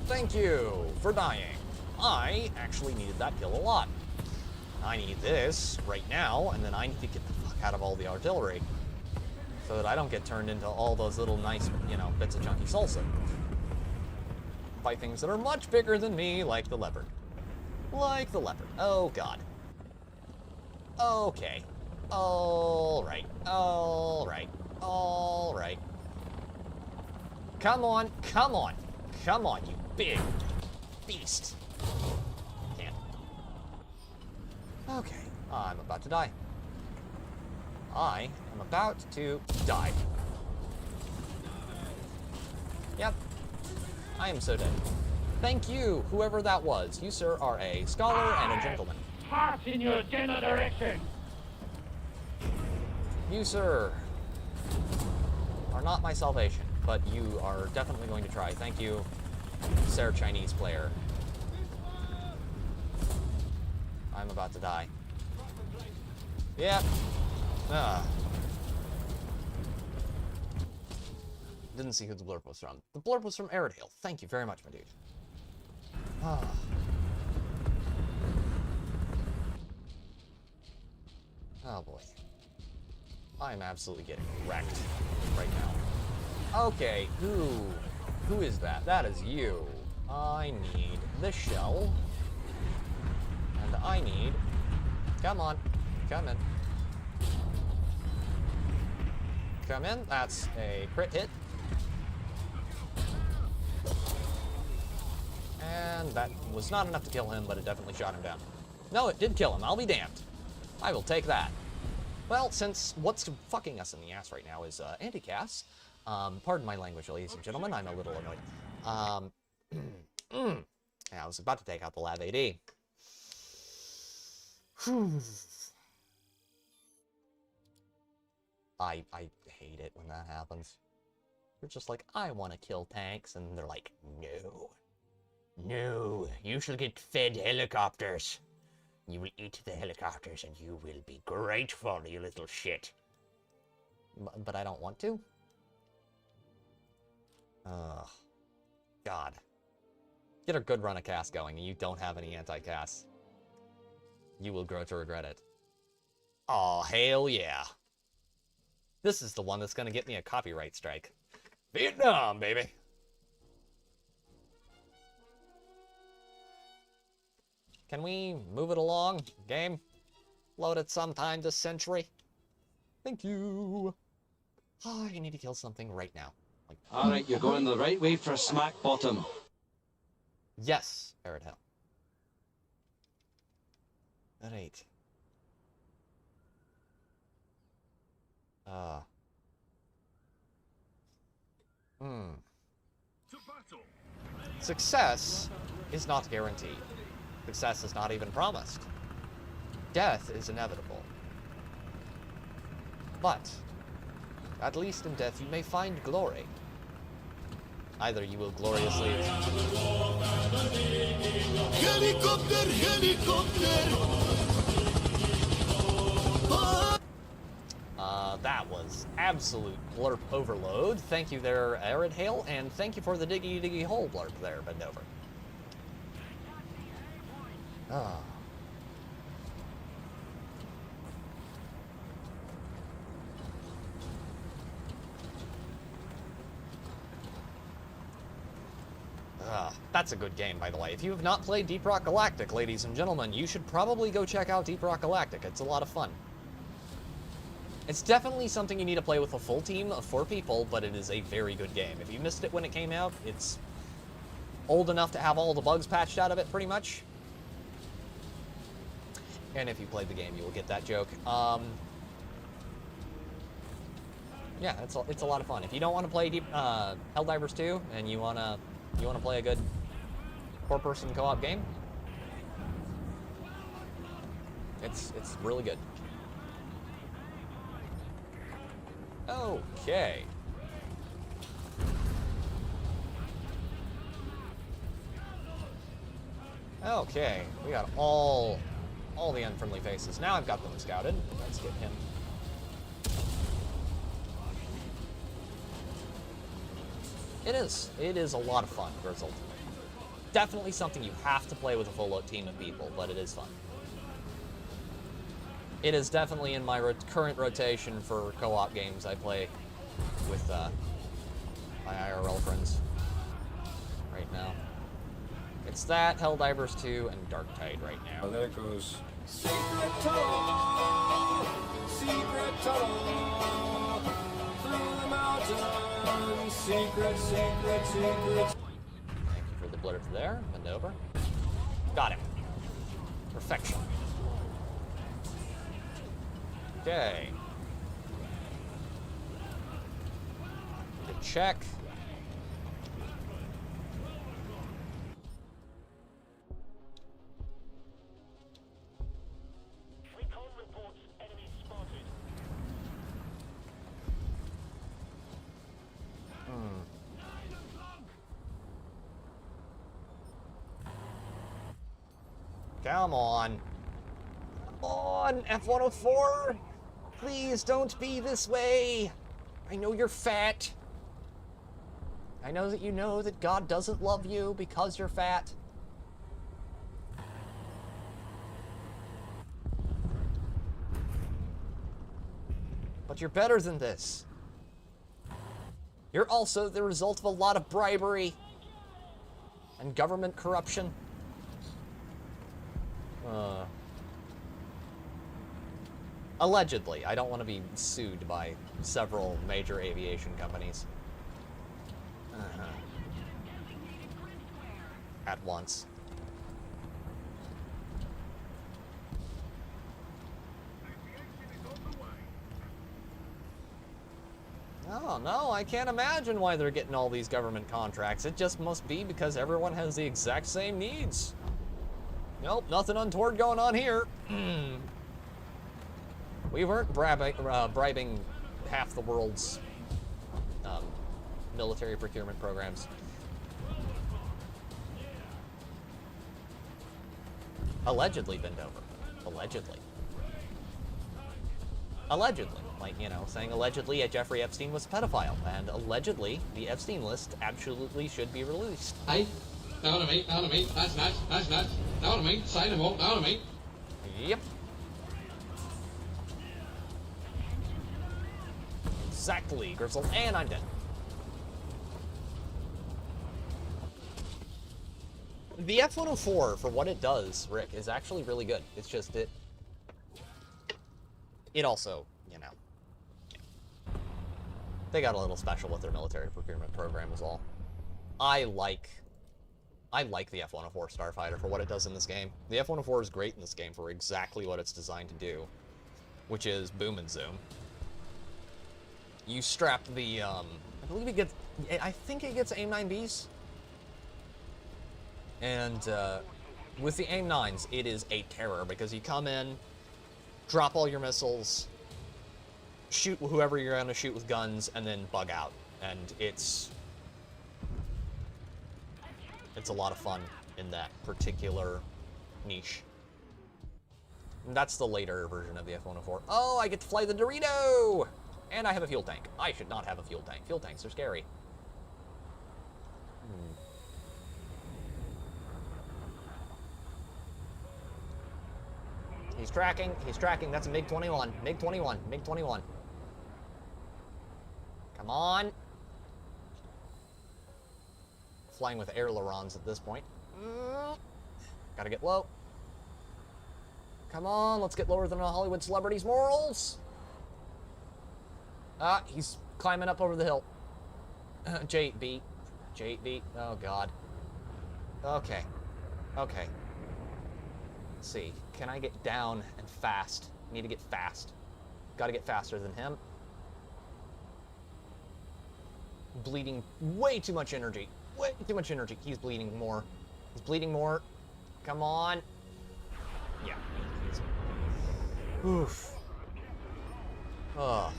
Thank you for dying. I actually needed that kill a lot. I need this right now, and then I need to get the fuck out of all the artillery so that I don't get turned into all those little nice, you know, bits of chunky salsa by things that are much bigger than me, like the leopard. Like the leopard. Oh, God. Okay. Alright. Alright. Alright. Come on. Come on. Come on, you big beast. Can't. Okay. I'm about to die. I am about to die. Yep. I am so dead. Thank you, whoever that was. You, sir, are a scholar and a gentleman. March in your general direction. You, sir, are not my salvation, but you are definitely going to try. Thank you, sir, Chinese player. I'm about to die. Yep. Didn't see who the blurb was from. The blurb was from Aerodale. Thank you very much, my dude. Oh boy. I'm absolutely getting wrecked right now. Okay, who is that? That is you. I need this shell. And I need... Come on. Come in. Come in. That's a crit hit. And that was not enough to kill him, but it definitely shot him down. No, it did kill him. I'll be damned. I will take that. Well, since what's fucking us in the ass right now is anti-Cass. Pardon my language, ladies and gentlemen. I'm a little annoyed. Yeah, I was about to take out the LAV-AD. I hate it when that happens. You're just like, I want to kill tanks, and they're like, no. No, you shall get fed helicopters. You will eat the helicopters, and you will be grateful, you little shit. But I don't want to? Ugh. God. Get a good run of Cass going, and you don't have any anti-Cass. You will grow to regret it. Aw, hell yeah. This is the one that's gonna get me a copyright strike. Vietnam, baby! Can we move it along, game? Load it sometime this century? Thank you. Oh, I need to kill something right now. Like, Alright, you're going the right way for smack bottom. yes, Aerodale. Alright. Success is not guaranteed. Success is not even promised. Death is inevitable. But, at least in death you may find glory. Either you will gloriously... Helicopter, helicopter! That was absolute blurp overload. Thank you there, Aerodale, and thank you for the diggy diggy hole blurp there, bend over. Ah. That's a good game, by the way. If you have not played Deep Rock Galactic, ladies and gentlemen, you should probably go check out Deep Rock Galactic. It's a lot of fun. It's definitely something you need to play with a full team of 4 people, but it is a very good game. If you missed it when it came out, it's old enough to have all the bugs patched out of it, pretty much. And if you played the game, you will get that joke. Yeah, it's a lot of fun. If you don't want to play Helldivers 2 and you wanna play a good 4-person co-op game, it's really good. Okay. Okay, we got all the unfriendly faces. Now I've got them scouted. Let's get him. It is a lot of fun, Grizzled. Definitely something you have to play with a full team of people, but it is fun. It is definitely in my current rotation for co-op games I play with my IRL friends right now. It's that, Helldivers 2, and Dark Tide right now. Oh, there it goes. Secret tunnel, secret tunnel, through the mountains, secret, secret, secret. Thank you for the blur there, bend over. Got him. Perfection. Okay. Good check. Come on. Come on, F-104! Please don't be this way! I know you're fat. I know that you know that God doesn't love you because you're fat. But you're better than this. You're also the result of a lot of bribery and government corruption. Allegedly. I don't want to be sued by several major aviation companies. At once. Oh, no, I can't imagine why they're getting all these government contracts. It just must be because everyone has the exact same needs. Nope, nothing untoward going on here. We weren't bribing half the world's military procurement programs. Allegedly bend over. Allegedly. Allegedly. Like, you know, saying allegedly Jeffrey Epstein was a pedophile. And allegedly, the Epstein list absolutely should be released. Hey, down to me, that's nice, down to me, sign them up, down to me. Yep. Exactly, Grizzle, and I'm dead. The F-104, for what it does, Rick, is actually really good. It's just it also, you know, they got a little special with their military procurement program is all. I like the F-104 Starfighter for what it does in this game. The F-104 is great in this game for exactly what it's designed to do, which is boom and zoom. You strap the, I believe it gets, I think it gets AIM-9Bs. And with the AIM-9s, it is a terror because you come in, drop all your missiles, shoot whoever you're going to shoot with guns, and then bug out. And it's a lot of fun in that particular niche. And that's the later version of the F-104. Oh, I get to fly the Dorito! And I have a fuel tank. I should not have a fuel tank. Fuel tanks are scary. He's tracking, that's a MiG-21, MiG-21, MiG-21. Come on. flying with ailerons at this point. Gotta get low. Come on, let's get lower than a Hollywood celebrity's morals. Ah, he's climbing up over the hill. J8B. J8B. Oh, God. Okay. Okay. Let's see. Can I get down and fast? Need to get fast. Gotta get faster than him. Bleeding way too much energy. Way too much energy. He's bleeding more. He's bleeding more. Come on. Yeah. Oof. Ugh.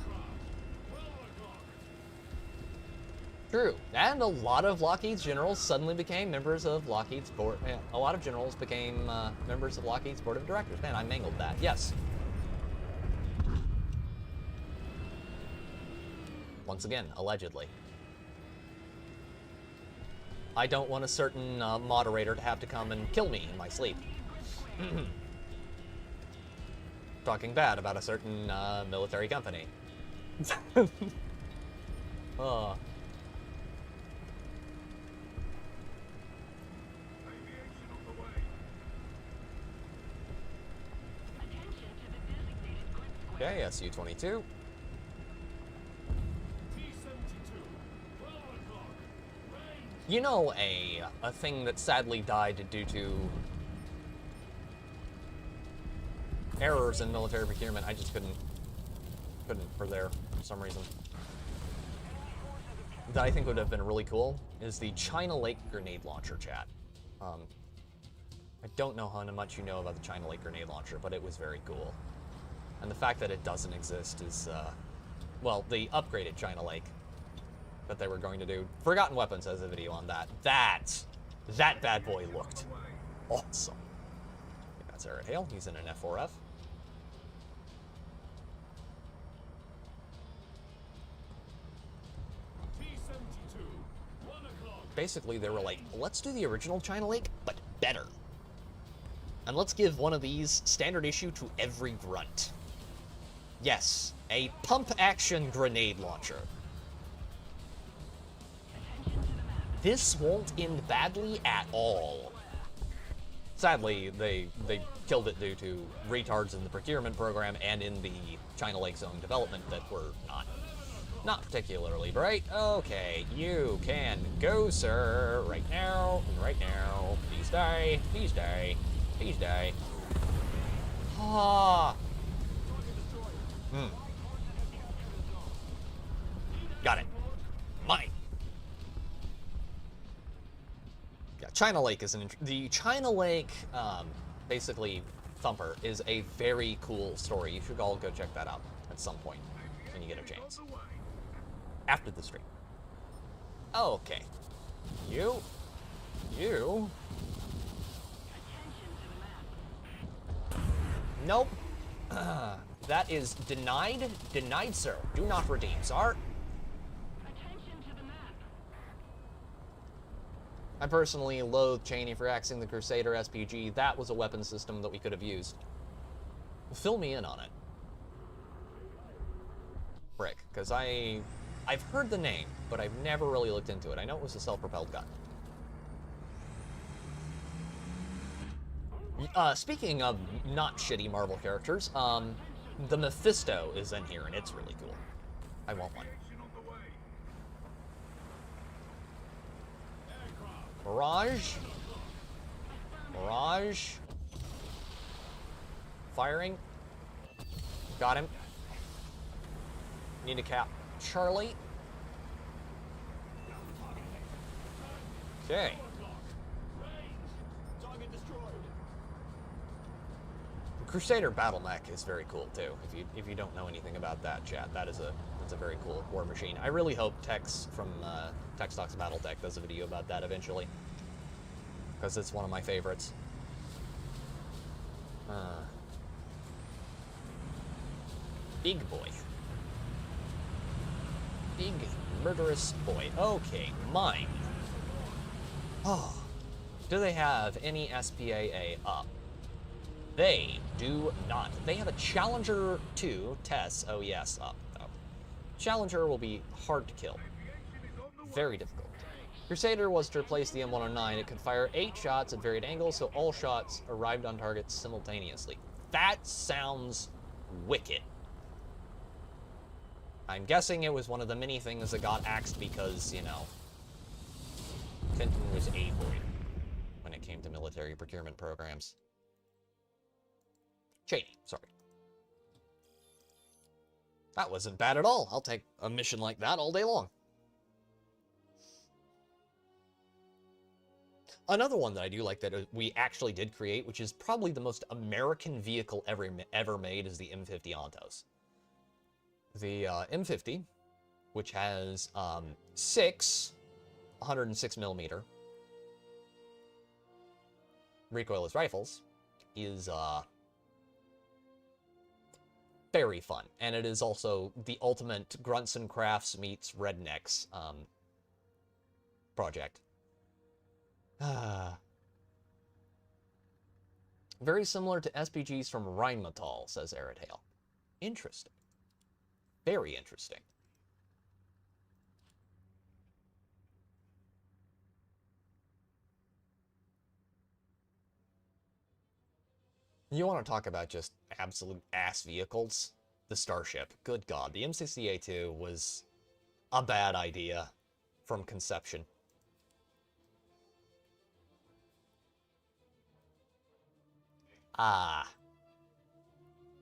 True. And a lot of Lockheed's generals suddenly became members of Lockheed's board. A lot of generals became members of Lockheed's board of directors. Man, I mangled that. Yes. Once again, allegedly. I don't want a certain moderator to have to come and kill me in my sleep. Talking bad about a certain military company. Oh. Okay, Su-22. You know, a thing that sadly died due to errors in military procurement. I just couldn't for there for some reason. That I think would have been really cool is the China Lake grenade launcher, chat. I don't know how much you know about the China Lake grenade launcher, but it was very cool. And the fact that it doesn't exist is, well, the upgraded China Lake that they were going to do. Forgotten Weapons has a video on that. That bad boy looked awesome. Okay, that's Eric Hale. He's in an F4F. Basically, they were like, let's do the original China Lake, but better. And let's give one of these standard issue to every grunt. Yes, a pump-action grenade launcher. This won't end badly at all. Sadly, they killed it due to retards in the procurement program and in the China Lake Zone development that were not particularly bright. Okay, you can go, sir, right now, right now. Please die, please die, please die. Ah. Got it. Mine. Yeah, China Lake is the China Lake, basically, Thumper is a very cool story. You should all go check that out at some point when you get a chance. After the stream. Okay. You. Nope. That is denied. Denied, sir. Do not redeem, sir. I personally loathe Cheney for axing the Crusader SPG. That was a weapon system that we could have used. Fill me in on it. Brick, because I've heard the name, but I've never really looked into it. I know it was a self-propelled gun. Speaking of not shitty Marvel characters, the Mephisto is in here, and it's really cool. I want one. Mirage. Mirage. Firing. Got him. Need to cap Charlie. Okay. Crusader Battle Mech is very cool too. If you don't know anything about that, chat, that's a very cool war machine. I really hope Tex from Tex Talks BattleTech does a video about that eventually, because it's one of my favorites. Big boy. Big murderous boy. Okay, mine. Oh, do they have any SPAA up? They do not. They have a Challenger 2 Tess OES up, though. Challenger will be hard to kill. Very difficult. Crusader was to replace the M109. It could fire 8 shots at varied angles, so all shots arrived on target simultaneously. That sounds wicked. I'm guessing it was one of the many things that got axed because, you know, Clinton was a-boy when it came to military procurement programs. Cheney, sorry. That wasn't bad at all. I'll take a mission like that all day long. Another one that I do like that we actually did create, which is probably the most American vehicle ever made, is the M50 Ontos. The M50, which has 6 106mm recoilless rifles, is very fun. And it is also the ultimate Grunts and Crafts meets Rednecks project. Very similar to SPGs from Rheinmetall, says Aradale. Interesting. Very interesting. You want to talk about just absolute ass vehicles? The Starship. Good God, the M60A2 was a bad idea from conception. Ah.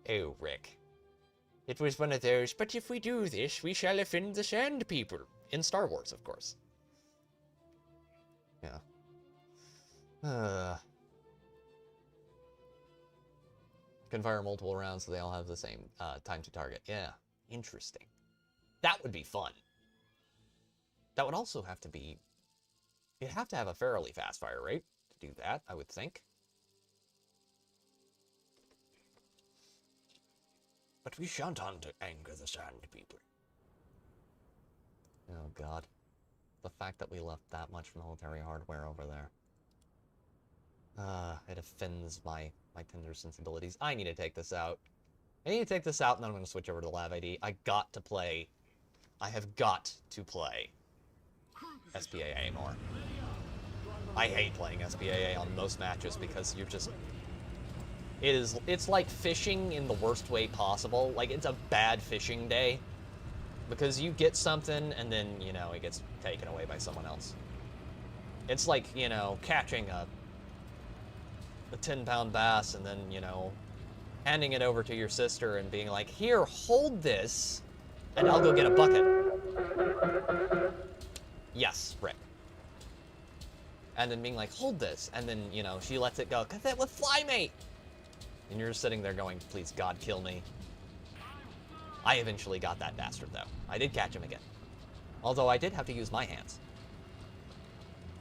Oh, Rick. It was one of those, but if we do this, we shall offend the Sand People. In Star Wars, of course. Yeah. Can fire multiple rounds so they all have the same time to target. Yeah. Interesting. That would be fun. That would also have to be... You'd have to have a fairly fast fire rate to do that, I would think. But we shan't hunt to anger the Sand People. Oh, God. The fact that we left that much military hardware over there. It offends my tender sensibilities. I need to take this out. I need to take this out, and then I'm going to switch over to the LAV-AD. I have got to play SPAA more. I hate playing SPAA on most matches because you're just... It's like fishing in the worst way possible. Like, it's a bad fishing day. Because you get something, and then, you know, it gets taken away by someone else. It's like, you know, catching a 10-pound bass, and then, you know, handing it over to your sister and being like, here, hold this, and I'll go get a bucket. Yes, Rick. And then being like, hold this, and then, you know, she lets it go, because that was fly mate! And you're just sitting there going, please, God, kill me. I eventually got that bastard, though. I did catch him again. Although I did have to use my hands.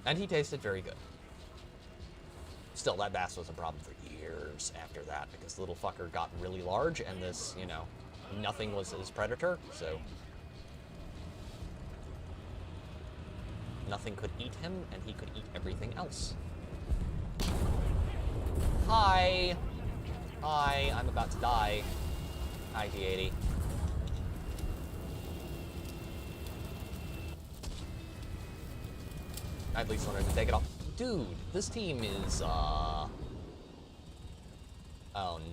And he tasted very good. Still, that bass was a problem for years after that, because the little fucker got really large, and this, you know, nothing was his predator, so... Nothing could eat him, and he could eat everything else. Hi! Hi, I'm about to die. Hi, T.T.G.A. I at least wanted to take it off. Dude, this team is, oh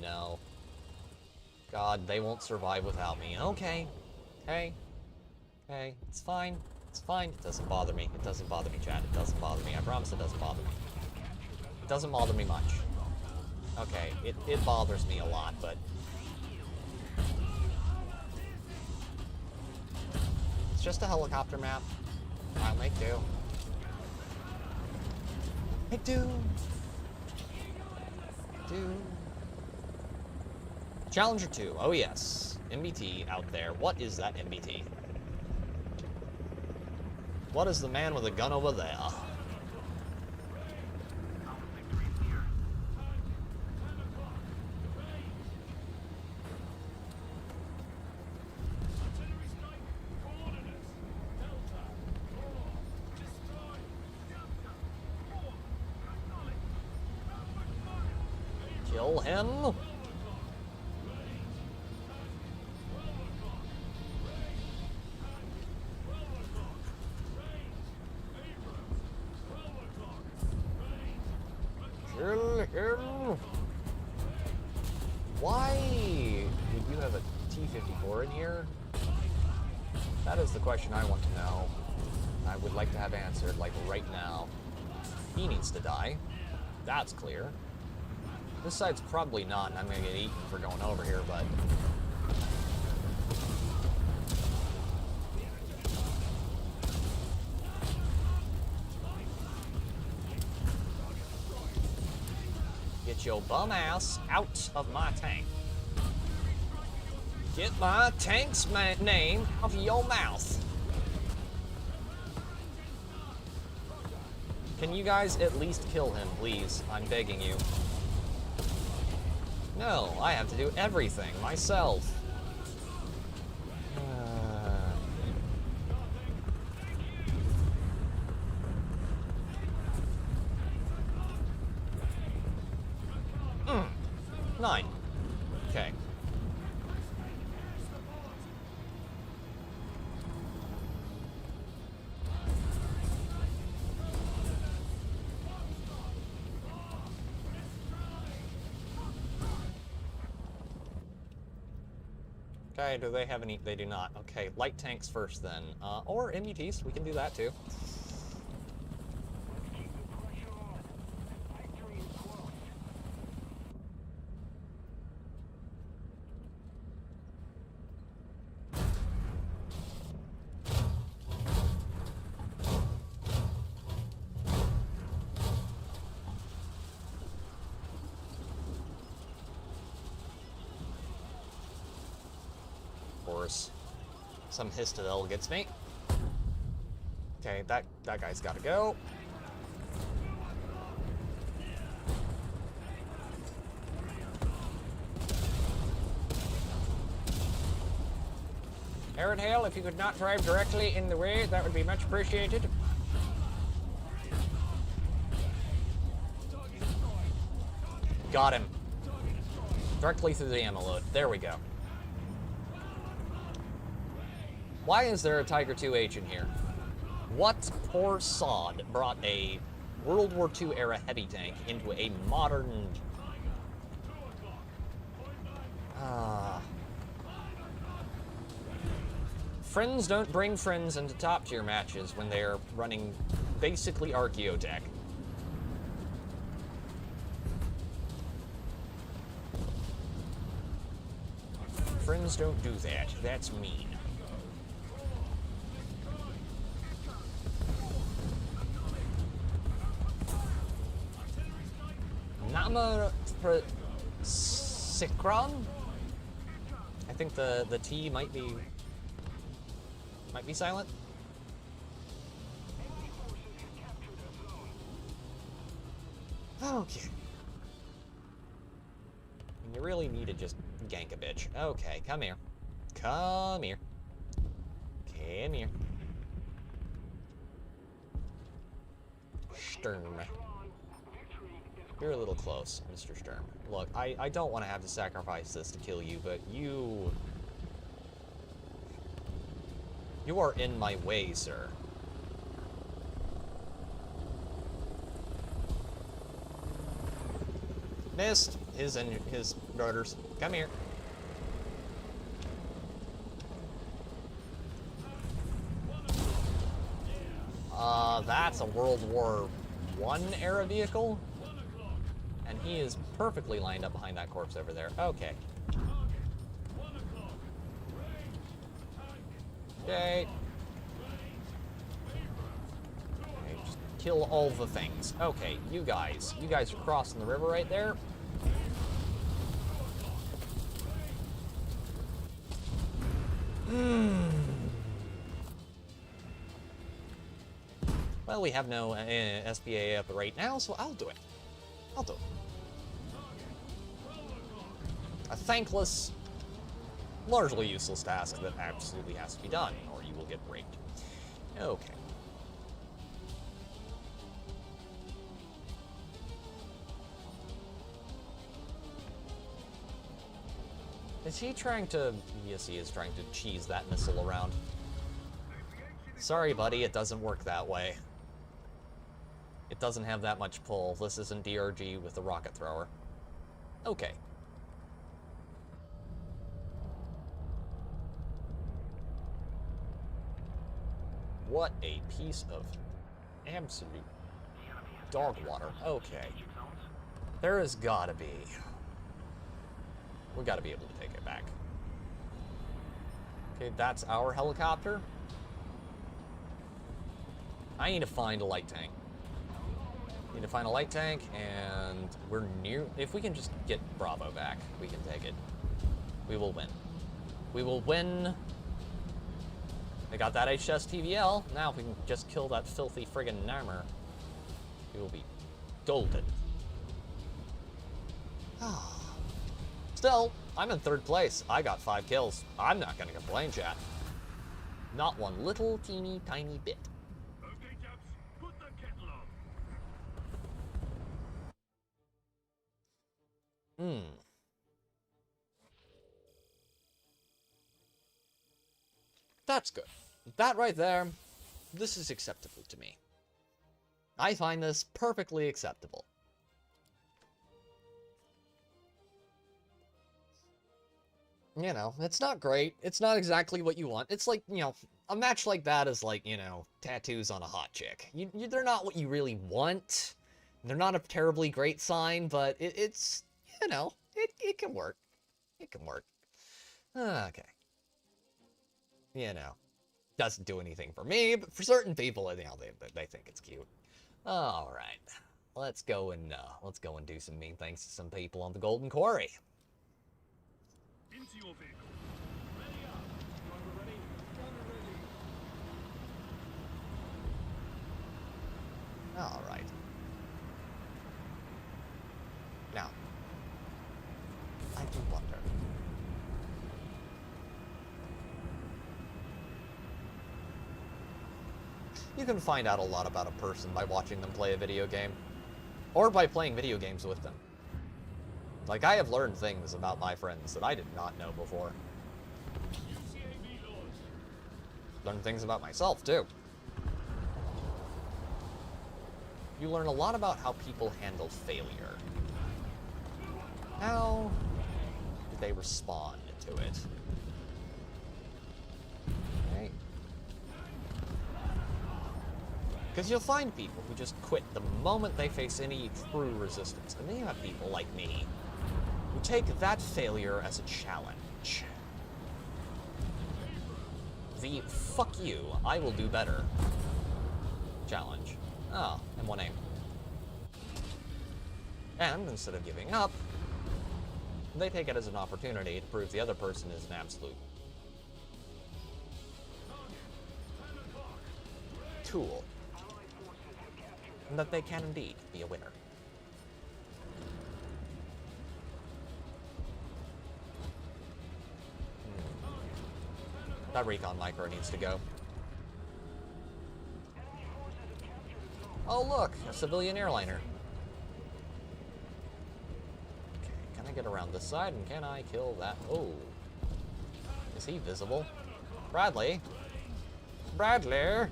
no. God, they won't survive without me. Okay. Okay. Okay, it's fine. It's fine. It doesn't bother me. It doesn't bother me, Chad. It doesn't bother me. I promise it doesn't bother me. It doesn't bother me much. Okay, it bothers me a lot, but... It's just a helicopter map. I'll make do. Make do! Do. Challenger 2. Oh, yes. MBT out there. What is that MBT? What is the man with a gun over there? Kill him. Kill him! Why would you have a T-54 in here? That is the question I want to know. I would like to have answered, like, right now. He needs to die. That's clear. This side's probably not, and I'm gonna get eaten for going over here, but... Get your bum ass out of my tank. Get my tank's name off your mouth. Can you guys at least kill him, please? I'm begging you. No, I have to do everything myself. Nine. Okay. Okay, do they have any? They do not. Okay, light tanks first then. Or MUTs, we can do that too. Some Histadel gets me. Okay, that guy's gotta go. Aaron Hale, if you could not drive directly in the way, that would be much appreciated. Got him. Directly through the ammo load. There we go. Why is there a Tiger 2H in here? What poor sod brought a World War II era heavy tank into a modern... Friends don't bring friends into top tier matches when they're running basically Archaeotech. Friends don't do that. That's mean. Sikron? I think the T might be silent. Okay. You really need to just gank a bitch. Okay, come here. Come here. Come here. Sturm. You're a little close, Mr. Sturm. Look, I don't want to have to sacrifice this to kill you, but you are in my way, sir. Missed his rotors. Come here. That's a World War I era vehicle. And he is perfectly lined up behind that corpse over there. Okay. Okay. Okay, just kill all the things. Okay, you guys are crossing the river right there. Well, we have no SBA up right now, so I'll do it. I'll do it. A thankless, largely useless task that absolutely has to be done, or you will get raped. Okay. Is he trying to... Yes, he is trying to cheese that missile around. Sorry, buddy, it doesn't work that way. It doesn't have that much pull. This isn't DRG with the rocket thrower. Okay. What a piece of absolute dog water. Okay. There has gotta be. We gotta be able to take it back. Okay, that's our helicopter. I need to find a light tank. Need to find a light tank, and we're near. If we can just get Bravo back, we can take it. We will win. We will win. I got that HS TVL. Now if we can just kill that filthy friggin' armor, we will be golden. Still, I'm in 3rd place. I got 5 kills. I'm not gonna complain, chat. Not one little teeny tiny bit. Okay, chaps, put the kettle on. That's good. That right there, this is acceptable to me. I find this perfectly acceptable. You know, it's not great. It's not exactly what you want. It's like, you know, a match like that is like, you know, tattoos on a hot chick. They're not what you really want. They're not a terribly great sign, but it's, you know, it can work. It can work. Okay. You know, doesn't do anything for me, but for certain people, you know, they think it's cute. All right. Let's go and do some mean things to some people on the Golden Quarry. Into your vehicle. Ready up. Driver ready. Gunner ready. All right. Now, I do wonder. You can find out a lot about a person by watching them play a video game, or by playing video games with them. Like, I have learned things about my friends that I did not know before. Learned things about myself, too. You learn a lot about how people handle failure. How do they respond to it? Right? Because you'll find people who just quit the moment they face any true resistance. And then you have people like me, who take that failure as a challenge. The fuck you, I will do better challenge. Oh, and one aim. And instead of giving up, they take it as an opportunity to prove the other person is an absolute tool. And that they can indeed be a winner. That recon micro needs to go. Oh look, a civilian airliner. Okay, can I get around this side and can I kill that? Oh. Is he visible? Bradley? Bradley?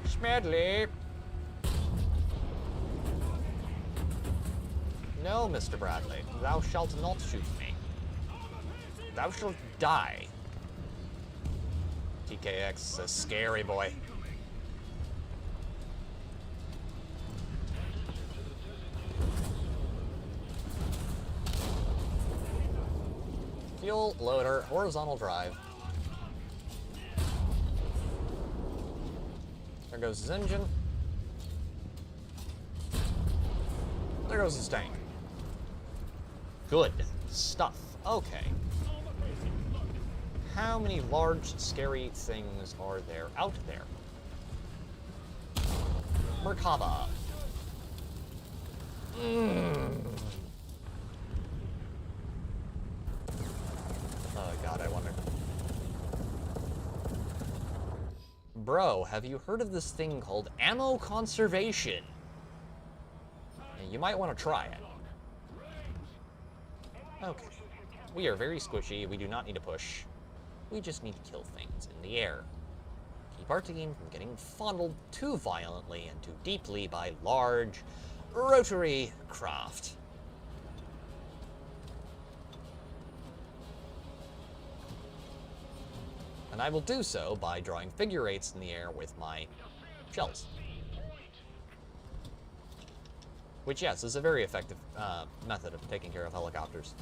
Schmedley? No, Mr. Bradley, thou shalt not shoot me. Thou shalt die. TKX is a scary boy. Fuel, loader, horizontal drive. There goes his engine. There goes his tank. Good stuff. Okay. How many large, scary things are there out there? Merkaba. Oh god, I wonder. Bro, have you heard of this thing called ammo conservation? You might want to try it. Okay. We are very squishy. We do not need to push. We just need to kill things in the air. keep our team from getting funneled too violently and too deeply by large rotary craft. And I will do so by drawing figure eights in the air with my shells. Which, yes, is a very effective method of taking care of helicopters.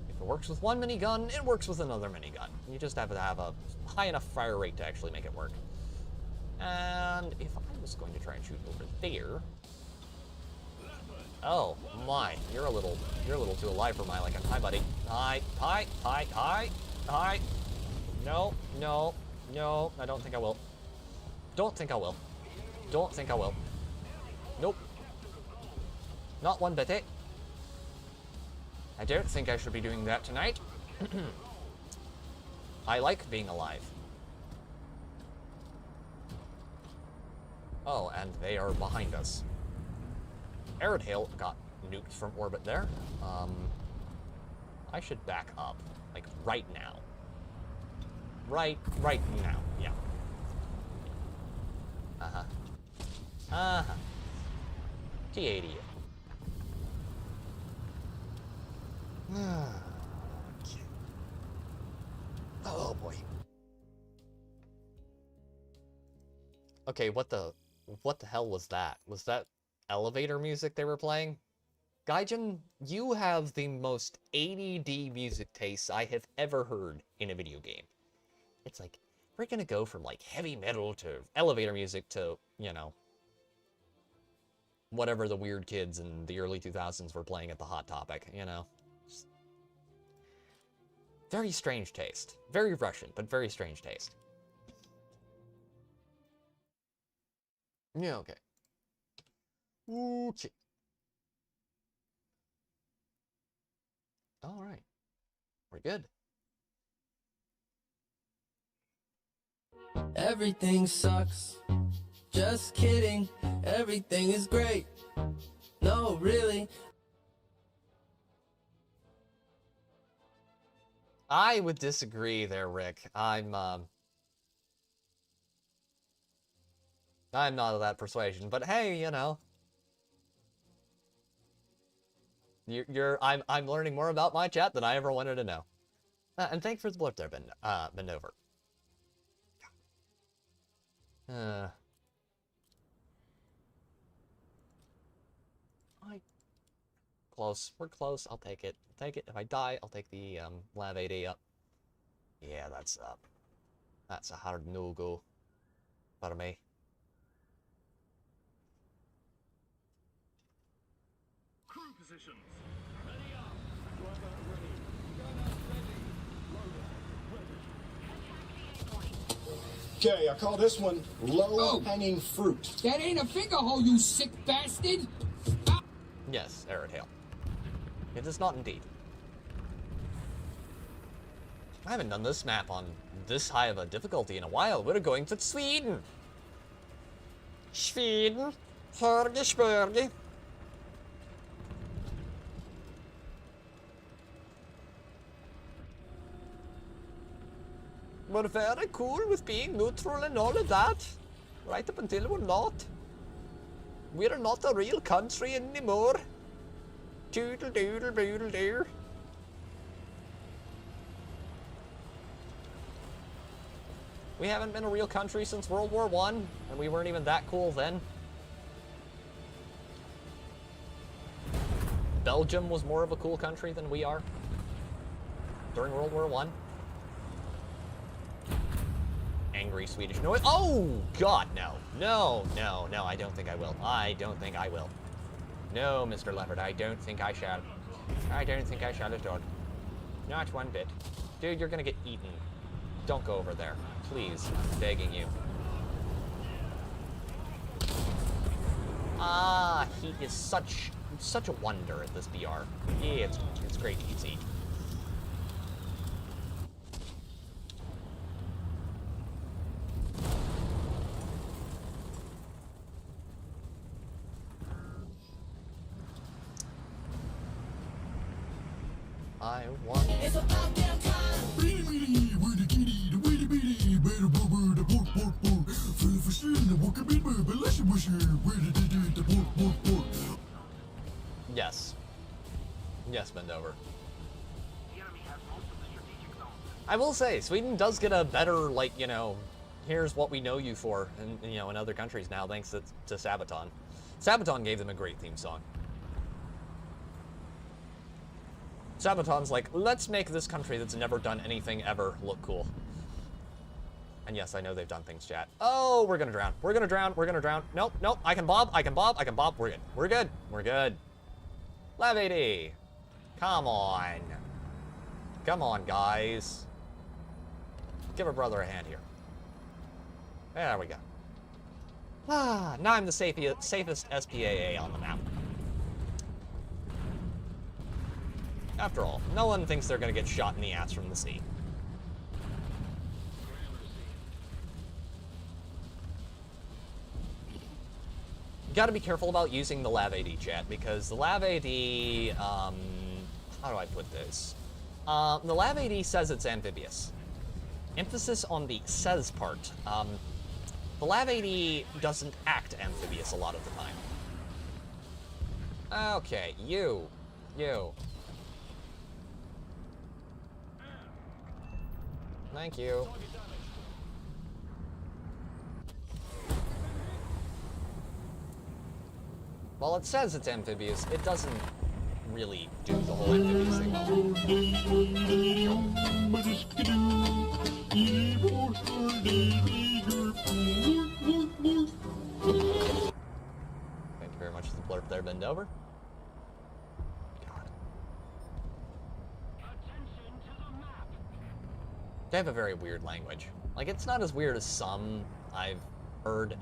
If it works with one minigun, it works with another minigun. You just have to have a high enough fire rate to actually make it work. And if I was going to try and shoot over there... Oh, my, you're a little too alive for my liking. Hi, buddy. Hi. No, I don't think I will. Don't think I will. Nope. Not one bit, eh? I don't think I should be doing that tonight. I like being alive. Oh, and they are behind us. Aerodale got nuked from orbit there. I should back up, like, right now. Right now, yeah. T.T.G.A. Oh boy. Okay, what the hell was that? Was that elevator music they were playing? Gaijin, you have the most ADD music tastes I have ever heard in a video game. It's like, we're gonna go from like heavy metal to elevator music to, you know, whatever the weird kids in the early 2000s were playing at the Hot Topic, you know. Just very strange taste. Very Russian, but very strange taste. Yeah, okay. Okay. All right. We're good. Everything sucks. Just kidding. Everything is great. No, really. I would disagree there, Rick. I'm not of that persuasion, but hey, you know. I'm learning more about my chat than I ever wanted to know. And thanks for the blip there, Bendover. Close. We're close. I'll take it. Take it. If I die, I'll take the LAV-AD up. Yeah, that's up. That's a hard no-go for me. Crew positions. Okay, I call this one low-hanging fruit. That ain't a finger hole, you sick bastard! Yes, Aerodale. It is not indeed. I haven't done this map on this high of a difficulty in a while. We're going to Sweden. Sweden. Hörge. We're very cool with being neutral and all of that. Right up until we're not. We're not a real country anymore. Doodle doodle doodle doo. We haven't been a real country since World War I, and we weren't even that cool then. Belgium was more of a cool country than we are during World War I. Angry Swedish noise. Oh, God, no. No, I don't think I will. I don't think I will. No, Mr. Leopard, I don't think I shall. I don't think I shall at all. Not one bit. Dude, you're gonna get eaten. Don't go over there. Please, I'm begging you. Ah, he is such a wonder at this BR. Yeah, it's great easy. I want. It's about damn time. Yes. Yes, bend over. I will say, Sweden does get a better, like, you know, here's what we know you for, in, you know, in other countries now, thanks to Sabaton. Sabaton gave them a great theme song. Sabaton's like, let's make this country that's never done anything ever look cool. And yes, I know they've done things, chat. Oh, we're gonna drown. We're gonna drown. We're gonna drown. Nope, nope. I can bob. I can bob. I can bob. We're good. We're good. We're good. LAV-AD. Come on. Come on, guys. Give a brother a hand here. There we go. Ah, now I'm the safest SPAA on the map. After all, no one thinks they're gonna get shot in the ass from the sea. You gotta be careful about using the LAV-AD, chat, because the LAV-AD, how do I put this? The LAV-AD says it's amphibious. Emphasis on the says part. The LAV-AD doesn't act amphibious a lot of the time. Okay, you. Thank you. While it says it's amphibious, it doesn't really do the whole amphibious thing. Thank you very much for the blurb there, bend over. God. They have a very weird language. Like, it's not as weird as some I've heard.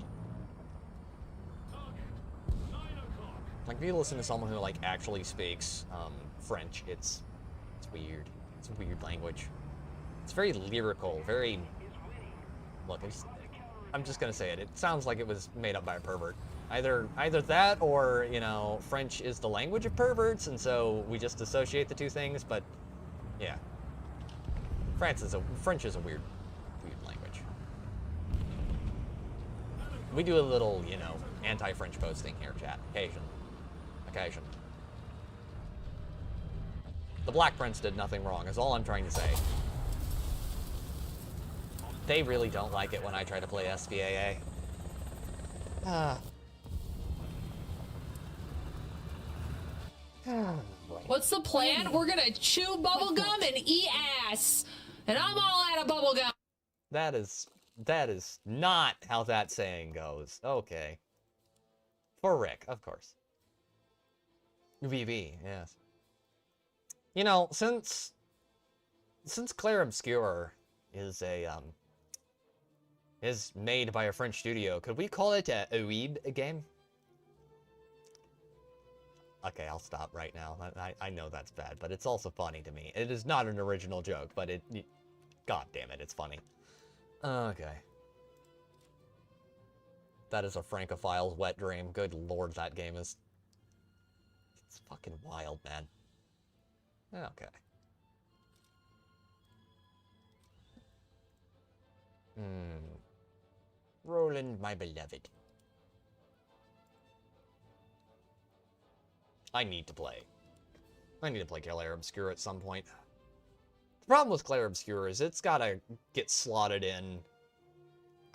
Like, if you listen to someone who, like, actually speaks French, it's weird. It's a weird language. It's very lyrical, very... Look, I'm just gonna say it. It sounds like it was made up by a pervert. Either that, or, you know, French is the language of perverts, and so we just associate the two things, but, yeah. French is a weird language. We do a little, you know, anti-French posting here, chat. Occasion. The Black Prince did nothing wrong, is all I'm trying to say. They really don't like it when I try to play SPAA. What's the plan? We're gonna chew bubblegum and eat ass. And I'm all out of bubblegum. That is not how that saying goes. Okay. For Rick, of course. VV, yes. You know, since Clair Obscur is made by a French studio, could we call it a weeb game? Okay, I'll stop right now. I know that's bad, but it's also funny to me. It is not an original joke, but God damn it, it's funny. Okay. That is a Francophile's wet dream. Good lord, that game is... It's fucking wild, man. Okay. Roland, my beloved. I need to play Clair Obscur at some point. The problem with Clair Obscur is it's gotta get slotted in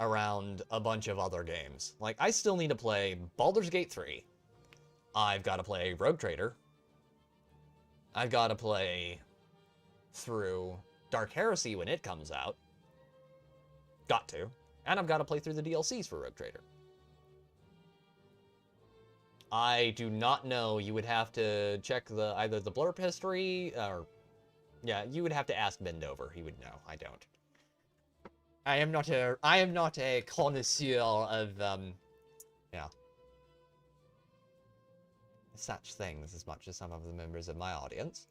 around a bunch of other games. Like, I still need to play Baldur's Gate 3. I've got to play Rogue Trader. I've got to play through Dark Heresy when it comes out. Got to. And I've got to play through the DLCs for Rogue Trader. I do not know. You would have to check either the blurb history, or... Yeah, you would have to ask Bendover. He would know. I don't. I am not a connoisseur of, yeah. Such things as much as some of the members of my audience.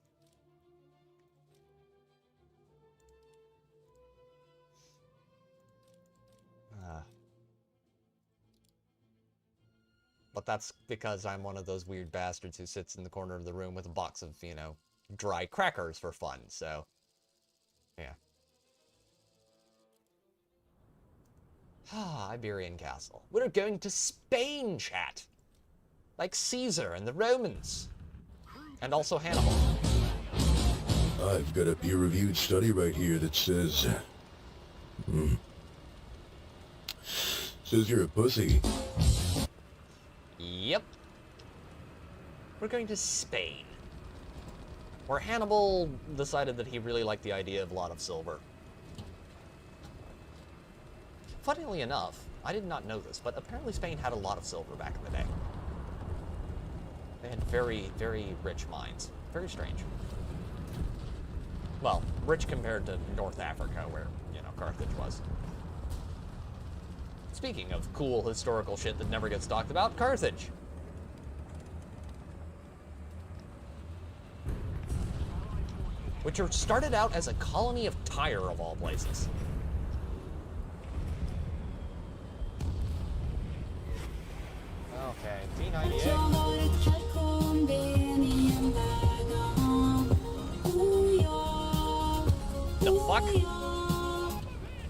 But that's because I'm one of those weird bastards who sits in the corner of the room with a box of, you know, dry crackers for fun, so... Yeah. Ah, Iberian Castle. We're going to Spain, chat! Like Caesar and the Romans. And also Hannibal. I've got a peer-reviewed study right here that says... says you're a pussy. Yep. We're going to Spain. Where Hannibal decided that he really liked the idea of a lot of silver. Funnily enough, I did not know this, but apparently Spain had a lot of silver back in the day. They had very, very rich mines. Very strange. Well, rich compared to North Africa, where, you know, Carthage was. Speaking of cool historical shit that never gets talked about, Carthage. Which started out as a colony of Tyre, of all places. Okay, The fuck?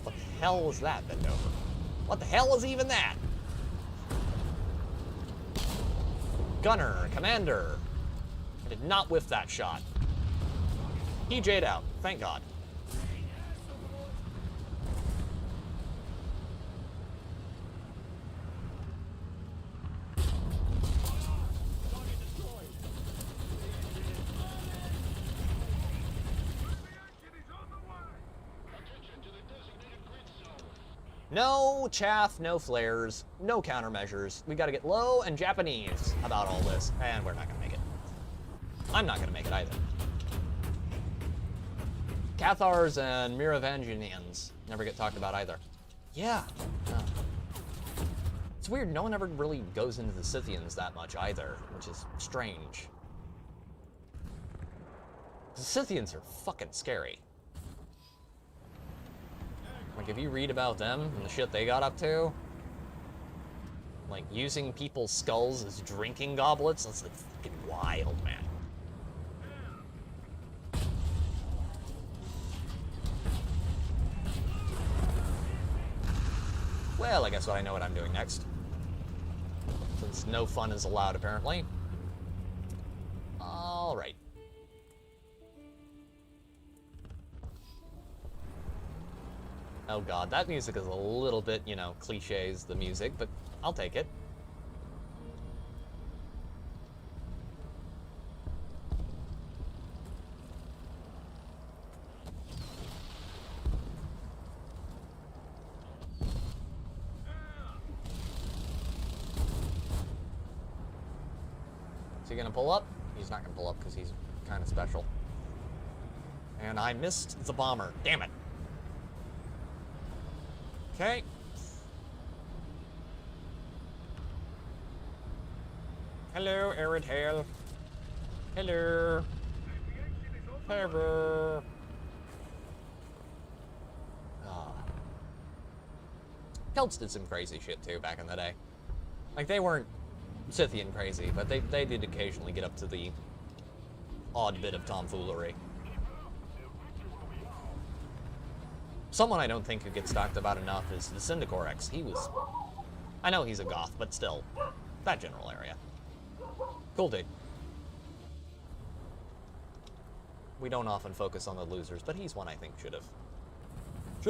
What the hell was that, bend over? What the hell was even that? Gunner, commander. I did not whiff that shot. He J'd out, thank God. No chaff, no flares, no countermeasures. We gotta get low and Japanese about all this, and we're not gonna make it. I'm not gonna make it either. Cathars and Merovingians never get talked about either. Yeah. It's weird, no one ever really goes into the Scythians that much either, which is strange. The Scythians are fucking scary. Like, if you read about them and the shit they got up to, like, using people's skulls as drinking goblets, that's like fucking wild, man. Well, I guess I know what I'm doing next. Since no fun is allowed, apparently. Alright. Oh god, that music is a little bit, you know, cliches, the music, but I'll take it. Is he gonna pull up? He's not gonna pull up because he's kind of special. And I missed the bomber. Damn it. Okay. Hello, Arid Hail. Hello. Hello. Celts did some crazy shit too back in the day. Like, they weren't Scythian crazy, but they did occasionally get up to the odd bit of tomfoolery. Someone I don't think who gets talked about enough is the Syndicorex. He was... I know he's a goth, but still, that general area. Cool dude. We don't often focus on the losers, but he's one I think should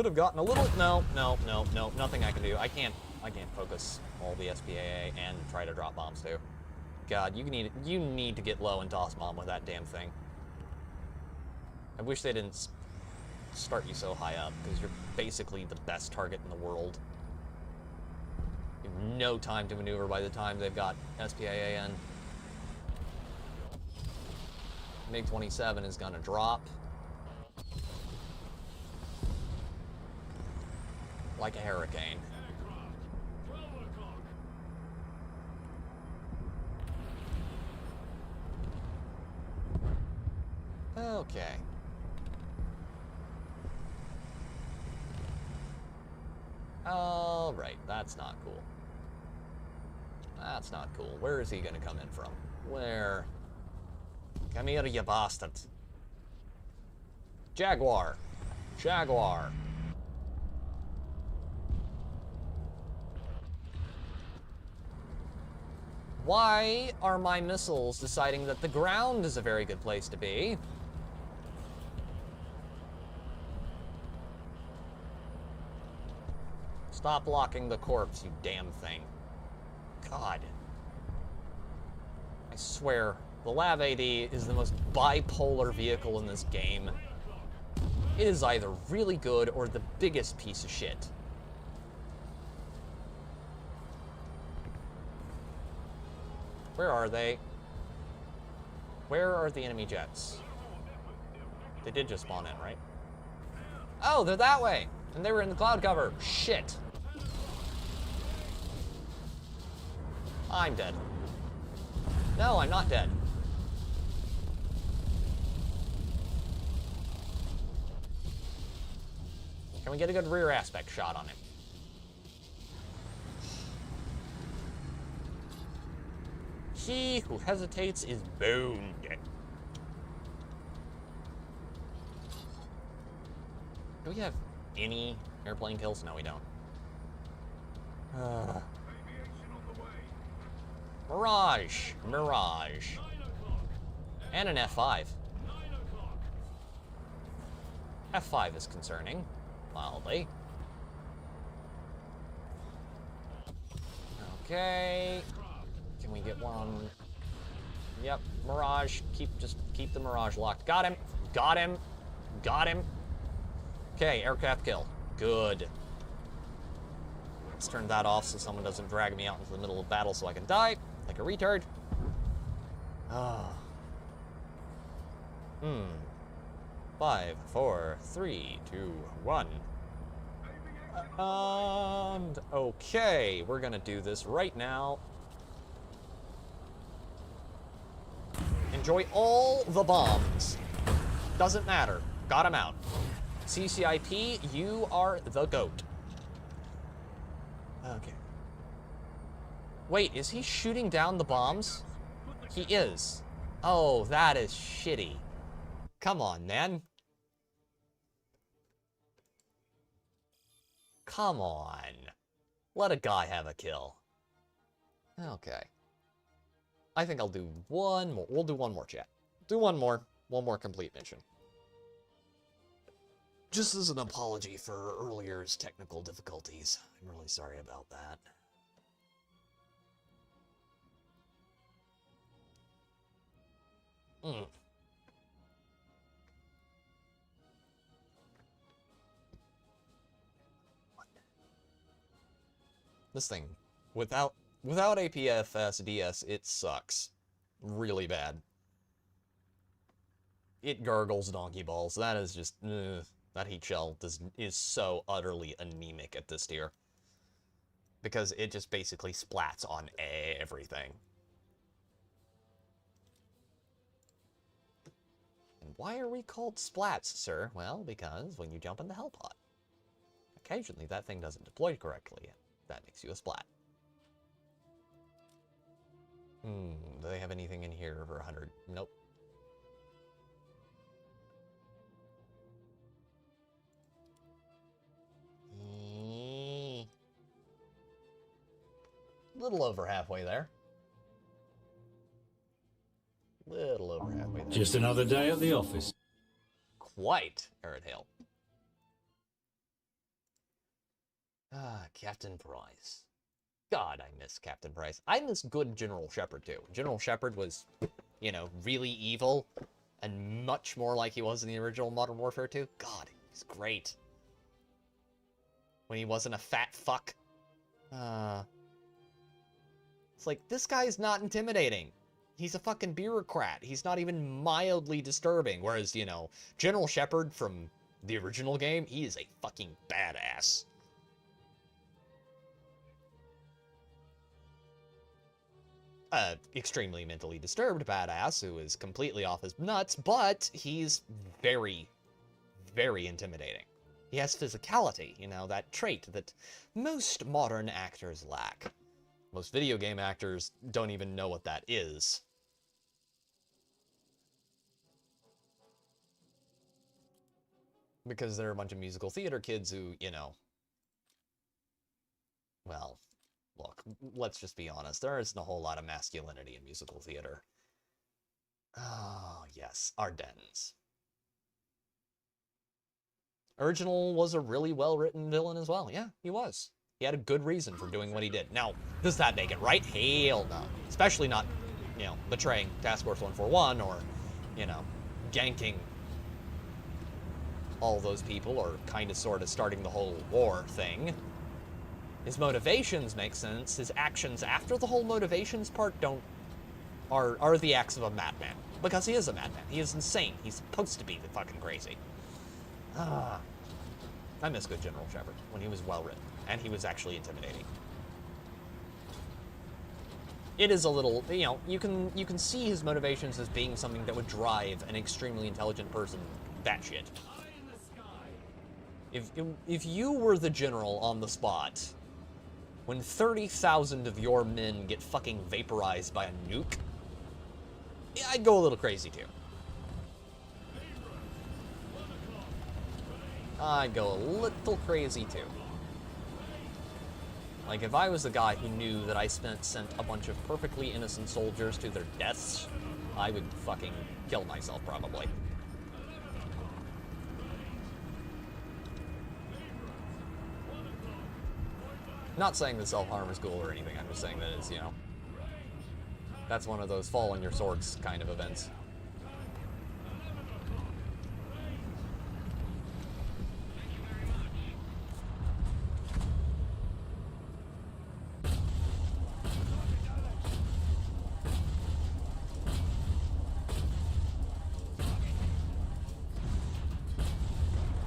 have gotten a little... No, nothing I can do. I can't focus all the SPAA and try to drop bombs too. God, you need to get low and toss bomb with that damn thing. I wish they didn't start you so high up, because you're basically the best target in the world. You have no time to maneuver by the time they've got SPAA in. MiG-27 is gonna drop. Like a hurricane. Okay. Alright, that's not cool. That's not cool. Where is he gonna come in from? Where? Come here, you bastard. Jaguar. Jaguar. Why are my missiles deciding that the ground is a very good place to be? Stop blocking the corpse, you damn thing. God. I swear, the LAV-AD is the most bipolar vehicle in this game. It is either really good or the biggest piece of shit. Where are they? Where are the enemy jets? They did just spawn in, right? Oh, they're that way! And they were in the cloud cover. Shit. I'm dead. No, I'm not dead. Can we get a good rear aspect shot on him? He who hesitates is boned. Do we have any airplane kills? No, we don't. Mirage. Mirage. And an F5. F5 is concerning, mildly. Okay. Can we get one? Yep, Mirage. Just keep the Mirage locked. Got him. Got him. Got him. Okay, aircraft kill. Good. Let's turn that off so someone doesn't drag me out into the middle of battle so I can die like a retard. Ah. 5, 4, 3, 2, 1. And okay, we're gonna do this right now. Enjoy all the bombs. Doesn't matter. Got him out. CCIP, you are the GOAT. Okay. Wait, is he shooting down the bombs? He is. Oh, that is shitty. Come on, man. Come on. Let a guy have a kill. Okay. I think I'll do one more. We'll do one more, chat. Do one more. One more complete mission. Just as an apology for earlier's technical difficulties. I'm really sorry about that. This thing, without APFS-DS, it sucks. Really bad. It gargles donkey balls. That is just, that heat shell is so utterly anemic at this tier. Because it just basically splats on everything. And why are we called splats, sir? Well, because when you jump in the hell pot, occasionally that thing doesn't deploy correctly. That makes you a splat. Do they have anything in here over 100? Nope. Little over halfway there. Little over halfway there. Just another day at the office. Quite, Arid Hale. Ah, Captain Price. God, I miss Captain Price. I miss good General Shepard, too. General Shepard was, you know, really evil and much more like he was in the original Modern Warfare 2. God, he's great. When he wasn't a fat fuck. It's like, this guy's not intimidating. He's a fucking bureaucrat. He's not even mildly disturbing. Whereas, you know, General Shepard from the original game, he is a fucking badass. Extremely mentally disturbed badass who is completely off his nuts, but he's very, very intimidating. He has physicality, you know, that trait that most modern actors lack. Most video game actors don't even know what that is. Because they're a bunch of musical theater kids who, you know... Well, look, let's just be honest. There isn't a whole lot of masculinity in musical theater. Oh, yes, Ardennes. Original was a really well-written villain as well. Yeah, he was. He had a good reason for doing what he did. Now, does that make it right? Hell no. Especially not, you know, betraying Task Force 141 or, you know, ganking all those people or kind of sort of starting the whole war thing. His motivations make sense. His actions after the whole motivations part are the acts of a madman. Because he is a madman. He is insane. He's supposed to be the fucking crazy. I miss good General Shepard when he was well written and he was actually intimidating. It is a little, you know, you can see his motivations as being something that would drive an extremely intelligent person batshit. If you were the general on the spot, when 30,000 of your men get fucking vaporized by a nuke, I'd go a little crazy too. I'd go a little crazy too. Like, if I was the guy who knew that I sent a bunch of perfectly innocent soldiers to their deaths, I would fucking kill myself, probably. Not saying that self-harm is cool or anything, I'm just saying that it's, you know, that's one of those fall on your swords kind of events.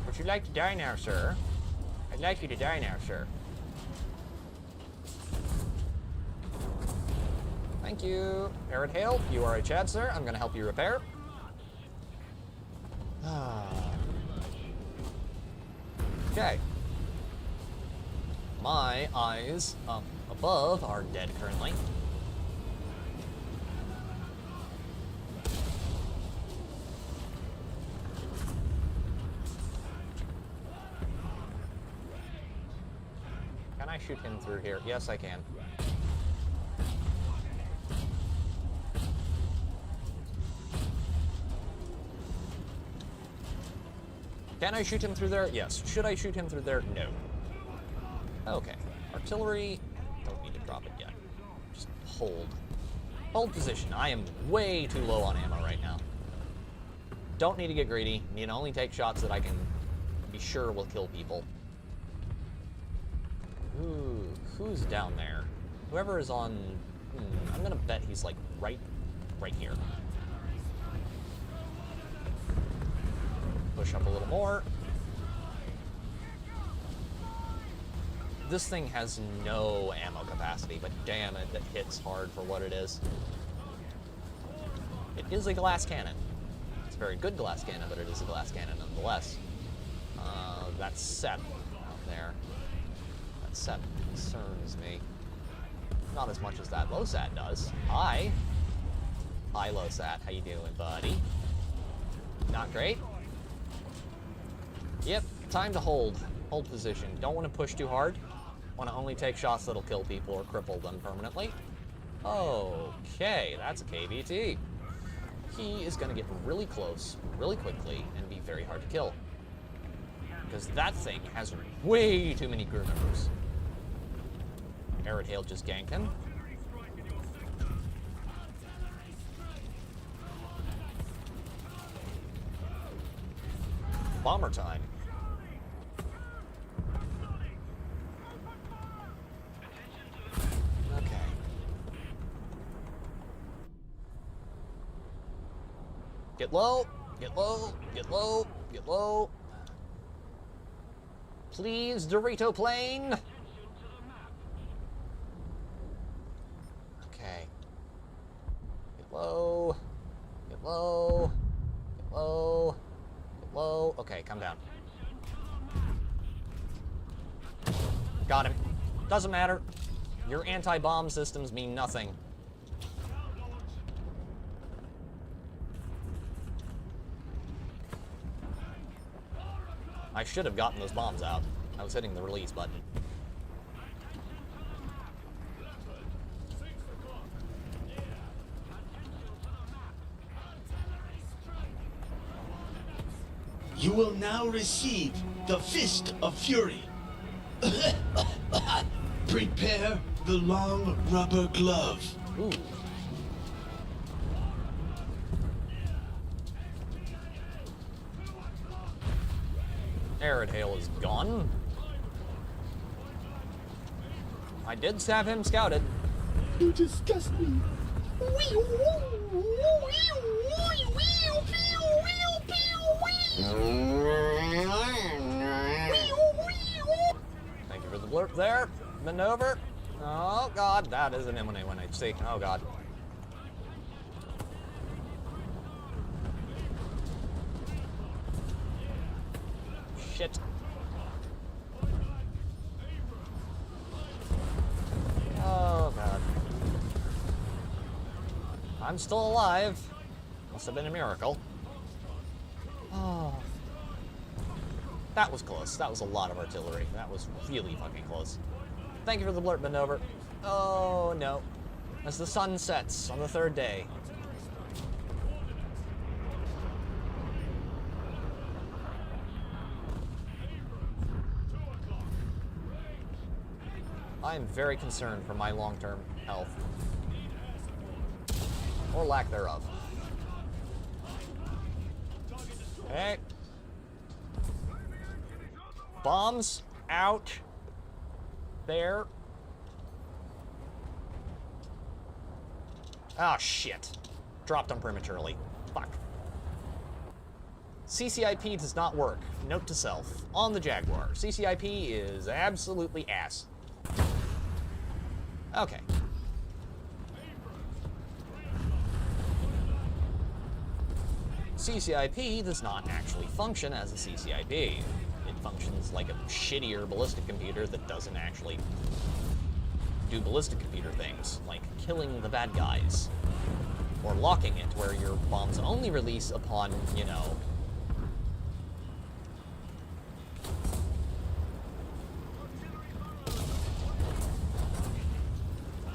Would you like to die now, sir? I'd like you to die now, sir. Thank you. Arid Hale, you are a Chad, sir. I'm gonna help you repair. Okay. My eyes up above are dead currently. Can I shoot him through here? Yes, I can. Can I shoot him through there? Yes. Should I shoot him through there? No. Okay. Artillery. Don't need to drop it yet. Just hold. Hold position. I am way too low on ammo right now. Don't need to get greedy. Need to only take shots that I can be sure will kill people. Ooh, who's down there? Whoever is on... I'm gonna bet he's like right here. Push up a little more. This thing has no ammo capacity, but damn it, that hits hard for what it is. It is a glass cannon. It's a very good glass cannon, but it is a glass cannon nonetheless. That SEP out there. That SEP concerns me. Not as much as that LOSAT does. Hi. Hi, LOSAT. How you doing, buddy? Not great. Yep, time to hold. Hold position. Don't want to push too hard. Want to only take shots that'll kill people or cripple them permanently. Okay, that's a KVT. He is going to get really close, really quickly, and be very hard to kill. Because that thing has way too many crew members. Arid Hale just ganked him. Bomber time. Okay. Get low, get low, get low, get low. Please, Dorito plane. Okay. Get low, get low, get low. Whoa, okay, calm down. Got him. Doesn't matter. Your anti-bomb systems mean nothing. I should have gotten those bombs out. I was hitting the release button. You will now receive the Fist of Fury. Prepare the long rubber glove. Ooh. Arid Hail is gone. I did have him scouted. You disgust me. Thank you for the blurb there. Maneuver. Oh god, that is an M1A1HC. Oh god. Shit. Oh god. I'm still alive. Must have been a miracle. Oh. That was close. That was a lot of artillery. That was really fucking close. Thank you for the blurb maneuver. Oh no. As the sun sets on the third day. I am very concerned for my long-term health. Or lack thereof. Okay. Bombs out. There. Ah, shit. Dropped them prematurely. Fuck. CCIP does not work. Note to self. On the Jaguar. CCIP is absolutely ass. Okay. CCIP does not actually function as a CCIP. It functions like a shittier ballistic computer that doesn't actually do ballistic computer things, like killing the bad guys. Or locking it, where your bombs only release upon, you know,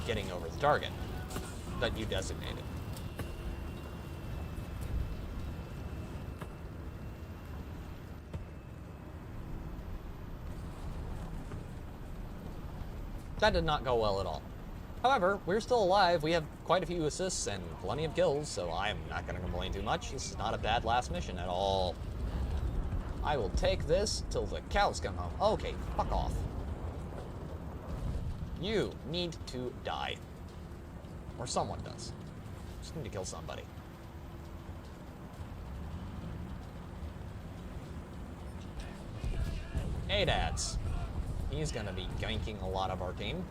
getting over the target that you designated. That did not go well at all. However, we're still alive. We have quite a few assists and plenty of kills, so I'm not going to complain too much. This is not a bad last mission at all. I will take this till the cows come home. Okay, fuck off. You need to die. Or someone does. Just need to kill somebody. ADADS. He's gonna be ganking a lot of our team.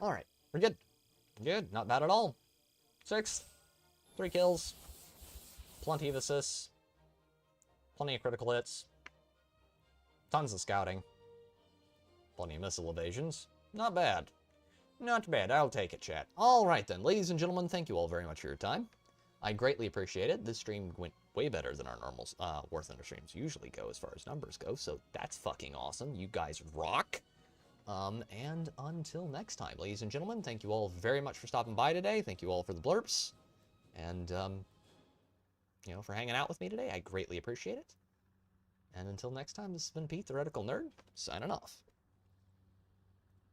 Alright, we're good. Good, not bad at all. 6, 3 kills, plenty of assists, plenty of critical hits, tons of scouting, plenty of missile evasions. Not bad. Not bad, I'll take it, chat. Alright then, ladies and gentlemen, thank you all very much for your time. I greatly appreciate it. This stream went way better than our normal Warthunder streams usually go as far as numbers go, so that's fucking awesome. You guys rock. And until next time, ladies and gentlemen, thank you all very much for stopping by today. Thank you all for the blurps. And, you know, for hanging out with me today. I greatly appreciate it. And until next time, this has been Pete, Theoretical Nerd, signing off.